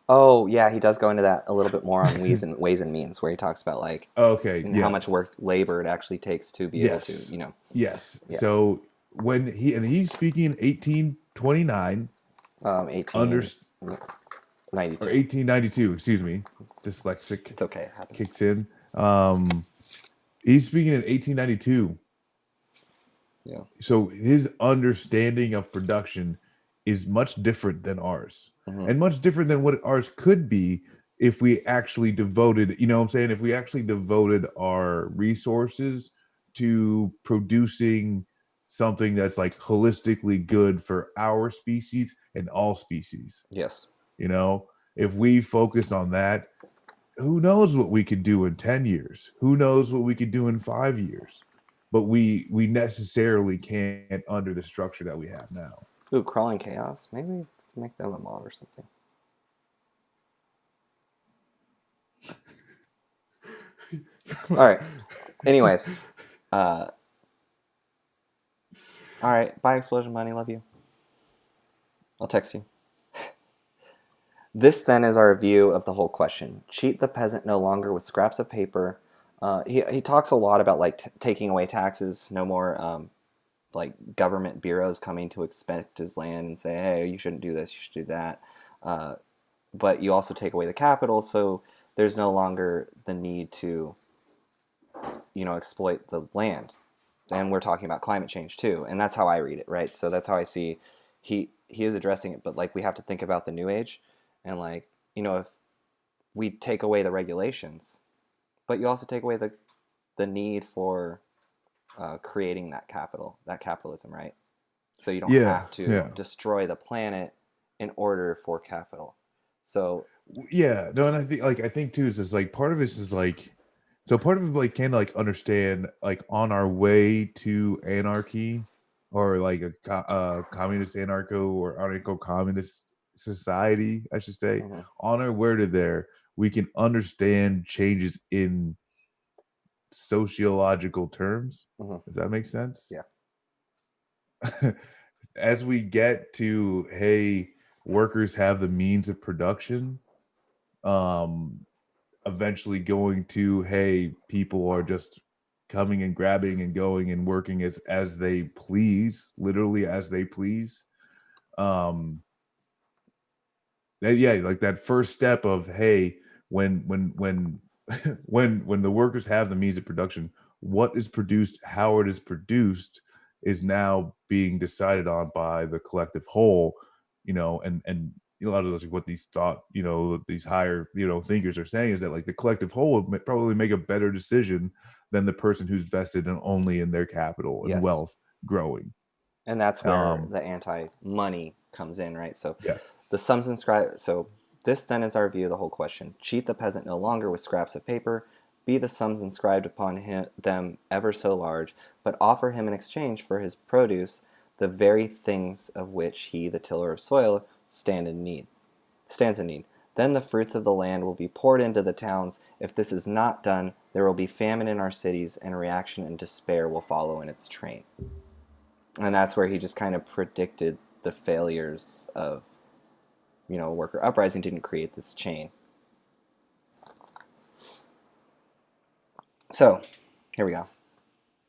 Oh yeah, he does go into that a little bit more on ways and means, where he talks about like Okay, how yeah, much work labor it actually takes to be able to, yes, yes. yeah, So when he's speaking in 1829, under 1892. or 1892, excuse me, dyslexic It's okay, it happens. kicks in. He's speaking in 1892. Yeah. So his understanding of production is much different than ours, Hmm. and much different than what ours could be if we actually devoted, you know what I'm saying, if we actually devoted our resources to producing something that's like holistically good for our species and all species. Yes. You know, if we focused on that, who knows what we could do in 10 years? Who knows what we could do in 5 years? But we necessarily can't under the structure that we have now. Ooh, crawling chaos. Maybe make them a mod or something. All right. Anyways, uh, all right. Bye, Explosion Bunny. Love you. I'll text you. This then is our view of the whole question. Cheat the peasant no longer with scraps of paper. He talks a lot about like taking away taxes, no more like government bureaus coming to inspect his land and say, hey, you shouldn't do this, you should do that. Uh, but you also take away the capital, so there's no longer the need to, exploit the land. And we're talking about climate change too, and that's how I read it, right? So that's how I see he is addressing it, but like we have to think about the new age, and like if we take away the regulations, but you also take away the need for creating that capitalism, right? So you don't Yeah, have to yeah. destroy the planet in order for capital. So Yeah, no, and I think too is like part of this is like so part of like kind of like understand like on our way to anarchy or like communist anarcho or anarcho communist society, I should say, mhm. on our way to there, we can understand changes in sociological terms. Hmm. Does that make sense? Yeah. As we get to, hey, workers have the means of production, um, eventually going to, hey, people are just coming and grabbing and going and working as they please, literally as they please. Um, yeah, like that first step of, hey, when when the workers have the means of production, what is produced, how it is produced, is now being decided on by the collective whole, and a lot of those, like, what these thought, these higher, thinkers are saying is that, like, the collective whole would probably make a better decision than the person who's vested in only in their capital and Yes. wealth growing. And that's where um the anti-money comes in, right? So yeah the sums inscribed. So this then is our view of the whole question. Cheat the peasant no longer with scraps of paper, be the sums inscribed upon them ever so large, but offer him in exchange for his produce the very things of which he, the tiller of soil, stands in need. Then the fruits of the land will be poured into the towns. If this is not done, there will be famine in our cities, and reaction and despair will follow in its train. And that's where he just kind of predicted the failures of, worker uprising didn't create this chain. So here we go.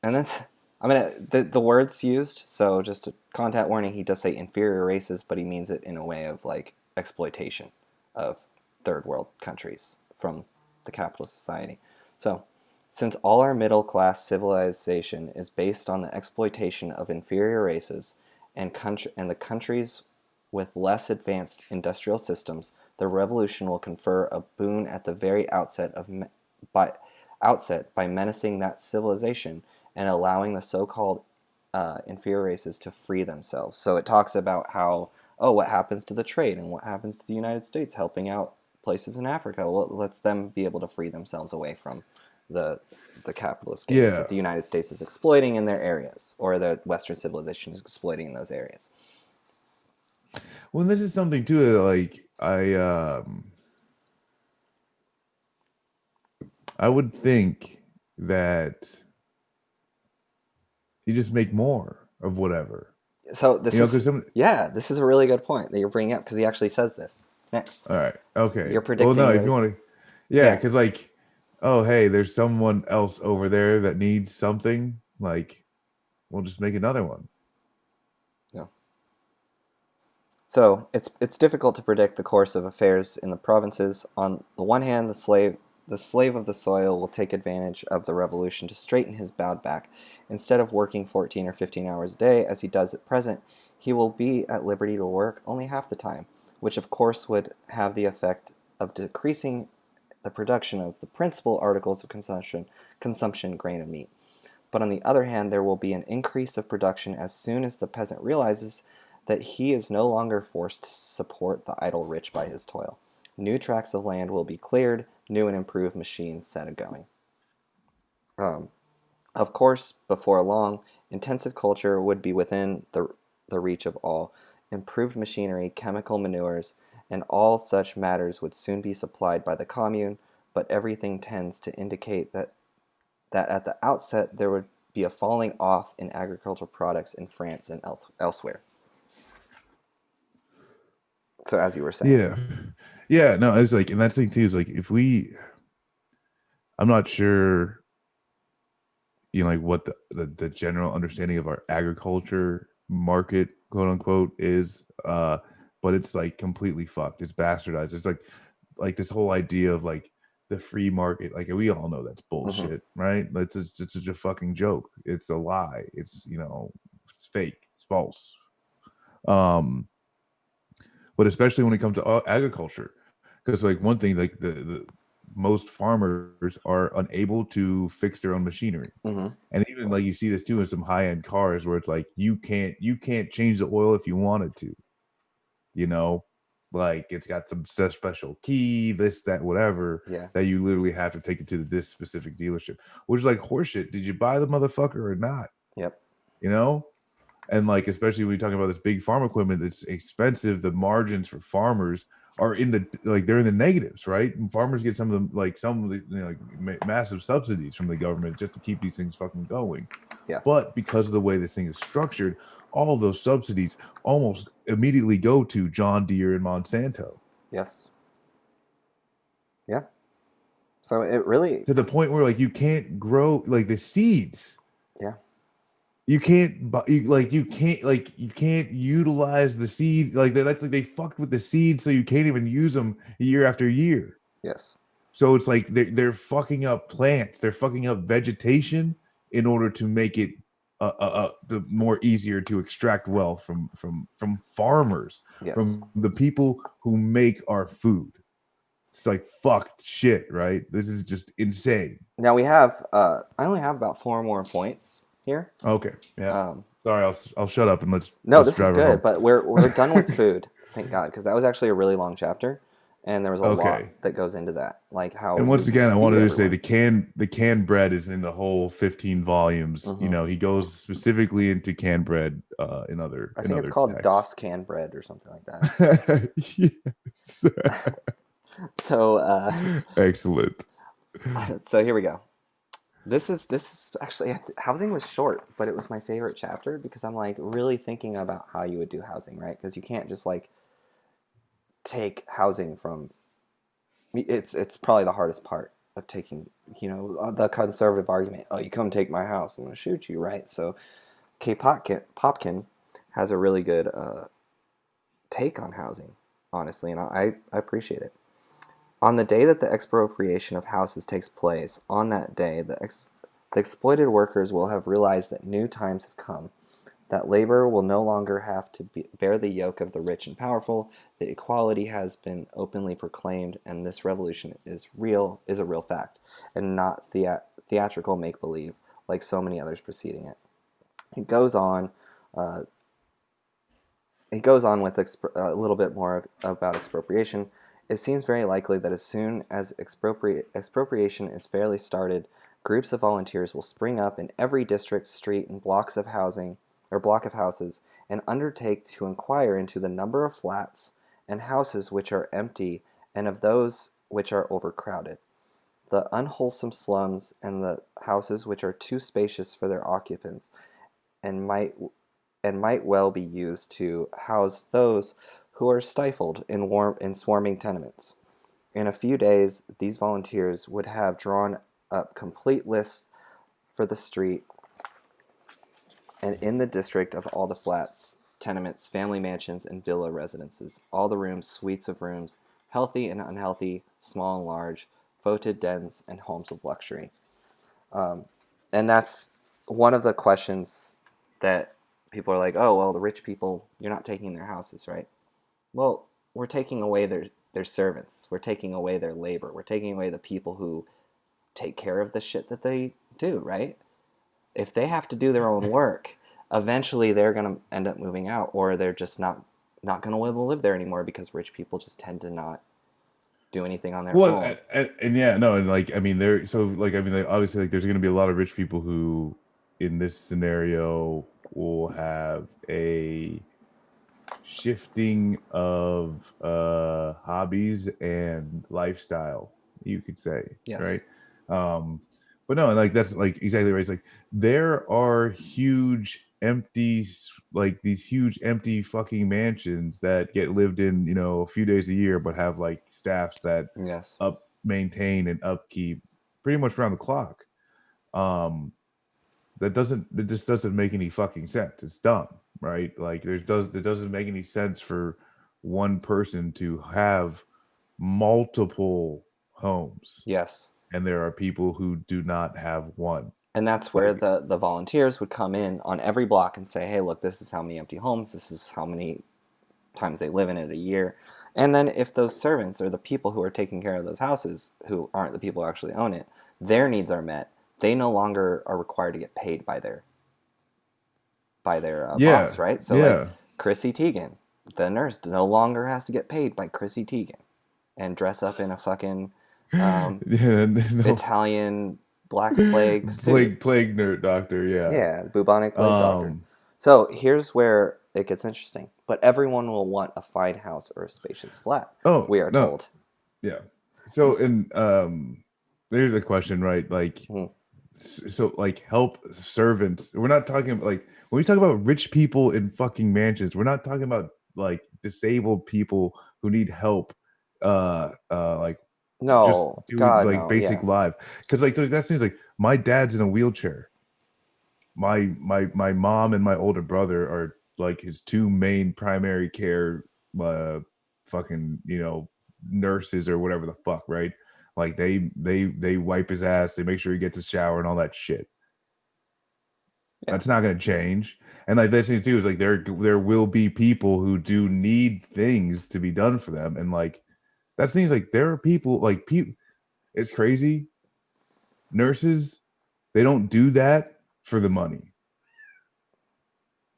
And that's, the words used. So just a content warning, he does say inferior races, but he means it in a way of like exploitation of third world countries from the capitalist society. So since all our middle class civilization is based on the exploitation of inferior races and the countries with less advanced industrial systems, the revolution will confer a boon at the very by by menacing that civilization and allowing the so-called inferior races to free themselves. So it talks about how, what happens to the trade and what happens to the United States helping out places in Africa. Well, it lets them be able to free themselves away from the capitalist gains yeah that the United States is exploiting in their areas, or the Western civilization is exploiting in those areas. Well, this is something too that, like, I would think that you just make more of whatever, So this is, because some. yeah, this is a really good point that you're bringing up, because he actually says this next. All right, okay. You're Well, no, predicting if what you he's, want to, yeah, yeah. because, like, oh, hey, there's someone else over there that needs something. Like, we'll just make another one. Yeah. So it's difficult to predict the course of affairs in the provinces. On the one hand, the slave of the soil will take advantage of the revolution to straighten his bowed back. Instead of working 14 or 15 hours a day as he does at present, he will be at liberty to work only half the time, which of course would have the effect of decreasing the production of the principal articles of consumption, grain and meat. But on the other hand, there will be an increase of production as soon as the peasant realizes that he is no longer forced to support the idle rich by his toil. New tracts of land will be cleared, new and improved machines set a-going. Um, of course, before long, intensive culture would be within the reach of all. Improved machinery, chemical manures, and all such matters would soon be supplied by the commune, but everything tends to indicate that at the outset there would be a falling off in agricultural products in France and elsewhere. So as you were saying. Yeah, yeah. No, it's like, and that's the thing too is, like, if we, I'm not sure, like, what the general understanding of our agriculture market, quote unquote, is, but it's like completely fucked. It's bastardized. It's like this whole idea of, like, the free market. Like, we all know that's Mm-hmm. bullshit, right? It's just a fucking joke. It's a lie. It's, it's fake. It's false. Um, but especially when it comes to agriculture, because, like, one thing, like, the most farmers are unable to fix their own machinery. Mm-hmm. And even, like, you see this too in some high-end cars where it's like you can't change the oil if you wanted to, you know like, it's got some special key, this, that, whatever, Yeah. that you literally have to take it to this specific dealership, which is like horseshit. Did you buy the motherfucker or not? Yep. you know and, like, especially when you're talking about this big farm equipment that's expensive, the margins for farmers are in the they're in the negatives, right? And farmers get some of the massive subsidies from the government just to keep these things fucking going. Yeah. But because of the way this thing is structured, all of those subsidies almost immediately go to John Deere and Monsanto. Yes. Yeah. So it really, To the point where you can't grow the seeds. yeah. You can't you can't utilize the seed that's they fucked with the seeds, so you can't even use them year after year. Yes. So it's like they're fucking up plants, they're fucking up vegetation in order to make it the more easier to extract wealth from farmers, Yes. from the people who make our food. It's like fucked shit, right? This is just insane. Now we have, I only have about 4 more points here. Okay, yeah. Sorry, I'll shut up and No, let's this is drive her home. good, but we're done with food, thank God, because that was actually a really long chapter, and there was a lot that goes into that, like how. And once again, I feed wanted to everyone. say the canned bread is in the whole 15 volumes. Mhm. He goes specifically into canned bread in other. I think it's other called texts. DOS canned bread or something like that. Yes. So Excellent. so here we go. This is actually, housing was short, but it was my favorite chapter because I'm like really thinking about how you would do housing, right? Because you can't just like take housing from. It's probably the hardest part of taking, the conservative argument. Oh, you come take my house, I'm gonna shoot you, right? So Popkin has a really good take on housing, honestly, and I appreciate it. On the day that the expropriation of houses takes place, on that day, the exploited workers will have realized that new times have come, that labor will no longer have to bear the yoke of the rich and powerful, that equality has been openly proclaimed, and this revolution is a real fact, and not theatrical make-believe, like so many others preceding it. It goes on. With a little bit more about expropriation. It seems very likely that as soon as expropriation is fairly started, groups of volunteers will spring up in every district, street, and block of houses, and undertake to inquire into the number of flats and houses which are empty and of those which are overcrowded, the unwholesome slums, and the houses which are too spacious for their occupants, and might well be used to house those who are stifled in swarming tenements. In a few days, these volunteers would have drawn up complete lists for the street and in the district of all the flats, tenements, family mansions, and villa residences, all the rooms, suites of rooms, healthy and unhealthy, small and large, voted dens, and homes of luxury. And that's one of the questions that people are like, oh, well, the rich people, you're not taking their houses, right? Well, we're taking away their servants. We're taking away their labor. We're taking away the people who take care of the shit that they do, right? If they have to do their own work, eventually they're going to end up moving out, or they're just not going to live there anymore because rich people just tend to not do anything on their own. And yeah, no, and obviously there's going to be a lot of rich people who in this scenario will have a shifting of hobbies and lifestyle, you could say. Yes. Right. But no, that's exactly right. It's like there are huge these huge empty fucking mansions that get lived in a few days a year, but have staffs that Yes. maintain and upkeep pretty much around the clock. It just doesn't make any fucking sense. It's dumb, right? It doesn't make any sense for one person to have multiple homes. Yes. And there are people who do not have one. And that's where the volunteers would come in on every block and say, hey, look, this is how many empty homes, this is how many times they live in it a year. And then if those servants or the people who are taking care of those houses, who aren't the people who actually own it, their needs are met, they no longer are required to get paid by their boss, right? So like Chrissy Teigen, the nurse, no longer has to get paid by Chrissy Teigen and dress up in a fucking Italian Black Plague suit. Plague nerd doctor, yeah. Yeah, bubonic plague doctor. So here's where it gets interesting. But everyone will want a fine house or a spacious flat, Oh we are no, told. yeah. So and there's a question, right? Like, Mhm. so like help servants. We're not talking about, like, when we talk about rich people in fucking mansions, we're not talking about like disabled people who need help, like just No, doing God, like no, basic yeah. life. Because like that seems like my dad's in a wheelchair. My mom and my older brother are like his two main primary care, fucking, nurses or whatever the fuck, right? Like they wipe his ass, they make sure he gets a shower and all that shit. Yeah. That's not going to change. And like this thing too is like there will be people who do need things to be done for them, and like that seems like there are people like people. It's crazy. Nurses, they don't do that for the money.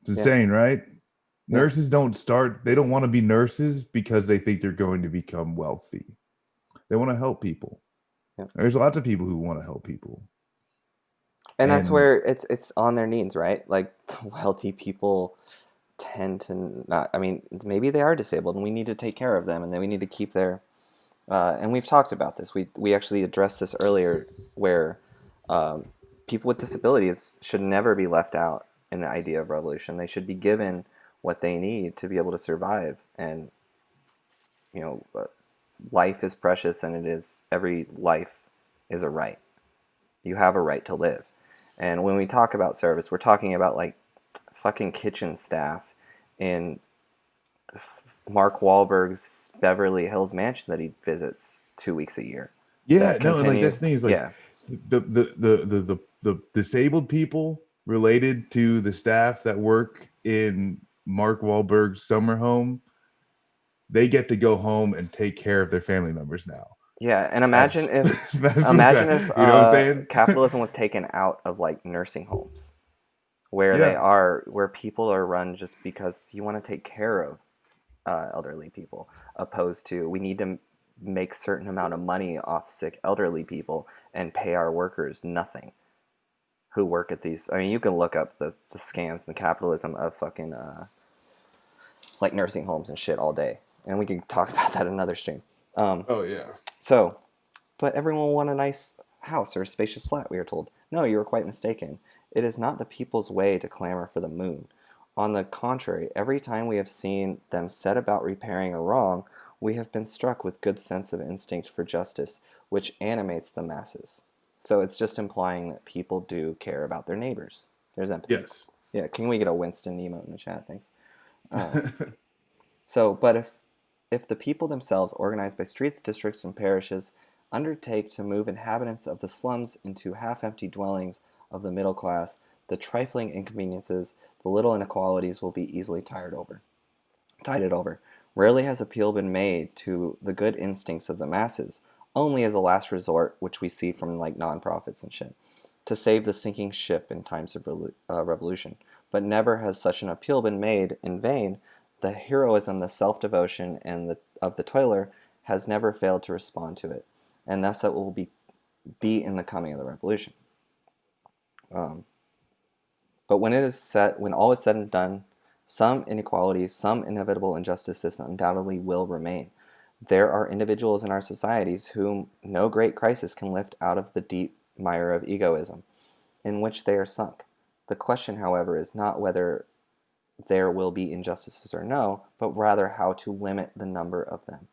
It's Yeah. insane, right? Yeah. Nurses they don't want to be nurses because they think they're going to become wealthy. They want to help people. Yeah. There's lots of people who want to help people. And that's And where it's on their needs, right? Like wealthy people tend to not, I mean, maybe they are disabled and we need to take care of them and then we need to keep their and we've talked about this. We actually addressed this earlier where um, people with disabilities should never be left out in the idea of revolution. They should be given what they need to be able to survive. And, you know, life is precious and it is, every life is a right. You have a right to live. And when we talk about service, we're talking about like fucking kitchen staff in Mark Wahlberg's Beverly Hills mansion that he visits 2 weeks a year. yeah, That no, and like that's the continues, thing is like yeah, the disabled people related to the staff that work in Mark Wahlberg's summer home, they get to go home and take care of their family members now. yeah. And That's that's imagine if you know what I'm saying? capitalism was taken out of like nursing homes, where they Yeah. are, where people are run just because you want to take care of elderly people, opposed to we need to make certain amount of money off sick elderly people and pay our workers nothing who work at these. I mean, you can look up the scams and the capitalism of fucking like nursing homes and shit all day, and we can talk about that another stream. Um, Oh yeah. so, but everyone will want a nice house or a spacious flat. We are told. No, you are quite mistaken. It is not the people's way to clamor for the moon. On the contrary, every time we have seen them set about repairing a wrong, we have been struck with good sense of instinct for justice, which animates the masses. So it's just implying that people do care about their neighbors. There's empathy. Yes. Yeah, can we get a Winston emote in the chat? Thanks. So, but if the people themselves, organized by streets, districts, and parishes, undertake to move inhabitants of the slums into half-empty dwellings of the middle class, the trifling inconveniences, the little inequalities will be easily tided over. Rarely has appeal been made to the good instincts of the masses, only as a last resort, which we see from like nonprofits and shit, to save the sinking ship in times of revolution. But never has such an appeal been made in vain. The heroism, the self-devotion, and of the toiler has never failed to respond to it, and thus it will be in the coming of the revolution. Um, but when all is said and done, some inequalities, some inevitable injustices undoubtedly will remain. There are individuals in our societies whom no great crisis can lift out of the deep mire of egoism in which they are sunk. The question, however, is not whether there will be injustices or no, but rather how to limit the number of them.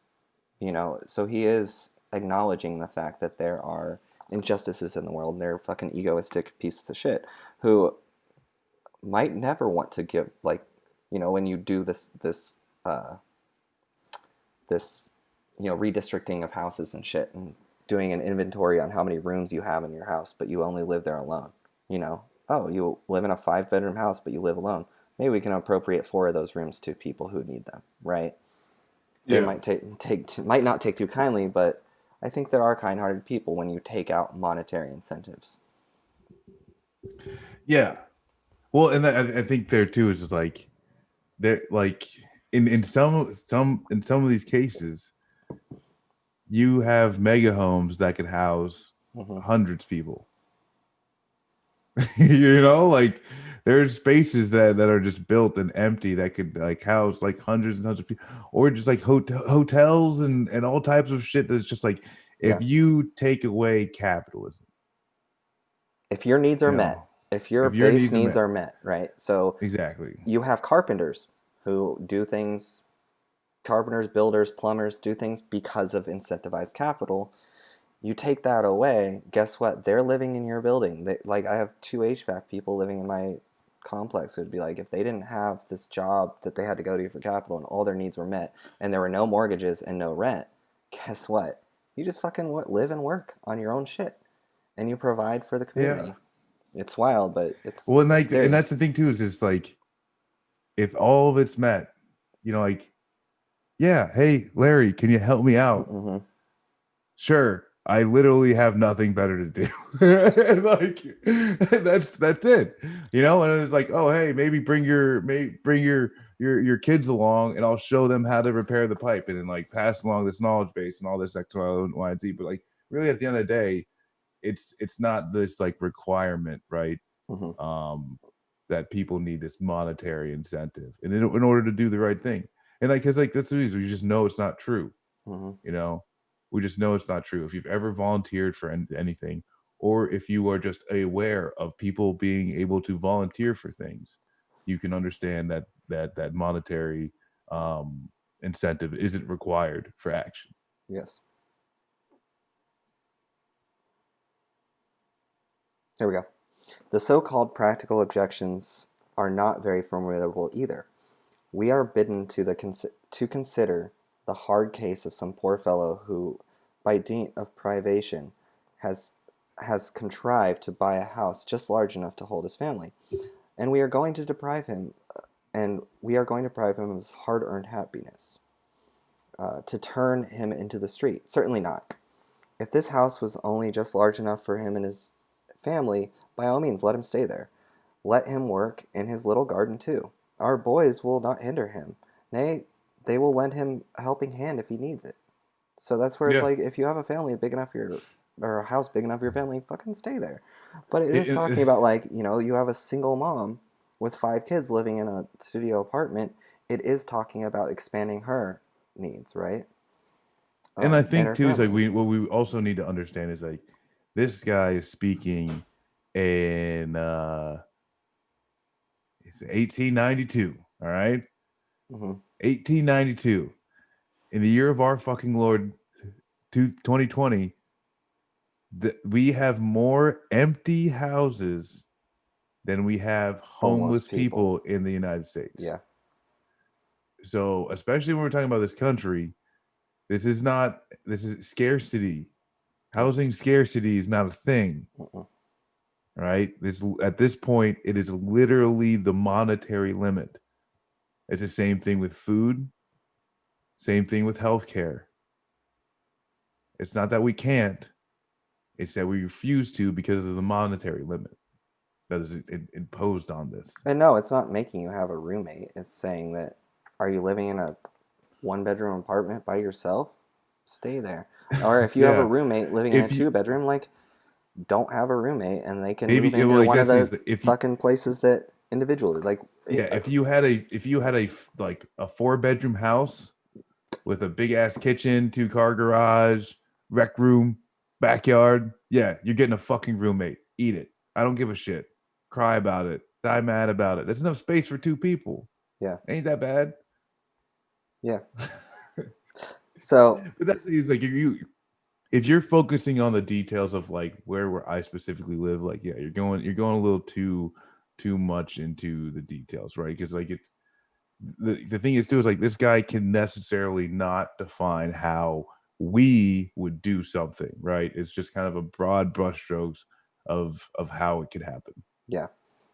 So he is acknowledging the fact that there are injustices in the world, and they're fucking egoistic pieces of shit who might never want to give, like, when you do this redistricting of houses and shit and doing an inventory on how many rooms you have in your house, but you only live there alone. Oh, you live in a 5-bedroom house, but you live alone. Maybe we can appropriate 4 of those rooms to people who need them, right? They Yeah. might not take too kindly, but I think there are kind-hearted people when you take out monetary incentives. Yeah. Well, and I think there too is like there like in some of these cases, you have mega homes that could house Mm-hmm. hundreds of people. You know, like There's spaces that are just built and empty that could like house like hundreds and hundreds of people, or just like hotels and all types of shit. That's just like if Yeah. you take away capitalism, If your needs are you met, know, if your if your base needs are needs met, are met, right? So exactly. you have carpenters who do things, carpenters, builders, plumbers do things because of incentivized capital. You take that away, guess what? They're living in your building. Like I have two HVAC people living in my complex. It would be like if they didn't have this job that they had to go to for capital and all their needs were met and there were no mortgages and no rent, guess what? You just fucking live and work on your own shit and you provide for the Yeah. community. It's wild, but Well, and it's like, and theory. that's the thing too, is it's like if all of it's met, like, yeah, hey, Larry, can you help me out? Mm-hmm. Sure. I literally have nothing better to do. Like that's it. And it's like, oh hey, maybe bring your kids along and I'll show them how to repair the pipe and then like pass along this knowledge base and all this X, Y, and Z. But like really at the end of the day, it's not this like requirement, right? Mm-hmm. um, that people need this monetary incentive in order to do the right thing. And like, cause like that's the reason we just know it's not true. Mm-hmm. You know, we just know it's not true. If you've ever volunteered for anything, or if you are just aware of people being able to volunteer for things, you can understand that monetary incentive isn't required for action. Yes. Here we go. The so-called practical objections are not very formidable either. We are bidden to consider the hard case of some poor fellow who, by dint of privation, has has contrived to buy a house just large enough to hold his family, and we are going to deprive him, of his hard-earned happiness, to turn him into the street. Certainly not. If this house was only just large enough for him and his family, by all means let him stay there. Let him work in his little garden too. Our boys will not hinder him. Nay, they will lend him a helping hand if he needs it. So that's where it's Yeah. like if you have a family big enough for your or a house big enough for your family, fucking stay there. But it is talking about like, you have a single mom with 5 kids living in a studio apartment. It is talking about expanding her needs, right? And I And think her too is like family. what we also need to understand is like this guy is speaking in it's 1892. All right, Mm-hmm. 1892 in the year of our fucking Lord 2020. We have more empty houses than we have Homeless homeless people. people in the United States. Yeah. So especially when we're talking about this country, this is scarcity. Housing scarcity is not a thing. Mm-mm. Right? This at this point, it is literally the monetary limit. It's the same thing with food, same thing with healthcare. It's not that we can't, it's that we refuse to because of the monetary limit that is imposed on this. And no, it's not making you have a roommate. It's saying that are you living in a 1 bedroom apartment by yourself? Stay there. Or if you have a Yeah. roommate living in a If you 2 bedroom, like don't have a roommate and they can move maybe well, into like one of that's the is if you fucking places that individually like yeah, if you had a like a 4 bedroom house with a big ass kitchen, 2 car garage, rec room, backyard. Yeah, you're getting a fucking roommate. Eat it. I don't give a shit. Cry about it. Die mad about it. There's enough space for 2 people. yeah. Ain't that bad? Yeah. So, But that's it's like if you're focusing on the details of like where I specifically live, like yeah, you're going a little too much into the details, right? Because like it's the thing is too is like this guy can necessarily not define how we would do something, right? It's just kind of a broad brushstrokes of how it could happen. yeah.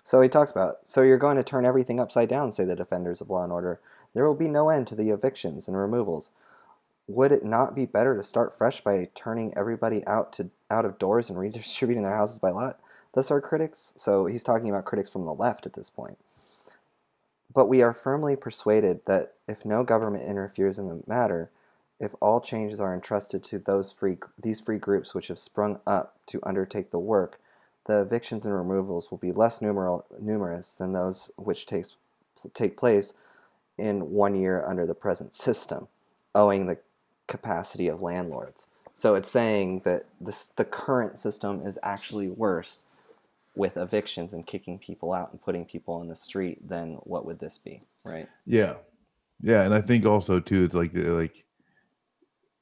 So he talks about, so you're going to turn everything upside down, say the defenders of law and order. There will be no end to the evictions and removals. Would it not be better to start fresh by turning everybody out of doors and redistributing their houses by lot? Thus our critics, so he's talking about critics from the left at this point. But we are firmly persuaded that if no government interferes in the matter, if all changes are entrusted to these free groups which have sprung up to undertake the work, the evictions and removals will be less numerous than those which take place in 1 year under the present system, owing the capacity of landlords. So it's saying that the current system is actually worse with evictions and kicking people out and putting people on the street than what would this be, right? Yeah. Yeah, and I think also too, it's like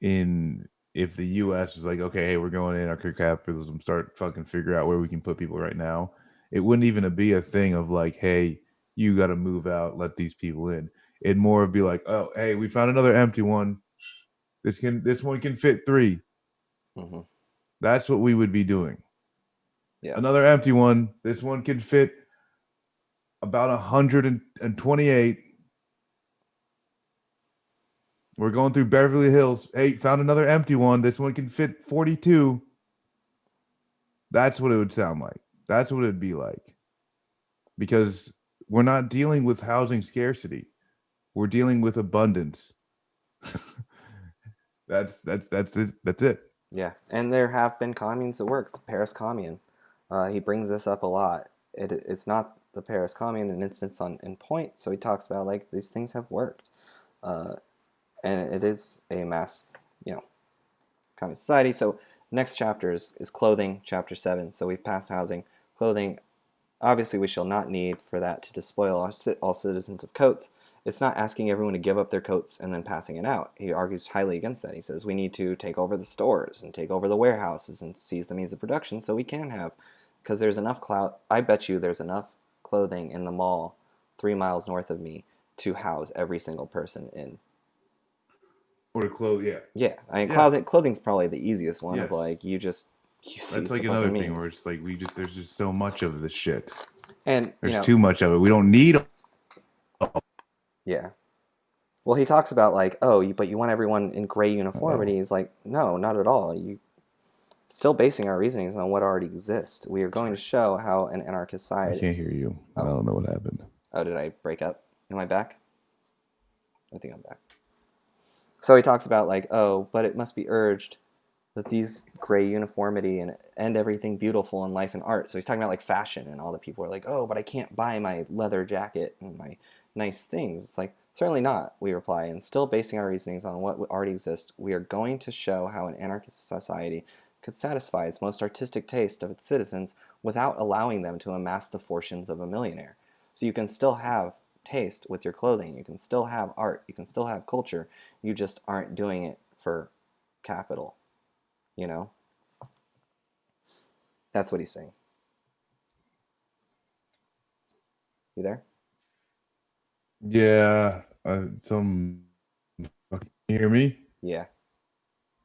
in if the U.S. was like, okay, hey, we're going anarcho capitalism, start fucking figure out where we can put people right now. It wouldn't even be a thing of like, hey, you got to move out, let these people in. It'd more be like, oh, hey, we found another empty one. This one can fit 3. Mm-hmm. That's what we would be doing. Yeah. Another empty one. This one can fit about 128. We're going through Beverly Hills. Hey, found another empty one. This one can fit 42. That's what it would sound like. That's what it'd be like. Because we're not dealing with housing scarcity. We're dealing with abundance. that's it. Yeah, and there have been communes that work. The Paris Commune, he brings this up a lot. It's not the Paris Commune an instance in point. So he talks about like these things have worked, and it is a mass, you know, kind of society. So next chapter is clothing, chapter 7. So we've passed housing, clothing. Obviously, we shall not need for that to despoil all citizens of coats. It's not asking everyone to give up their coats and then passing it out. He argues highly against that. He says we need to take over the stores and take over the warehouses and seize the means of production so we can have, because there's enough clout. I bet you there's enough clothing in the mall 3 miles north of me to house every single person in. Or to clothe, yeah. Yeah, I mean, Yeah. clothing's probably the easiest one of Yes. like you seize That's like the another fucking thing where means. it's like there's just so much of this shit. And There's too much of it. We don't need. yeah. Well, he talks about like, oh, but you want everyone in gray uniformity. He's like, no, not at all. You still basing our reasonings on what already exists. We are going to show how an anarchist I society. can't hear you. I don't know what happened. Oh, did I break up? Am I back? I think I'm back. So he talks about like, oh, but it must be urged that these gray uniformity and everything beautiful in life and art. So he's talking about like fashion, and all the people are like, oh, but I can't buy my leather jacket and my nice things. It's like, certainly not, we reply, and still basing our reasonings on what already exists, we are going to show how an anarchist society could satisfy its most artistic taste of its citizens without allowing them to amass the fortunes of a millionaire. So you can still have taste with your clothing, you can still have art, you can still have culture, you just aren't doing it for capital. You know? That's what he's saying. You there? Yeah. Some. Can you hear me? Yeah.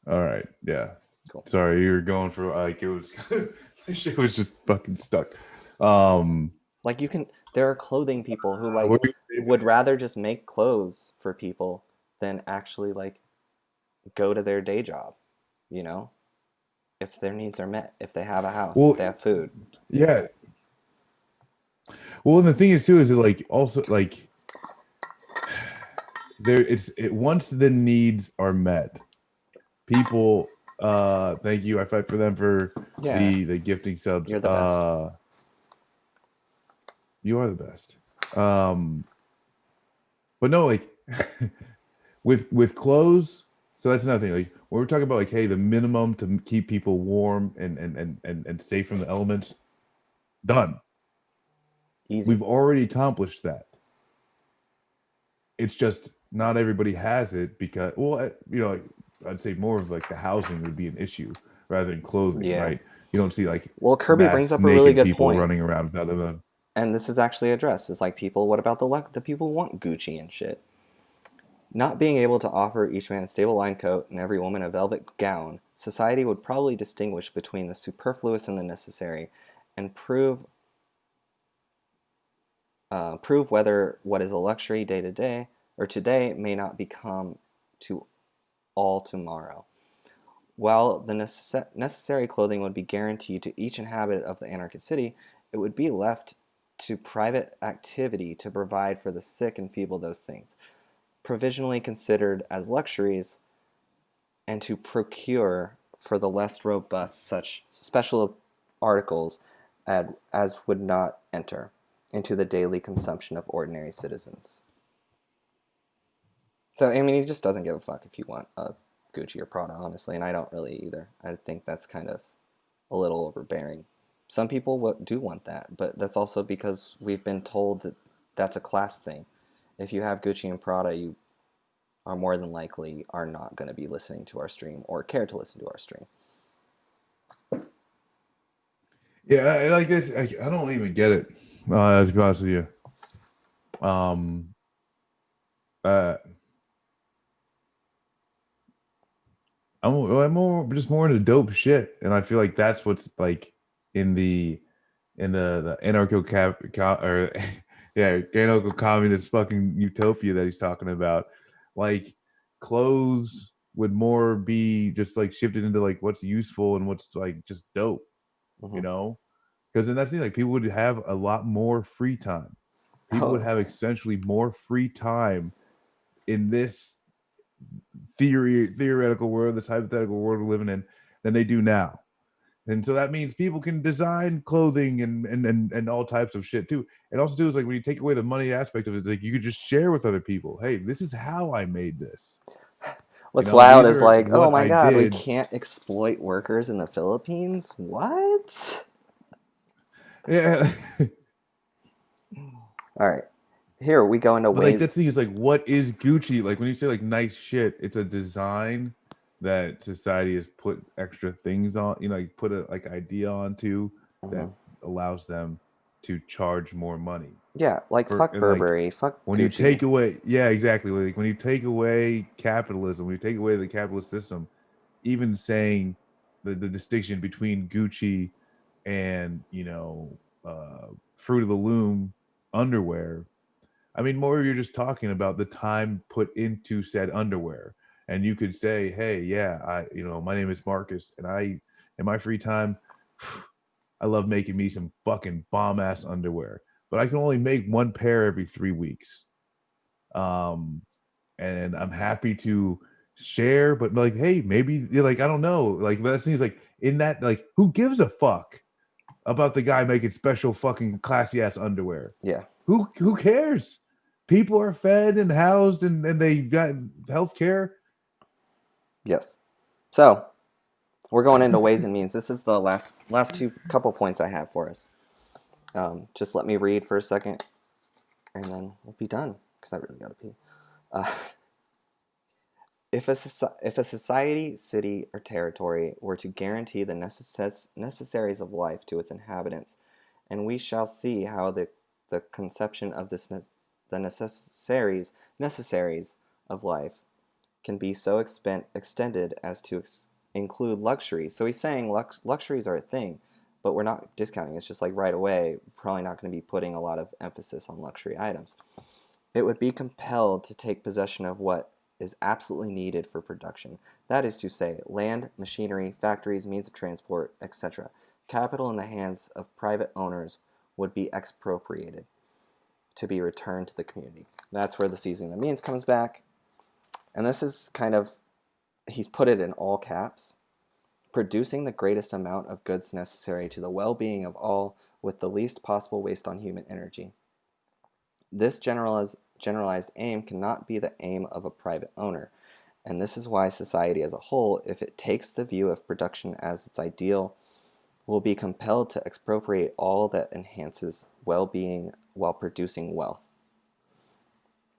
All right. Yeah. Cool. Sorry, you were going for like it was. This shit was just fucking stuck. Like there are clothing people who like would rather just make clothes for people than actually like go to their day job, you know? If their needs are met, if they have a house, if they have food. Yeah. Well, and the thing is too is that like also like once the needs are met, people thank you. I fight for them for the gifting subs. You're the best. You are the best. But no, like with clothes, so that's another thing. Like when we're talking about like, hey, the minimum to keep people warm and safe from the elements, done. Easy. We've already accomplished that. It's just not everybody has it because, well, you know, I'd say more of like the housing would be an issue rather than clothing, right? You don't see like Kirby brings up a really good people point. running around without them. And this is actually addressed. It's like people, what about the people who want Gucci and shit? Not being able to offer each man a stable lined coat and every woman a velvet gown, society would probably distinguish between the superfluous and the necessary, and prove whether what is a luxury day to day or today may not become to all tomorrow. While the necessary clothing would be guaranteed to each inhabitant of the anarchist city, it would be left to private activity to provide for the sick and feeble those things, provisionally considered as luxuries, and to procure for the less robust such special articles as would not enter into the daily consumption of ordinary citizens. So, I mean, he just doesn't give a fuck if you want a Gucci or Prada, honestly, and I don't really either. I think that's kind of a little overbearing. Some people do want that, but that's also because we've been told that that's a class thing. If you have Gucci and Prada, you are more than likely are not going to be listening to our stream or care to listen to our stream. Yeah, like this, I don't even get it. To be honest with you, I'm more into dope shit, and I feel like that's what's like in the anarcho or anarcho communist fucking utopia that he's talking about. Like clothes would more be just like shifted into like what's useful and what's like just dope, Mm-hmm. you know? Because then that's the thing, like people would have a lot more free time. People would have essentially more free time in this theoretical world, this hypothetical world we're living in, than they do now. And so that means people can design clothing and all types of shit too. And also too is like when you take away the money aspect of it, it's like you could just share with other people. Hey, this is how I made this. What's wild is like, oh my I god, we did. can't exploit workers in the Philippines? What? Yeah. All right. Here we go into But ways. like that's the thing is like, what is Gucci? Like when you say like nice shit, it's a design that society has put extra things on, you know, like put a like idea onto that allows them to charge more money. Yeah, like fuck Burberry, fuck when Gucci. you take away, yeah, exactly. Like when you take away capitalism, when you take away the capitalist system, even saying the distinction between Gucci and Fruit of the Loom underwear. I mean, more you're just talking about the time put into said underwear. And you could say, hey, yeah, my name is Marcus, and in my free time, I love making me some fucking bomb ass underwear. But I can only make one pair every 3 weeks. And I'm happy to share, but like, hey, maybe like I don't know, like that seems like in that like who gives a fuck about the guy making special fucking classy ass underwear? Yeah. Who cares? People are fed and housed and they got health care. Yes. So we're going into ways and means. This is the last two couple points I have for us. Just let me read for a second, and then we'll be done because I really gotta pee. If a society, city, or territory were to guarantee the necessaries of life to its inhabitants, and we shall see how the conception of the necessaries of life can be so extended as to include luxury. So he's saying luxuries are a thing, but we're not discounting. It's just like right away, probably not going to be putting a lot of emphasis on luxury items. It would be compelled to take possession of what is absolutely needed for production. That is to say, land, machinery, factories, means of transport, etc. Capital in the hands of private owners would be expropriated to be returned to the community. That's where the seizing the means comes back. And this is kind of, he's put it in all caps, producing the greatest amount of goods necessary to the well-being of all with the least possible waste on human energy. This generalized aim cannot be the aim of a private owner, and this is why society as a whole, if it takes the view of production as its ideal, will be compelled to expropriate all that enhances well-being while producing wealth.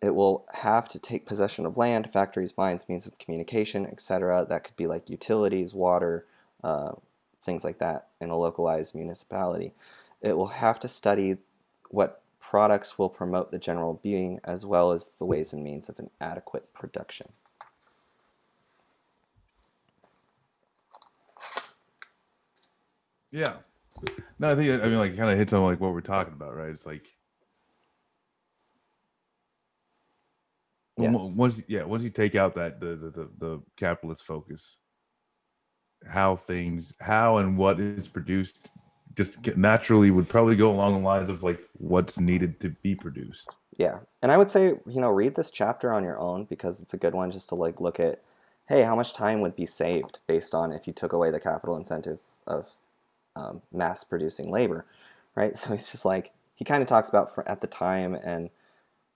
It will have to take possession of land, factories, mines, means of communication, etc. That could be like utilities, water, things like that in a localized municipality. It will have to study what products will promote the general being as well as the ways and means of an adequate production. Yeah. No, I mean like kind of hits on like what we're talking about, right? It's like once you take out that the capitalist focus, how and what is produced just naturally would probably go along the lines of like what's needed to be produced. Yeah, and I would say, read this chapter on your own because it's a good one just to like look at, hey, how much time would be saved based on if you took away the capital incentive of mass producing labor, right? So he's just like, he kind of talks about at the time and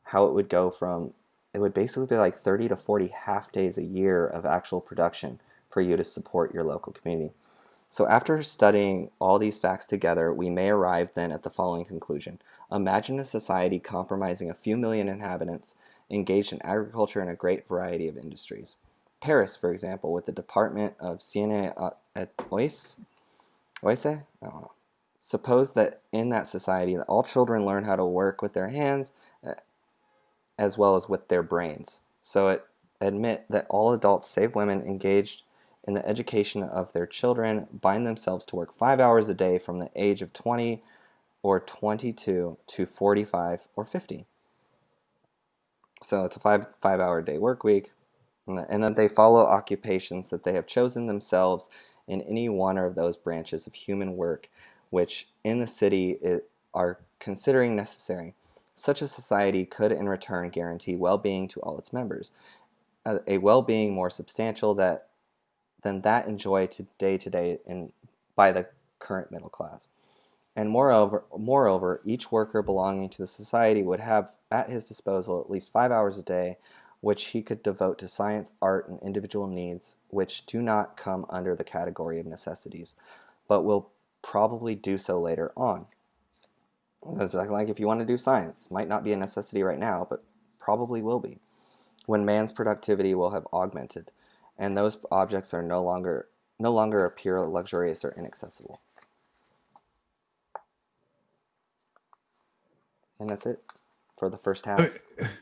how it would go from, it would basically be like 30 to 40 half days a year of actual production for you to support your local community. So after studying all these facts together, we may arrive then at the following conclusion. Imagine a society comprising a few million inhabitants engaged in agriculture and a great variety of industries. Paris, for example, with the department of Sienne et Oise? I don't know. Suppose that in that society, all children learn how to work with their hands as well as with their brains. So admit that all adults, save women, engaged in the education of their children bind themselves to work 5 hours a day from the age of 20 or 22 to 45 or 50. So it's a five hour a day work week. And then they follow occupations that they have chosen themselves in any one of those branches of human work which in the city are considering necessary. Such a society could in return guarantee well-being to all its members, a well-being more substantial than that enjoyed day to day by the current middle class. And moreover, each worker belonging to the society would have at his disposal at least 5 hours a day, which he could devote to science, art, and individual needs, which do not come under the category of necessities, but will probably do so later on. It's like if you want to do science, might not be a necessity right now, but probably will be, when man's productivity will have augmented, and those objects are no longer appear luxurious or inaccessible. And that's it for the first half. I mean,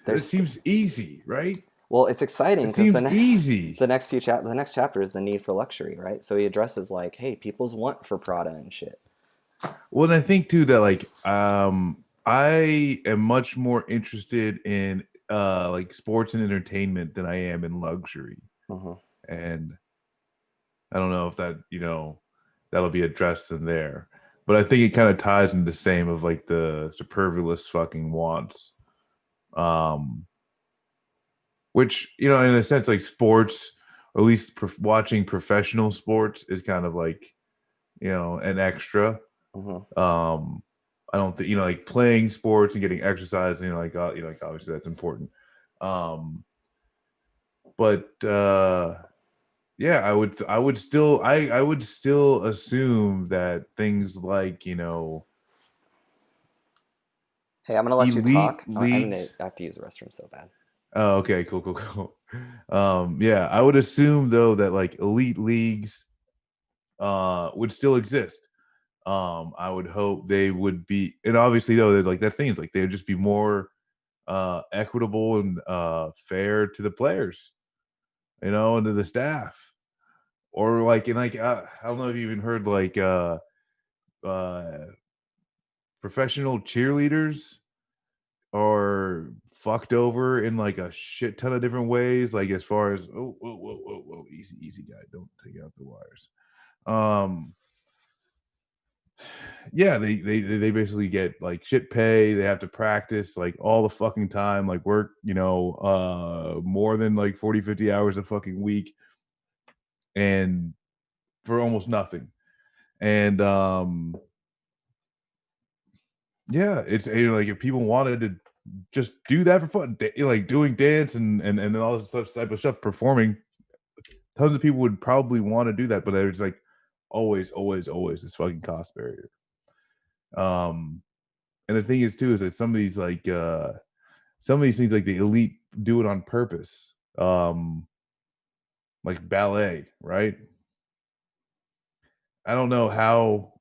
it seems easy, right? Well, it's exciting It because seems easy. the next chapter is the need for luxury, right? So he addresses like, hey, people's want for Prada and shit. Well, and I think too that like I am much more interested in like sports and entertainment than I am in luxury. Mm-hmm. And I don't know if that, that'll be addressed in there. But I think it kind of ties into the same of like the superfluous fucking wants. Which, in a sense, like sports, or at least watching professional sports is kind of like, an extra. Mm-hmm. I don't think, like playing sports and getting exercise, like obviously that's important. But yeah, I would still assume that things like, Hey, I'm gonna let you elite talk. I leagues. have to use the restroom so bad. Oh, okay, cool. Yeah, I would assume though that like elite leagues would still exist. I would hope they would be, and obviously though, like that's things like they would just be more equitable and fair to the players, and to the staff, or like, and like I don't know if you even heard like uh professional cheerleaders are fucked over in like a shit ton of different ways, like as far as whoa, easy guy, don't take out the wires. Yeah, they basically get like shit pay. They have to practice like all the fucking time, like work, more than like 40-50 hours a fucking week, and for almost nothing. And yeah, it's like if people wanted to just do that for fun, like doing dance and all this such type of stuff, performing, tons of people would probably want to do that, but there's like always this fucking cost barrier. And the thing is too is that some of these things like the elite do it on purpose, like ballet, right? I don't know how.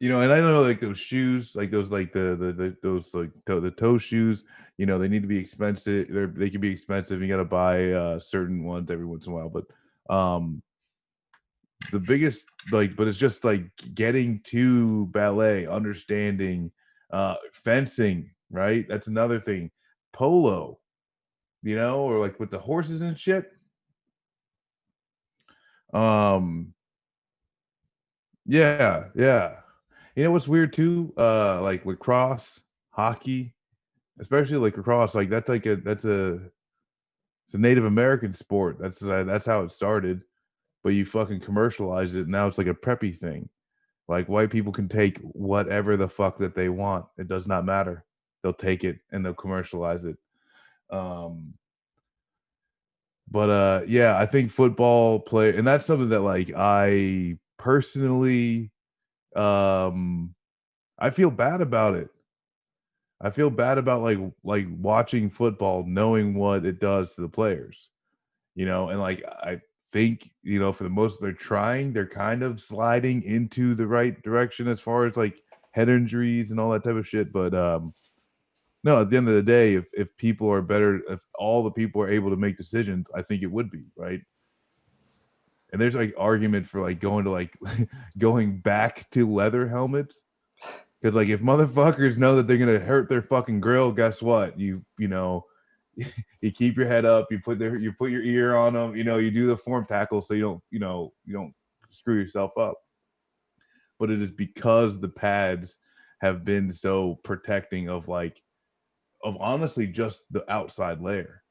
And I don't know, like those shoes, like those, like those like the toe shoes, they need to be expensive. They can be expensive. You got to buy certain ones every once in a while, but the biggest, like, but it's just like getting to ballet, understanding fencing, right? That's another thing. Polo, or like with the horses and shit. Um, yeah. You know what's weird too? Like lacrosse, hockey, especially like lacrosse. Like that's like it's a Native American sport. That's how it started. But you fucking commercialized it. Now it's like a preppy thing. Like, white people can take whatever the fuck that they want. It does not matter. They'll take it and they'll commercialize it. But yeah, I think football play, and that's something that like I personally I feel bad about it. I feel bad about like watching football, knowing what it does to the players, and like I think, for the most they're kind of sliding into the right direction as far as like head injuries and all that type of shit. But no, at the end of the day, if people are better, if all the people are able to make decisions, I think it would be right. And there's like argument for like going to like going back to leather helmets. Because like if motherfuckers know that they're gonna hurt their fucking grill, guess what? You keep your head up, you put your ear on them, you do the form tackle so you don't screw yourself up. But it is because the pads have been so protecting of honestly just the outside layer,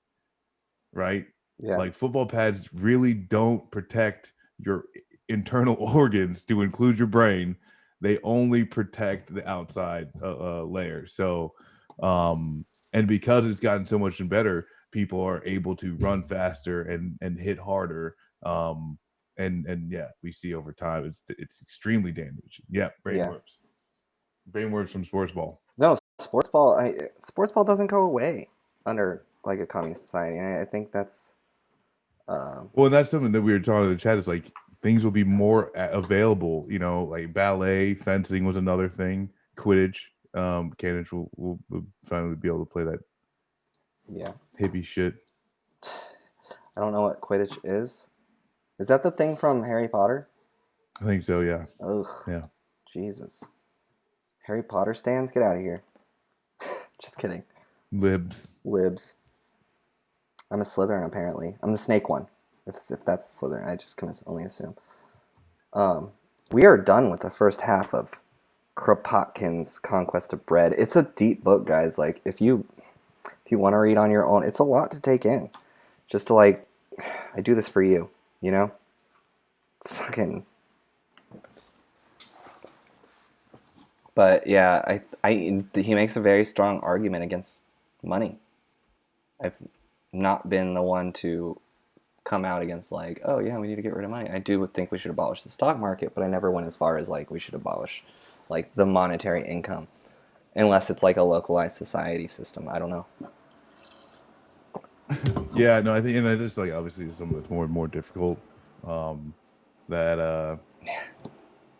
right? Yeah. Like football pads really don't protect your internal organs to include your brain. They only protect the outside layer. So, and because it's gotten so much better, people are able to run faster and hit harder. And yeah, we see over time it's extremely damaging. Yeah, Yeah. brainworms from sports ball. No, sports ball doesn't go away under like a communist society. I think that's Well, and that's something that we were talking in the chat. Is like things will be more available. Like ballet, fencing was another thing. Quidditch, Cannons will finally be able to play that yeah. hippie shit. I don't know what Quidditch is. Is that the thing from Harry Potter? I think so. Yeah. Ugh. Yeah. Jesus. Harry Potter stands? Get out of here. Just kidding. Libs. I'm a Slytherin, apparently. I'm the snake one. If that's a Slytherin, I just can only assume. We are done with the first half of Kropotkin's Conquest of Bread. It's a deep book, guys. Like, if you want to read on your own, it's a lot to take in. Just to, like, I do this for you, It's fucking... But, yeah, he makes a very strong argument against money. I've not been the one to come out against like, oh yeah, we need to get rid of money. I do think we should abolish the stock market, but I never went as far as like we should abolish like the monetary income, unless it's like a localized society system. I don't know. Yeah, no, I think, and that is like obviously some that's more and more difficult.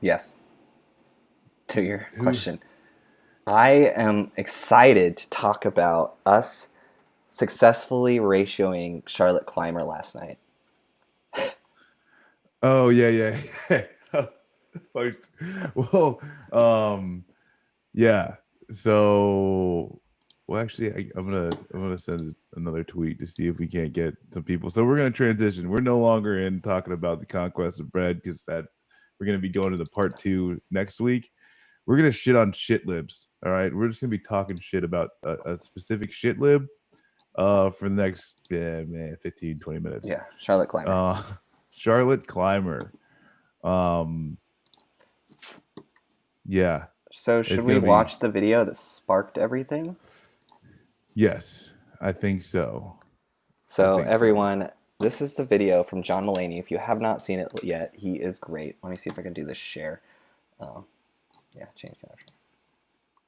Yes. To your question, I am excited to talk about us successfully ratioing Charlotte Clymer last night. Oh yeah. Well, yeah. So, well, actually, I'm gonna send another tweet to see if we can't get some people. So we're gonna transition. We're no longer in talking about the conquest of bread because that we're gonna be going to the part 2 next week. We're gonna shit on shit libs. All right, we're just gonna be talking shit about a specific shit lib for the next 15, 20 minutes. Yeah, Charlotte Clymer. Charlotte Clymer. Yeah. So should we watch the video that sparked everything? Yes, I think so. So everyone, this is the video from John Mulaney. If you have not seen it yet, he is great. Let me see if I can do this share. Yeah, change caption.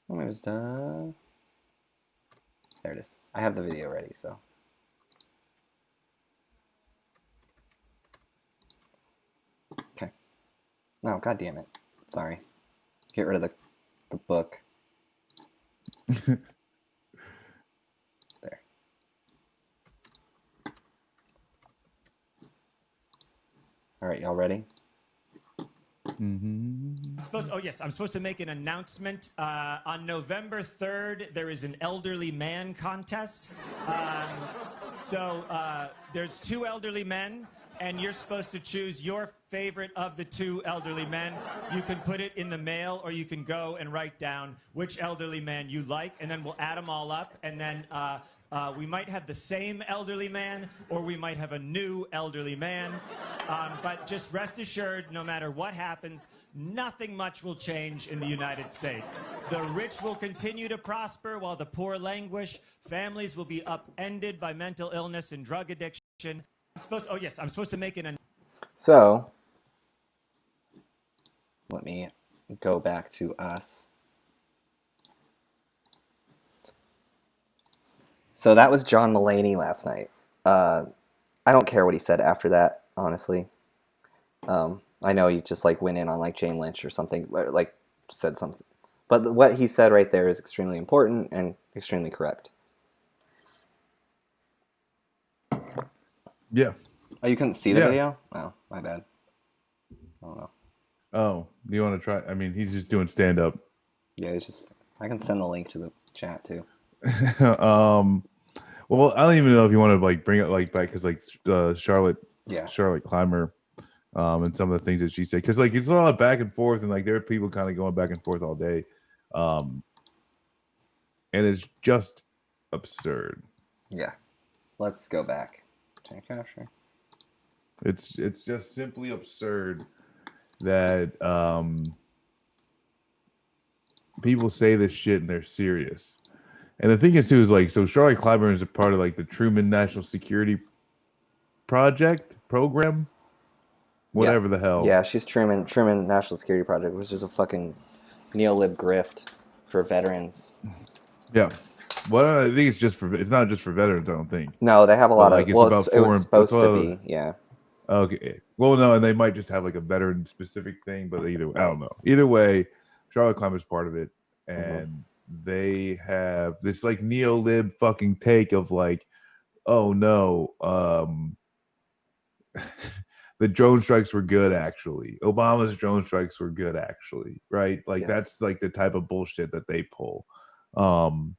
When it was done. There it is. I have the video ready, so. Okay. No, god damn it. Sorry. Get rid of the book. There. All right, y'all ready? I'm supposed to make an announcement. On November 3rd, there is an elderly man contest. There's 2 elderly men, and you're supposed to choose your favorite of the 2 elderly men. You can put it in the mail, or you can go and write down which elderly man you like, and then we'll add them all up, and then we might have the same elderly man, or we might have a new elderly man. But just rest assured, no matter what happens, nothing much will change in the United States. The rich will continue to prosper while the poor languish. Families will be upended by mental illness and drug addiction. I'm supposed to make an... So, let me go back to us. So that was John Mulaney last night. I don't care what he said after that, honestly. I know he just like went in on like Jane Lynch or something, like said something. But what he said right there is extremely important and extremely correct. Yeah. Oh, you couldn't see the video? Oh, my bad. I don't know. Oh, do you want to try? I mean, he's just doing stand up. Yeah, it's just I can send the link to the chat too. Well, I don't even know if you want to like bring it like back because like Charlotte Clymer, and some of the things that she said, because like it's a lot of back and forth, and like there are people kind of going back and forth all day, and it's just absurd. Yeah, let's go back. Can I capture? It's just simply absurd that people say this shit and they're serious. And the thing is too is like, so Charlotte Clyburn is a part of like the Truman National Security Program, whatever the hell. Yeah, she's Truman National Security Project, which is a fucking neo-lib grift for veterans. Yeah. Well, I think it's not just for veterans, I don't think. No, they have a lot of, it was supposed to be, yeah. Okay. Well, no, and they might just have like a veteran specific thing, but I don't know. Either way, Charlotte Clyburn is part of it, and they have this like neo-lib fucking take of like, oh no, the drone strikes were good actually. Obama's drone strikes were good actually, right? Like that's like the type of bullshit that they pull. And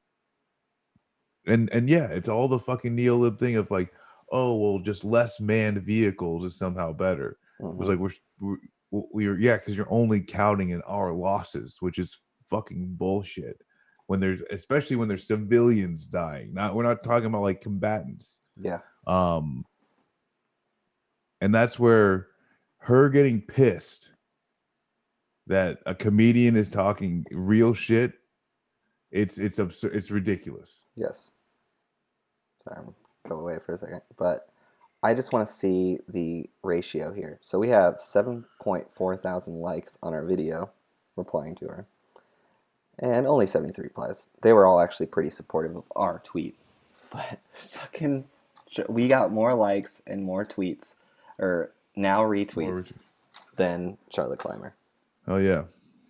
yeah, it's all the fucking neo-lib thing of like, oh well, just less manned vehicles is somehow better. It was like we're because you're only counting in our losses, which is fucking bullshit. Especially when there's civilians dying. We're not talking about like combatants. Yeah. And that's where her getting pissed that a comedian is talking real shit. It's absurd. It's ridiculous. Yes. Sorry, I'm go away for a second, but I just want to see the ratio here. So we have 7.4 thousand likes on our video replying to her, and only 73 replies. They were all actually pretty supportive of our tweet, but fucking, we got more likes and more tweets, or now retweets, than Charlotte Clymer. Oh yeah,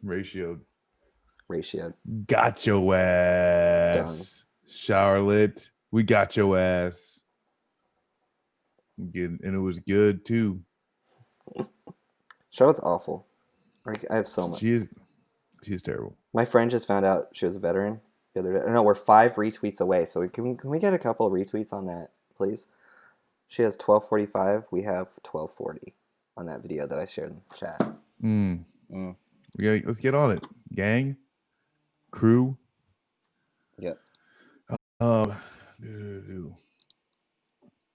ratioed. Got your ass. Done. Charlotte, we got your ass. And it was good too. Charlotte's awful. I have so much. She is terrible. My friend just found out she was a veteran the other day. No, we're 5 retweets away. So can we get a couple of retweets on that, please? She has 1245. We have 1240 on that video that I shared in the chat. Yeah, let's get on it, gang, crew. Yep.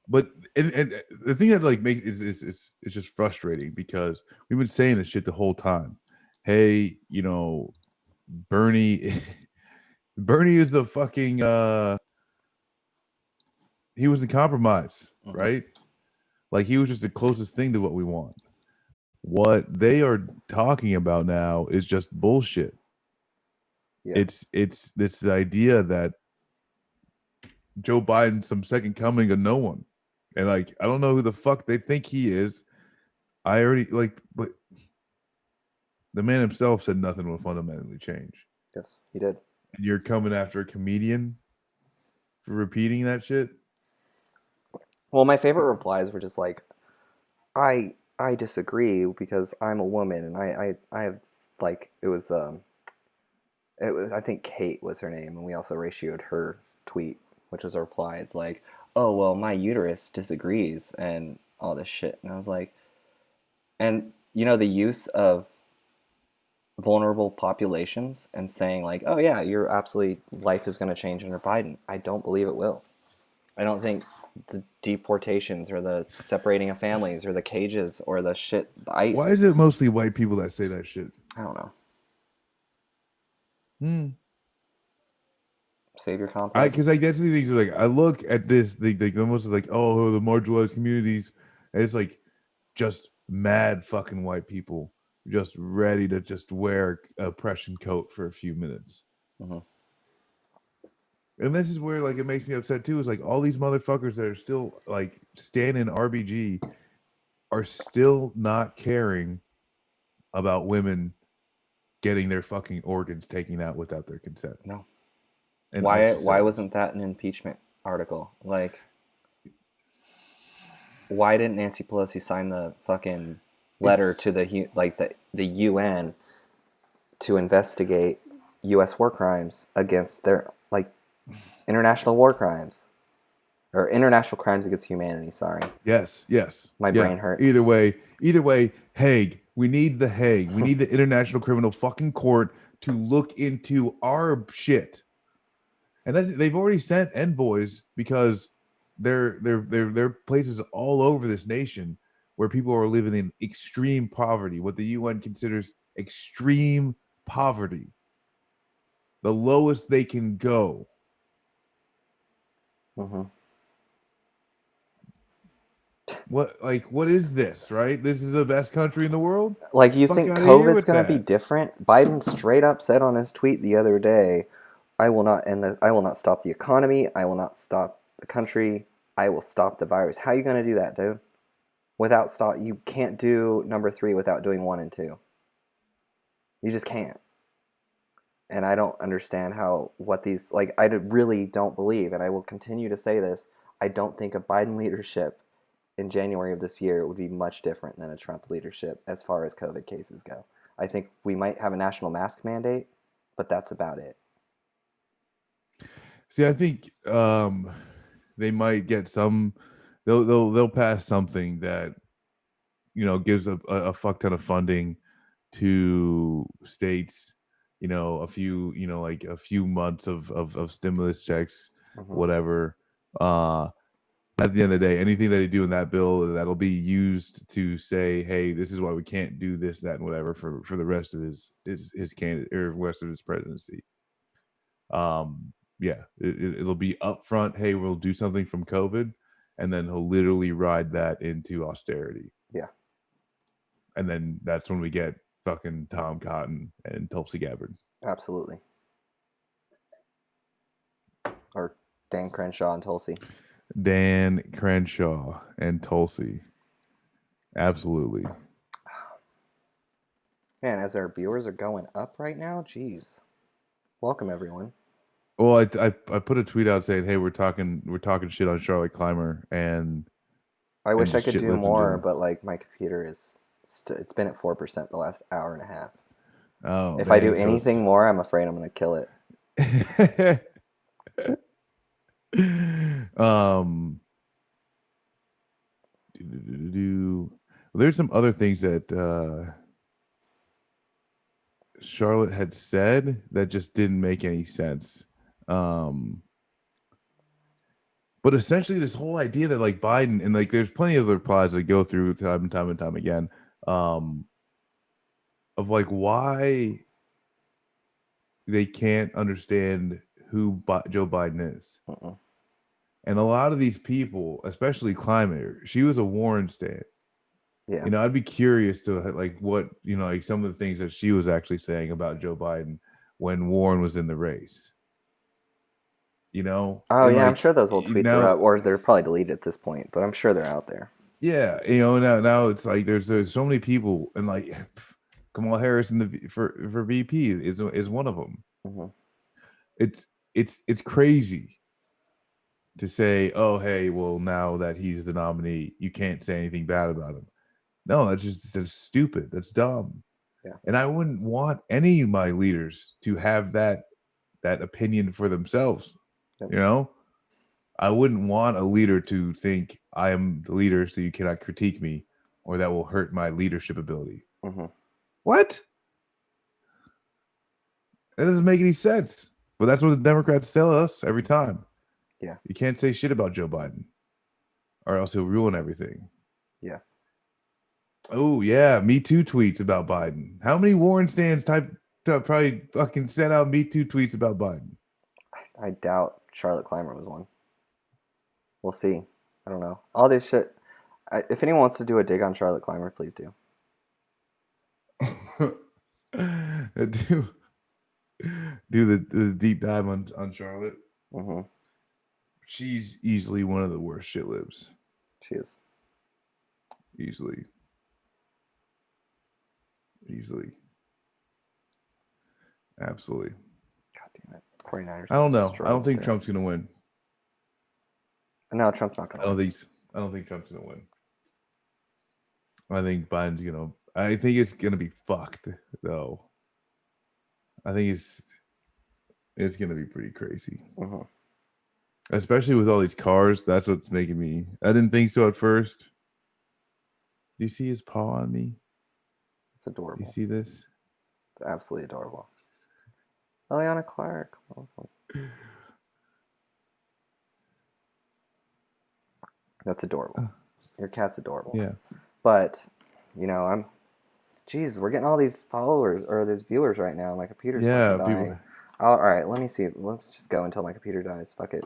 But and the thing that like makes is just frustrating because we've been saying this shit the whole time. Hey, Bernie is the fucking he was the compromise, right? Like he was just the closest thing to what we want. What they are talking about now is just bullshit. Yeah. It's this idea that Joe Biden's some second coming of no one. And like, I don't know who the fuck they think he is. I already but the man himself said nothing will fundamentally change. Yes, he did. And you're coming after a comedian for repeating that shit? Well, my favorite replies were just like, I disagree because I'm a woman, and I have like it was I think Kate was her name, and we also ratioed her tweet, which was a reply. It's like, oh well, my uterus disagrees and all this shit, and I was like, and the use of vulnerable populations and saying like, oh yeah, life is going to change under Biden. I don't believe it will. I don't think the deportations or the separating of families or the cages or the shit, the ice. Why is it mostly white people that say that shit? I don't know. Hmm. Savior complex. Because like that's the thing. So like I look at this, like almost like oh the marginalized communities, and it's like just mad fucking white people just ready to just wear a oppression coat for a few minutes. Mm-hmm. And this is where like it makes me upset too. Is like all these motherfuckers that are still like standing RBG are still not caring about women getting their fucking organs taken out without their consent. No. And Why wasn't that an impeachment article? Like, why didn't Nancy Pelosi sign the fucking letter to the UN to investigate U.S. war crimes against their international war crimes or international crimes against humanity? Sorry. Yes. My brain hurts. Either way, Hague. We need the Hague. We need the International Criminal fucking Court to look into our shit. And they've already sent envoys because there are places all over this nation where people are living in extreme poverty, what the UN considers extreme poverty, the lowest they can go. Mm-hmm. What is this, right? This is the best country in the world? Like, you Fuck think outta here COVID's with going to be that. different? Biden straight up said on his tweet the other day, I will not stop the economy. I will not stop the country. I will stop the virus. How are you going to do that, dude? You can't do number 3 without doing 1 and 2. You just can't. And I don't understand I really don't believe, and I will continue to say this, I don't think a Biden leadership in January of this year would be much different than a Trump leadership as far as COVID cases go. I think we might have a national mask mandate, but that's about it. See, I think they might get some. They'll pass something that gives a fuck ton of funding to states. A few like a few months of stimulus checks, Mm-hmm. whatever. At the end of the day, anything that they do in that bill that'll be used to say, hey, this is why we can't do this, that, and whatever for the rest of his candidate or rest of his presidency. Yeah, it'll be upfront. Hey, we'll do something from COVID, and then he'll literally ride that into austerity. Yeah. And then that's when we get fucking Tom Cotton and Tulsi Gabbard. Absolutely. Or Dan Crenshaw and Tulsi. Dan Crenshaw and Tulsi. Absolutely. Man, as our viewers are going up right now, geez. Welcome, everyone. Well, I put a tweet out saying, "Hey, we're talking shit on Charlotte Clymer," and I wish I could do more, general. but my computer is it's been at 4% the last hour and a half. Oh, if I do anything more, I'm afraid I'm going to kill it. There's some other things that Charlotte had said that just didn't make any sense. But essentially, this whole idea that Biden and there's plenty of replies that go through time and time and time again, of why they can't understand who Joe Biden is. Uh-uh. And a lot of these people, especially Clymer, she was a Warren stan. Yeah. I'd be curious to what some of the things that she was actually saying about Joe Biden when Warren was in the race. Oh, yeah, I'm sure those old tweets are up, or they're probably deleted at this point, but I'm sure they're out there. Yeah, now it's there's so many people, and Kamala Harris for VP is one of them. Mm-hmm. It's crazy to say, oh, hey, well, now that he's the nominee, you can't say anything bad about him. No, that's stupid. That's dumb. Yeah. And I wouldn't want any of my leaders to have that opinion for themselves. Yep. I wouldn't want a leader to think I am the leader, so you cannot critique me, or that will hurt my leadership ability. Mm-hmm. What? That doesn't make any sense. But that's what the Democrats tell us every time. Yeah. You can't say shit about Joe Biden. or else he'll ruin everything. Yeah. Oh yeah, Me Too tweets about Biden. How many Warren stands probably fucking sent out Me Too tweets about Biden? I doubt Charlotte Clymer was one. We'll see. I don't know. All this shit. If anyone wants to do a dig on Charlotte Clymer, please do. do the deep dive on Charlotte. Mm-hmm. She's easily one of the worst shit libs. She is. Easily. Absolutely. God damn it. 49ers. I don't know. I don't think Trump's gonna win. No, Trump's not gonna win. I don't think Trump's gonna win. I think Biden's gonna. I think it's gonna be fucked though. I think it's gonna be pretty crazy. Mm-hmm. Especially with all these cars. That's what's making me. I didn't think so at first. Do you see his paw on me? It's adorable. Do you see this? It's absolutely adorable. Eliana Clark. That's adorable. Your cat's adorable. Yeah. But, geez, we're getting all these followers or these viewers right now. My computer's fucking dying. All right, let me see. Let's just go until my computer dies. Fuck it.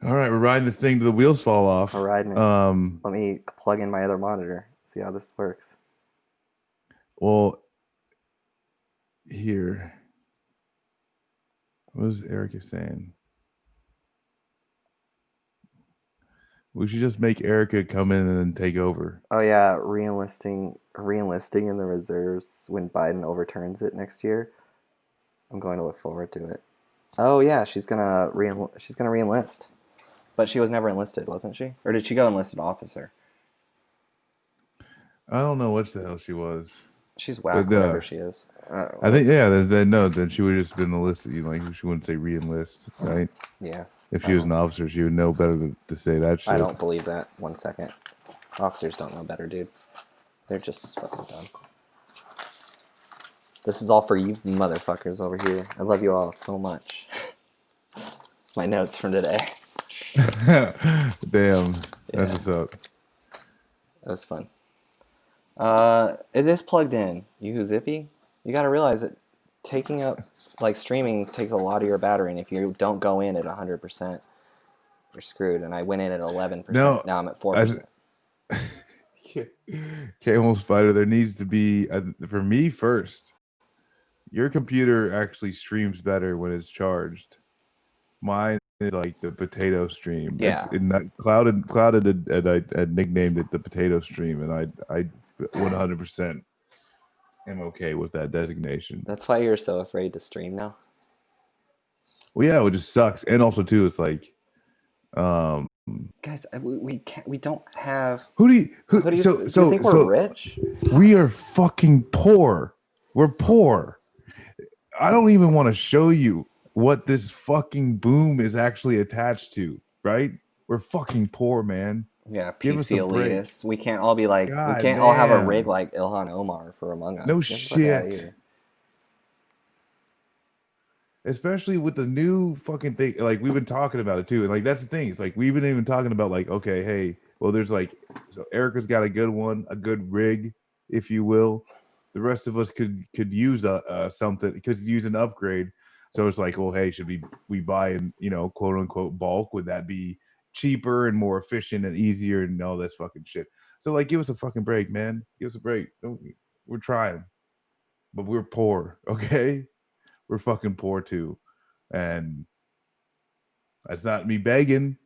All right, we're riding this thing till the wheels fall off. We're riding it. Let me plug in my other monitor. See how this works. Well, here. What was Erica saying? We should just make Erica come in and then take over. Oh yeah, re-enlisting in the reserves when Biden overturns it next year. I'm going to look forward to it. Oh yeah, she's gonna re-enlist, but she was never enlisted, wasn't she? Or did she go enlisted officer? I don't know what the hell she was. She's whack, whatever she is. I think then she would have just been enlisted. She wouldn't say re-enlist, right? Yeah. If she was an officer, she would know better to say that shit. I don't believe that. 1 second. Officers don't know better, dude. They're just as fucking dumb. This is all for you motherfuckers over here. I love you all so much. My notes from today. Damn. That's what's up. That was fun. It is plugged in. You Zippy? You gotta realize that taking up, streaming takes a lot of your battery, and if you don't go in at 100%, you're screwed. And I went in at 11%. No, now I'm at 4%. Camel Spider, there needs to be, for me first, your computer actually streams better when it's charged. Mine is like the potato stream. Yeah. Clouded had nicknamed it the potato stream, and I 100% am okay with that designation. That's why you're so afraid to stream now? Well, yeah, it just sucks. And also, too, it's like... Guys, we don't have... Do you think we're rich? We are fucking poor. We're poor. I don't even want to show you what this fucking boom is actually attached to, right? We're fucking poor, man. Yeah, PC elitists. We can't all be like, God, we can't all have a rig like Ilhan Omar for Among Us. No shit. Especially with the new fucking thing, like we've been talking about it too, and like that's the thing. It's like we've been even talking about like, okay, hey, well, there's like, so Erica's got a good one, a good rig, if you will. The rest of us could use something, could use an upgrade. So it's like, well, hey, should we buy in, quote unquote bulk? Would that be cheaper and more efficient and easier and all this fucking shit? So like, give us a fucking break, man. Give us a break. We're trying, but we're poor, okay? We're fucking poor too, and that's not me begging.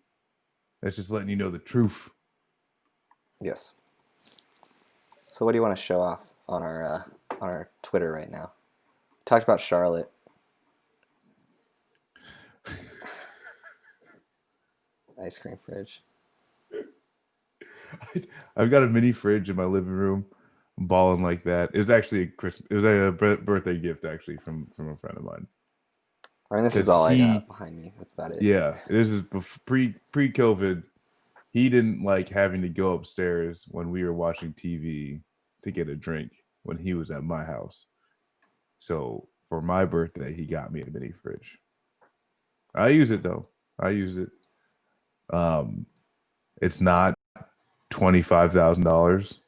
That's just letting you know the truth. Yes. So, what do you want to show off on our Twitter right now? We talked about Charlotte. Ice cream fridge. I've got a mini fridge in my living room. I'm balling like that. It was actually a birthday gift actually from a friend of mine. I mean, this is all I got behind me. That's about it. Yeah, this is pre-COVID. He didn't like having to go upstairs when we were watching TV to get a drink when he was at my house. So for my birthday, he got me a mini fridge. I use it though. I use it. It's not $25,000.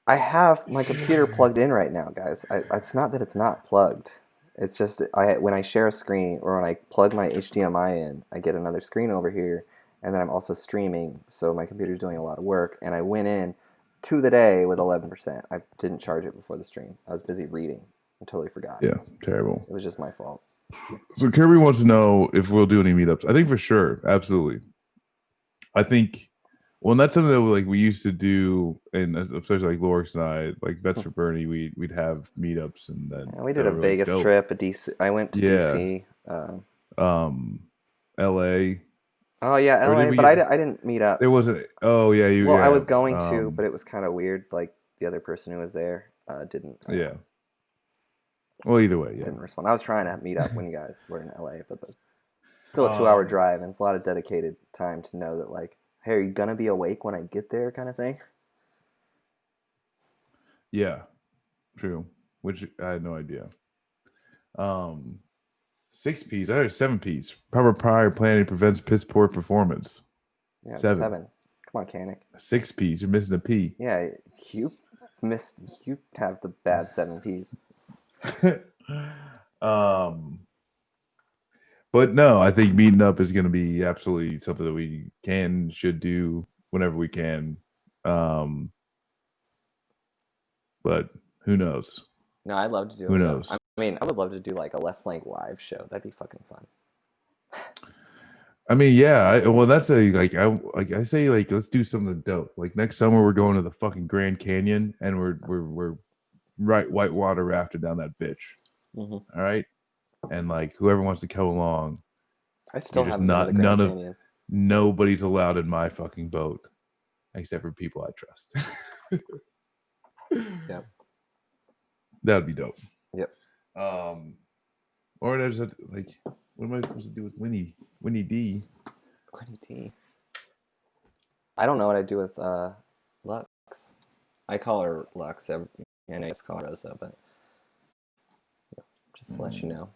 I have my computer plugged in right now, guys. It's not that it's not plugged. It's just when I share a screen or when I plug my HDMI in, I get another screen over here, and then I'm also streaming, so my computer's doing a lot of work. And I went in to the day with 11%. I didn't charge it before the stream. I was busy reading. I totally forgot. Yeah, terrible. It was just my fault. So Kirby wants to know if we'll do any meetups. I think for sure, absolutely. I think, well, that's something that we used to do, and especially like Lorix and I, like Bets for Bernie, we'd have meetups, and then Yeah, we did a Vegas trip, a DC. I went to DC. LA. Oh yeah, LA, but I didn't meet up. It wasn't. Oh yeah, Well, I was going to, but it was kind of weird. Like the other person who was there didn't. Yeah. Well, either way, yeah. Didn't respond. I was trying to meet up when you guys were in LA, but still a 2-hour drive, and it's a lot of dedicated time to know that, like, hey, are you gonna be awake when I get there, kind of thing. Yeah, true. Which I had no idea. 6 P's. I heard 7 P's. Proper prior planning prevents piss poor performance. Yeah, 7. Come on, Canic. 6 P's. You're missing a P. Yeah, you have the bad 7 P's. But no, I think meeting up is going to be absolutely something that we should do whenever we can. But who knows? No, I'd love to do it. Who knows? I mean, I would love to do like a Left Flank live show. That'd be fucking fun. I mean, yeah. Well, that's I say let's do something dope. Like next summer, we're going to the fucking Grand Canyon, and we're right whitewater rafting down that bitch. Mm-hmm. All right, and like whoever wants to come along, I still haven't been to the Grand Canyon. Nobody's allowed in my fucking boat, except for people I trust. Yep. That would be dope. Yep. Or there's like, what am I supposed to do with Winnie D? Winnie D. I don't know what I do with Lux. I call her Lux. And I just call her Rosa, but just to let you know.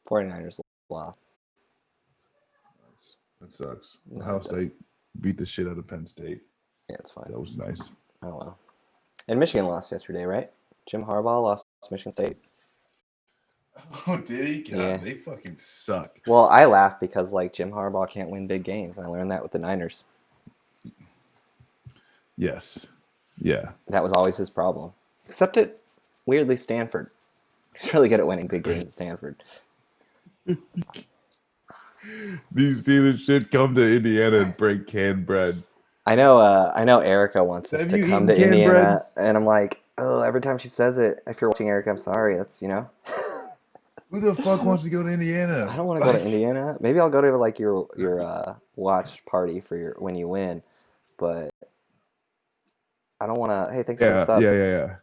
49ers lost. That sucks. Ohio State beat the shit out of Penn State. Yeah, it's fine. That was nice. Oh well. And Michigan lost yesterday, right? Jim Harbaugh lost to Michigan State. Oh, did he? God, yeah. They fucking suck. Well, I laugh because like Jim Harbaugh can't win big games. I learned that with the Niners. Yes. Yeah. That was always his problem. Except at, weirdly, Stanford. He's really good at winning big games at Stanford. These Steelers should come to Indiana and break canned bread. I know Erica wants us to come to Indiana, and I'm like, oh, every time she says it, if you're watching Erica, I'm sorry, that's, you know. Who the fuck wants to go to Indiana? I don't want to go to Indiana. Maybe I'll go to like your watch party for when you win, but I don't want to. Hey, thanks for the sub. Yeah.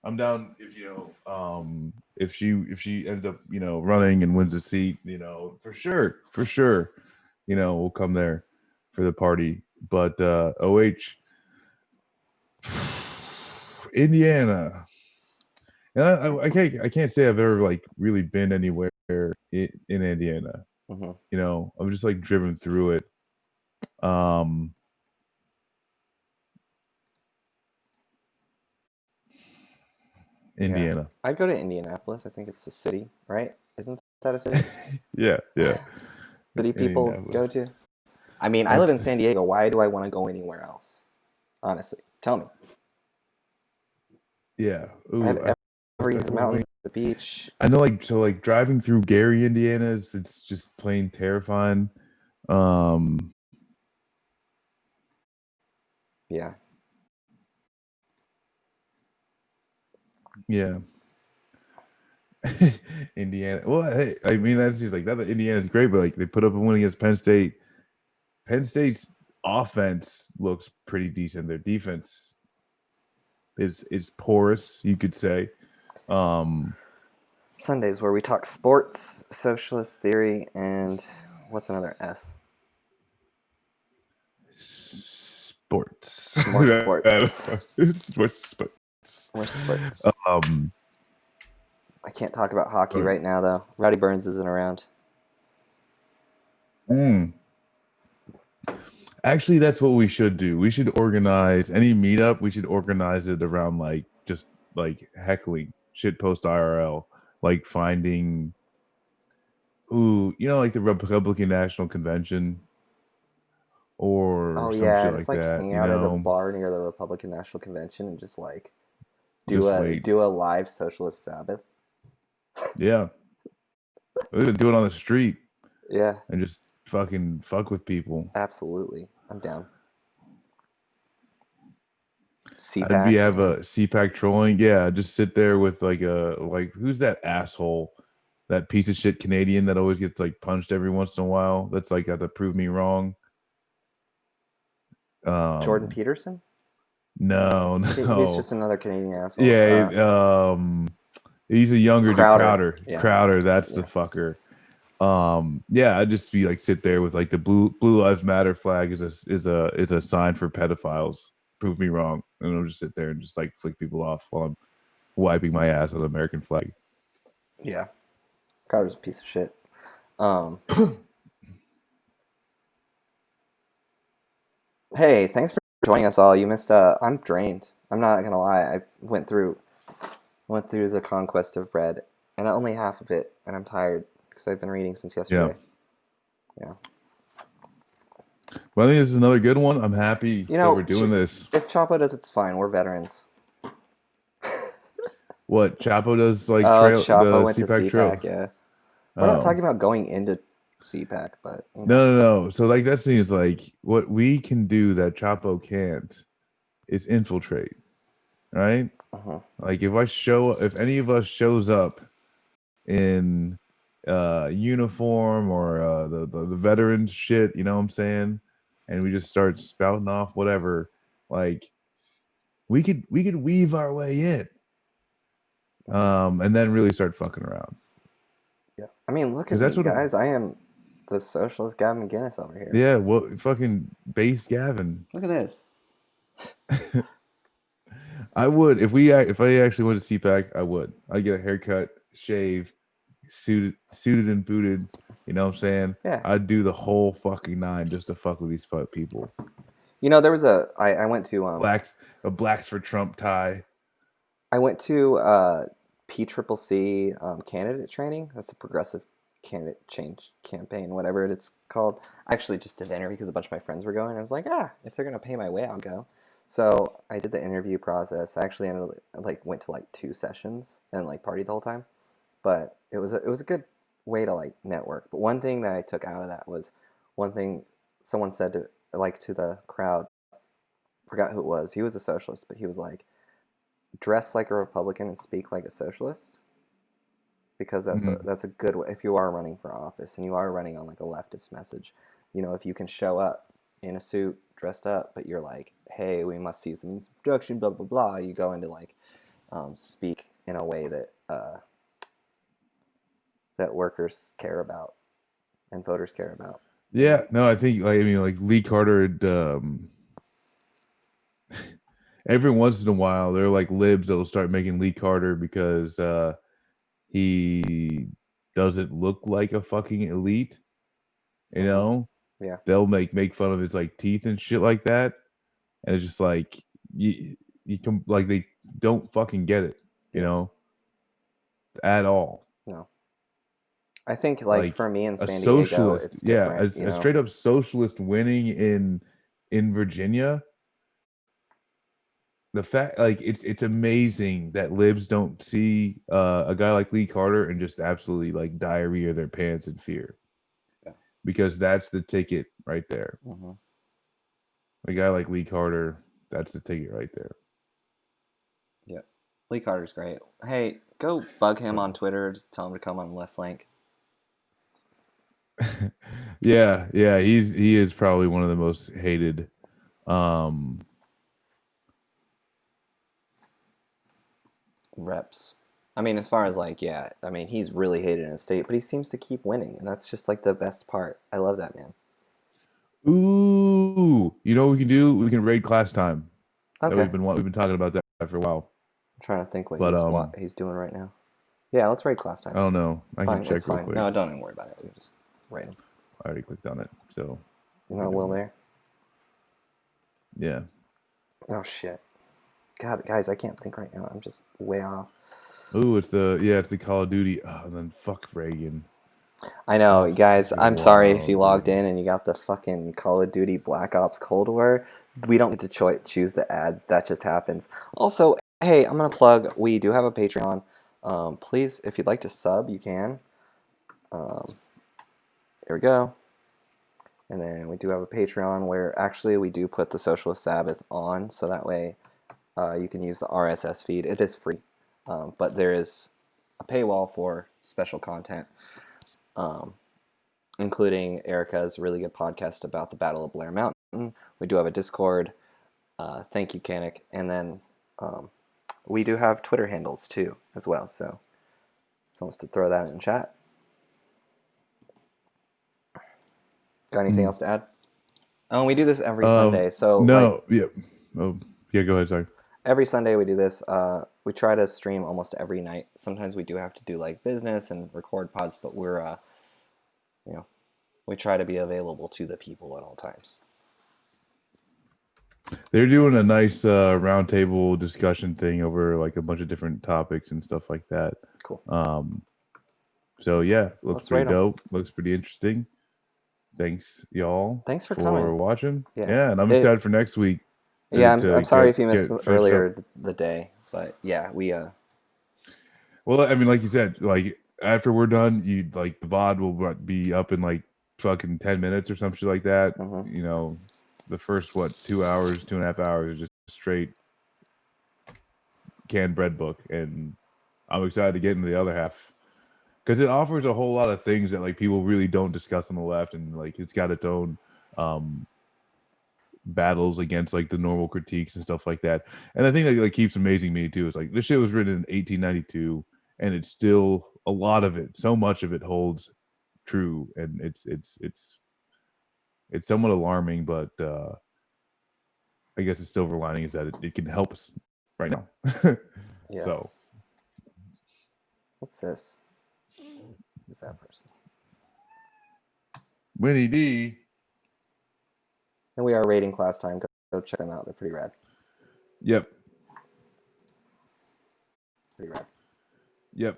I'm down if she ends up running and wins a seat, for sure, we'll come there for the party. But OH, Indiana, and I can't say I've ever like really been anywhere in Indiana. Mm-hmm. I've just like driven through it. Indiana. Yeah. I'd go to Indianapolis. I think it's a city, right? Isn't that a city? Yeah. City people go to. I mean, I live in San Diego. Why do I want to go anywhere else? Honestly, tell me. Yeah. Ooh, I have the mountains, the beach. I know, like driving through Gary, Indiana, it's just plain terrifying. Yeah. Yeah. Indiana. Well, hey, I mean, that's just like that. Indiana's great, but like they put up a win against Penn State. Penn State's offense looks pretty decent. Their defense is porous, you could say. Sundays where we talk sports, socialist theory, and what's another S? Sports. More sports. Sports. More sports. Um, I can't talk about hockey Sorry. right now, though. Rowdy Burns isn't around. Actually, that's what we should do. We should organize any meetup. We should organize it around like just like heckling, shit post IRL, like finding, like the Republican National Convention or Oh some yeah, shit just like like that. hang out at a bar near the Republican National Convention and just like do Just a wait. do a live Socialist Sabbath. Yeah, we could do it on the street Yeah, and just fucking fuck with people. absolutely. I'm down. I'd be CPAC. have a CPAC trolling. Yeah, just sit there with like who's that asshole, that piece of shit Canadian that always gets like punched every once in a while. That's like got to prove me wrong. Jordan Peterson? No, He's no. just another Canadian asshole. Yeah, he's a younger dude, Crowder. Crowder, that's Yeah. the fucker. Yeah, I'd just be like sit there with like the blue Lives Matter flag is a sign for pedophiles. Prove me wrong, and I'll just sit there and just like flick people off while I'm wiping my ass on the American flag. Yeah. Crowder's a piece of shit. Hey, thanks for joining us all. You missed. I'm drained. I'm not gonna lie. I went through the Conquest of Bread, and only half of it, and I'm tired because I've been reading since yesterday. Yeah. Well, I think this is another good one. I'm happy that we're doing this. If Chapo does, it's fine. We're veterans. What Chapo does, like Chapo went to CPAC CPAC. trail? Yeah. We're not talking about going into CPAC, but No. So like that thing is like what we can do that Chapo can't is infiltrate, right? Like if any of us shows up in uniform or the veteran shit, you know what I'm saying, and we just start spouting off whatever, like we could weave our way in, and then really start fucking around. Yeah, I mean, look at me, guys. I am the socialist Gavin McGinnis over here. Yeah, what fucking base Gavin? Look at this. I would if I actually went to CPAC, I would. I'd get a haircut, shave, suited and booted. You know what I'm saying? Yeah. I'd do the whole fucking nine just to fuck with these people. You know, there was I went to blacks for Trump tie. I went to PCCC candidate training. That's a progressive candidate change campaign, whatever it's called. I actually just did the interview because a bunch of my friends were going. I was like, if they're gonna pay my way, I'll go. So I did the interview process. I actually went to like 2 sessions and like partied the whole time. But it was a good way to like network. But one thing that I took out of that was one thing someone said to the crowd. Forgot who it was. He was a socialist, but he was like, dress like a Republican and speak like a socialist, because that's a good way if you are running for office and you are running on like a leftist message. You know, if you can show up in a suit, dressed up, but you're like, hey, we must see some production, blah blah blah. You go into like speak in a way that that workers care about and voters care about. Yeah, no, I think like Lee Carter had, every once in a while there are like libs that'll start making Lee Carter because he doesn't look like a fucking elite, you know? Yeah. They'll make fun of his like teeth and shit like that, and it's just like you can like they don't fucking get it, you know, at all. No. I think like for me in San Diego, socialist, it's different. a straight up socialist winning in Virginia. The fact, like, it's amazing that libs don't see a guy like Lee Carter and just absolutely like diarrhea their pants in fear, because that's the ticket right there. A guy like Lee Carter, that's the ticket right there. Yeah, Lee Carter's great. Hey, go bug him on Twitter. Just tell him to come on the left flank. yeah, he is probably one of the most hated. Reps. I mean, as far as like, I mean, he's really hated in his state, but he seems to keep winning, and that's just like the best part. I love that man. Ooh, you know what we can do? We can raid class time. Okay. We've been talking about that for a while. trying to think what But he's doing right now. Yeah, let's raid class I time. don't know. I Fine, can check it's real fine. quick. No, don't even worry about it. We just raid him. I already clicked on it, so No Will there. yeah. Oh shit. God, guys, I can't think right now. I'm just way off. Ooh, it's the Call of Duty. Oh, and then fuck Reagan. I know, That's guys. fucking I'm sorry if you wild, logged in and you got the fucking Call of Duty Black Ops Cold War. We don't get to choose the ads. That just happens. Also, hey, I'm gonna plug. We do have a Patreon. Please, if you'd like to sub, you can. Here we go. And then we do have a Patreon where actually we do put the Socialist Sabbath on, so that way you can use the RSS feed. It is free, but there is a paywall for special content, including Erica's really good podcast about the Battle of Blair Mountain. We do have a Discord. Thank you, Kanik. And then we do have Twitter handles too, as well. So someone wants to throw that in chat. Got anything else to add? Oh, we do this every Sunday. So no, yeah. Oh, yeah. Go ahead. Sorry. Every Sunday we do this. We try to stream almost every night. Sometimes we do have to do like business and record pods, but we're, we try to be available to the people at all times. They're doing a nice roundtable discussion thing over like a bunch of different topics and stuff like that. Cool. So yeah, looks Let's pretty rate 'em. dope. Looks pretty interesting. Thanks, y'all. Thanks for coming. Watching. Yeah. And I'm excited for next week. Yeah, I'm sorry if you missed finish earlier up. the day, but yeah, we Well, I mean, like you said, like after we're done, you like the VOD will be up in like fucking 10 minutes or some shit like that. Mhm. You know, the first 2 hours, 2.5 hours, just straight canned bread book, and I'm excited to get into the other half because it offers a whole lot of things that like people really don't discuss on the left, and like it's got its own battles against like the normal critiques and stuff like that. And I think that like keeps amazing me too is like this shit was written in 1892, and it's still a lot of it, so much of it holds true, and it's somewhat alarming, but I guess the silver lining is that it can help us right now. yeah. So What's this? Who's that person? Winnie D. And we are rating class time. Go check them out. They're pretty rad. Yep. Pretty rad. Yep.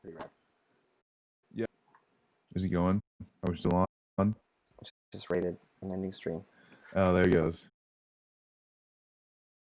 Pretty rad. Yep. Is he going? Are we still on? Just rated an ending stream. Oh, there he goes.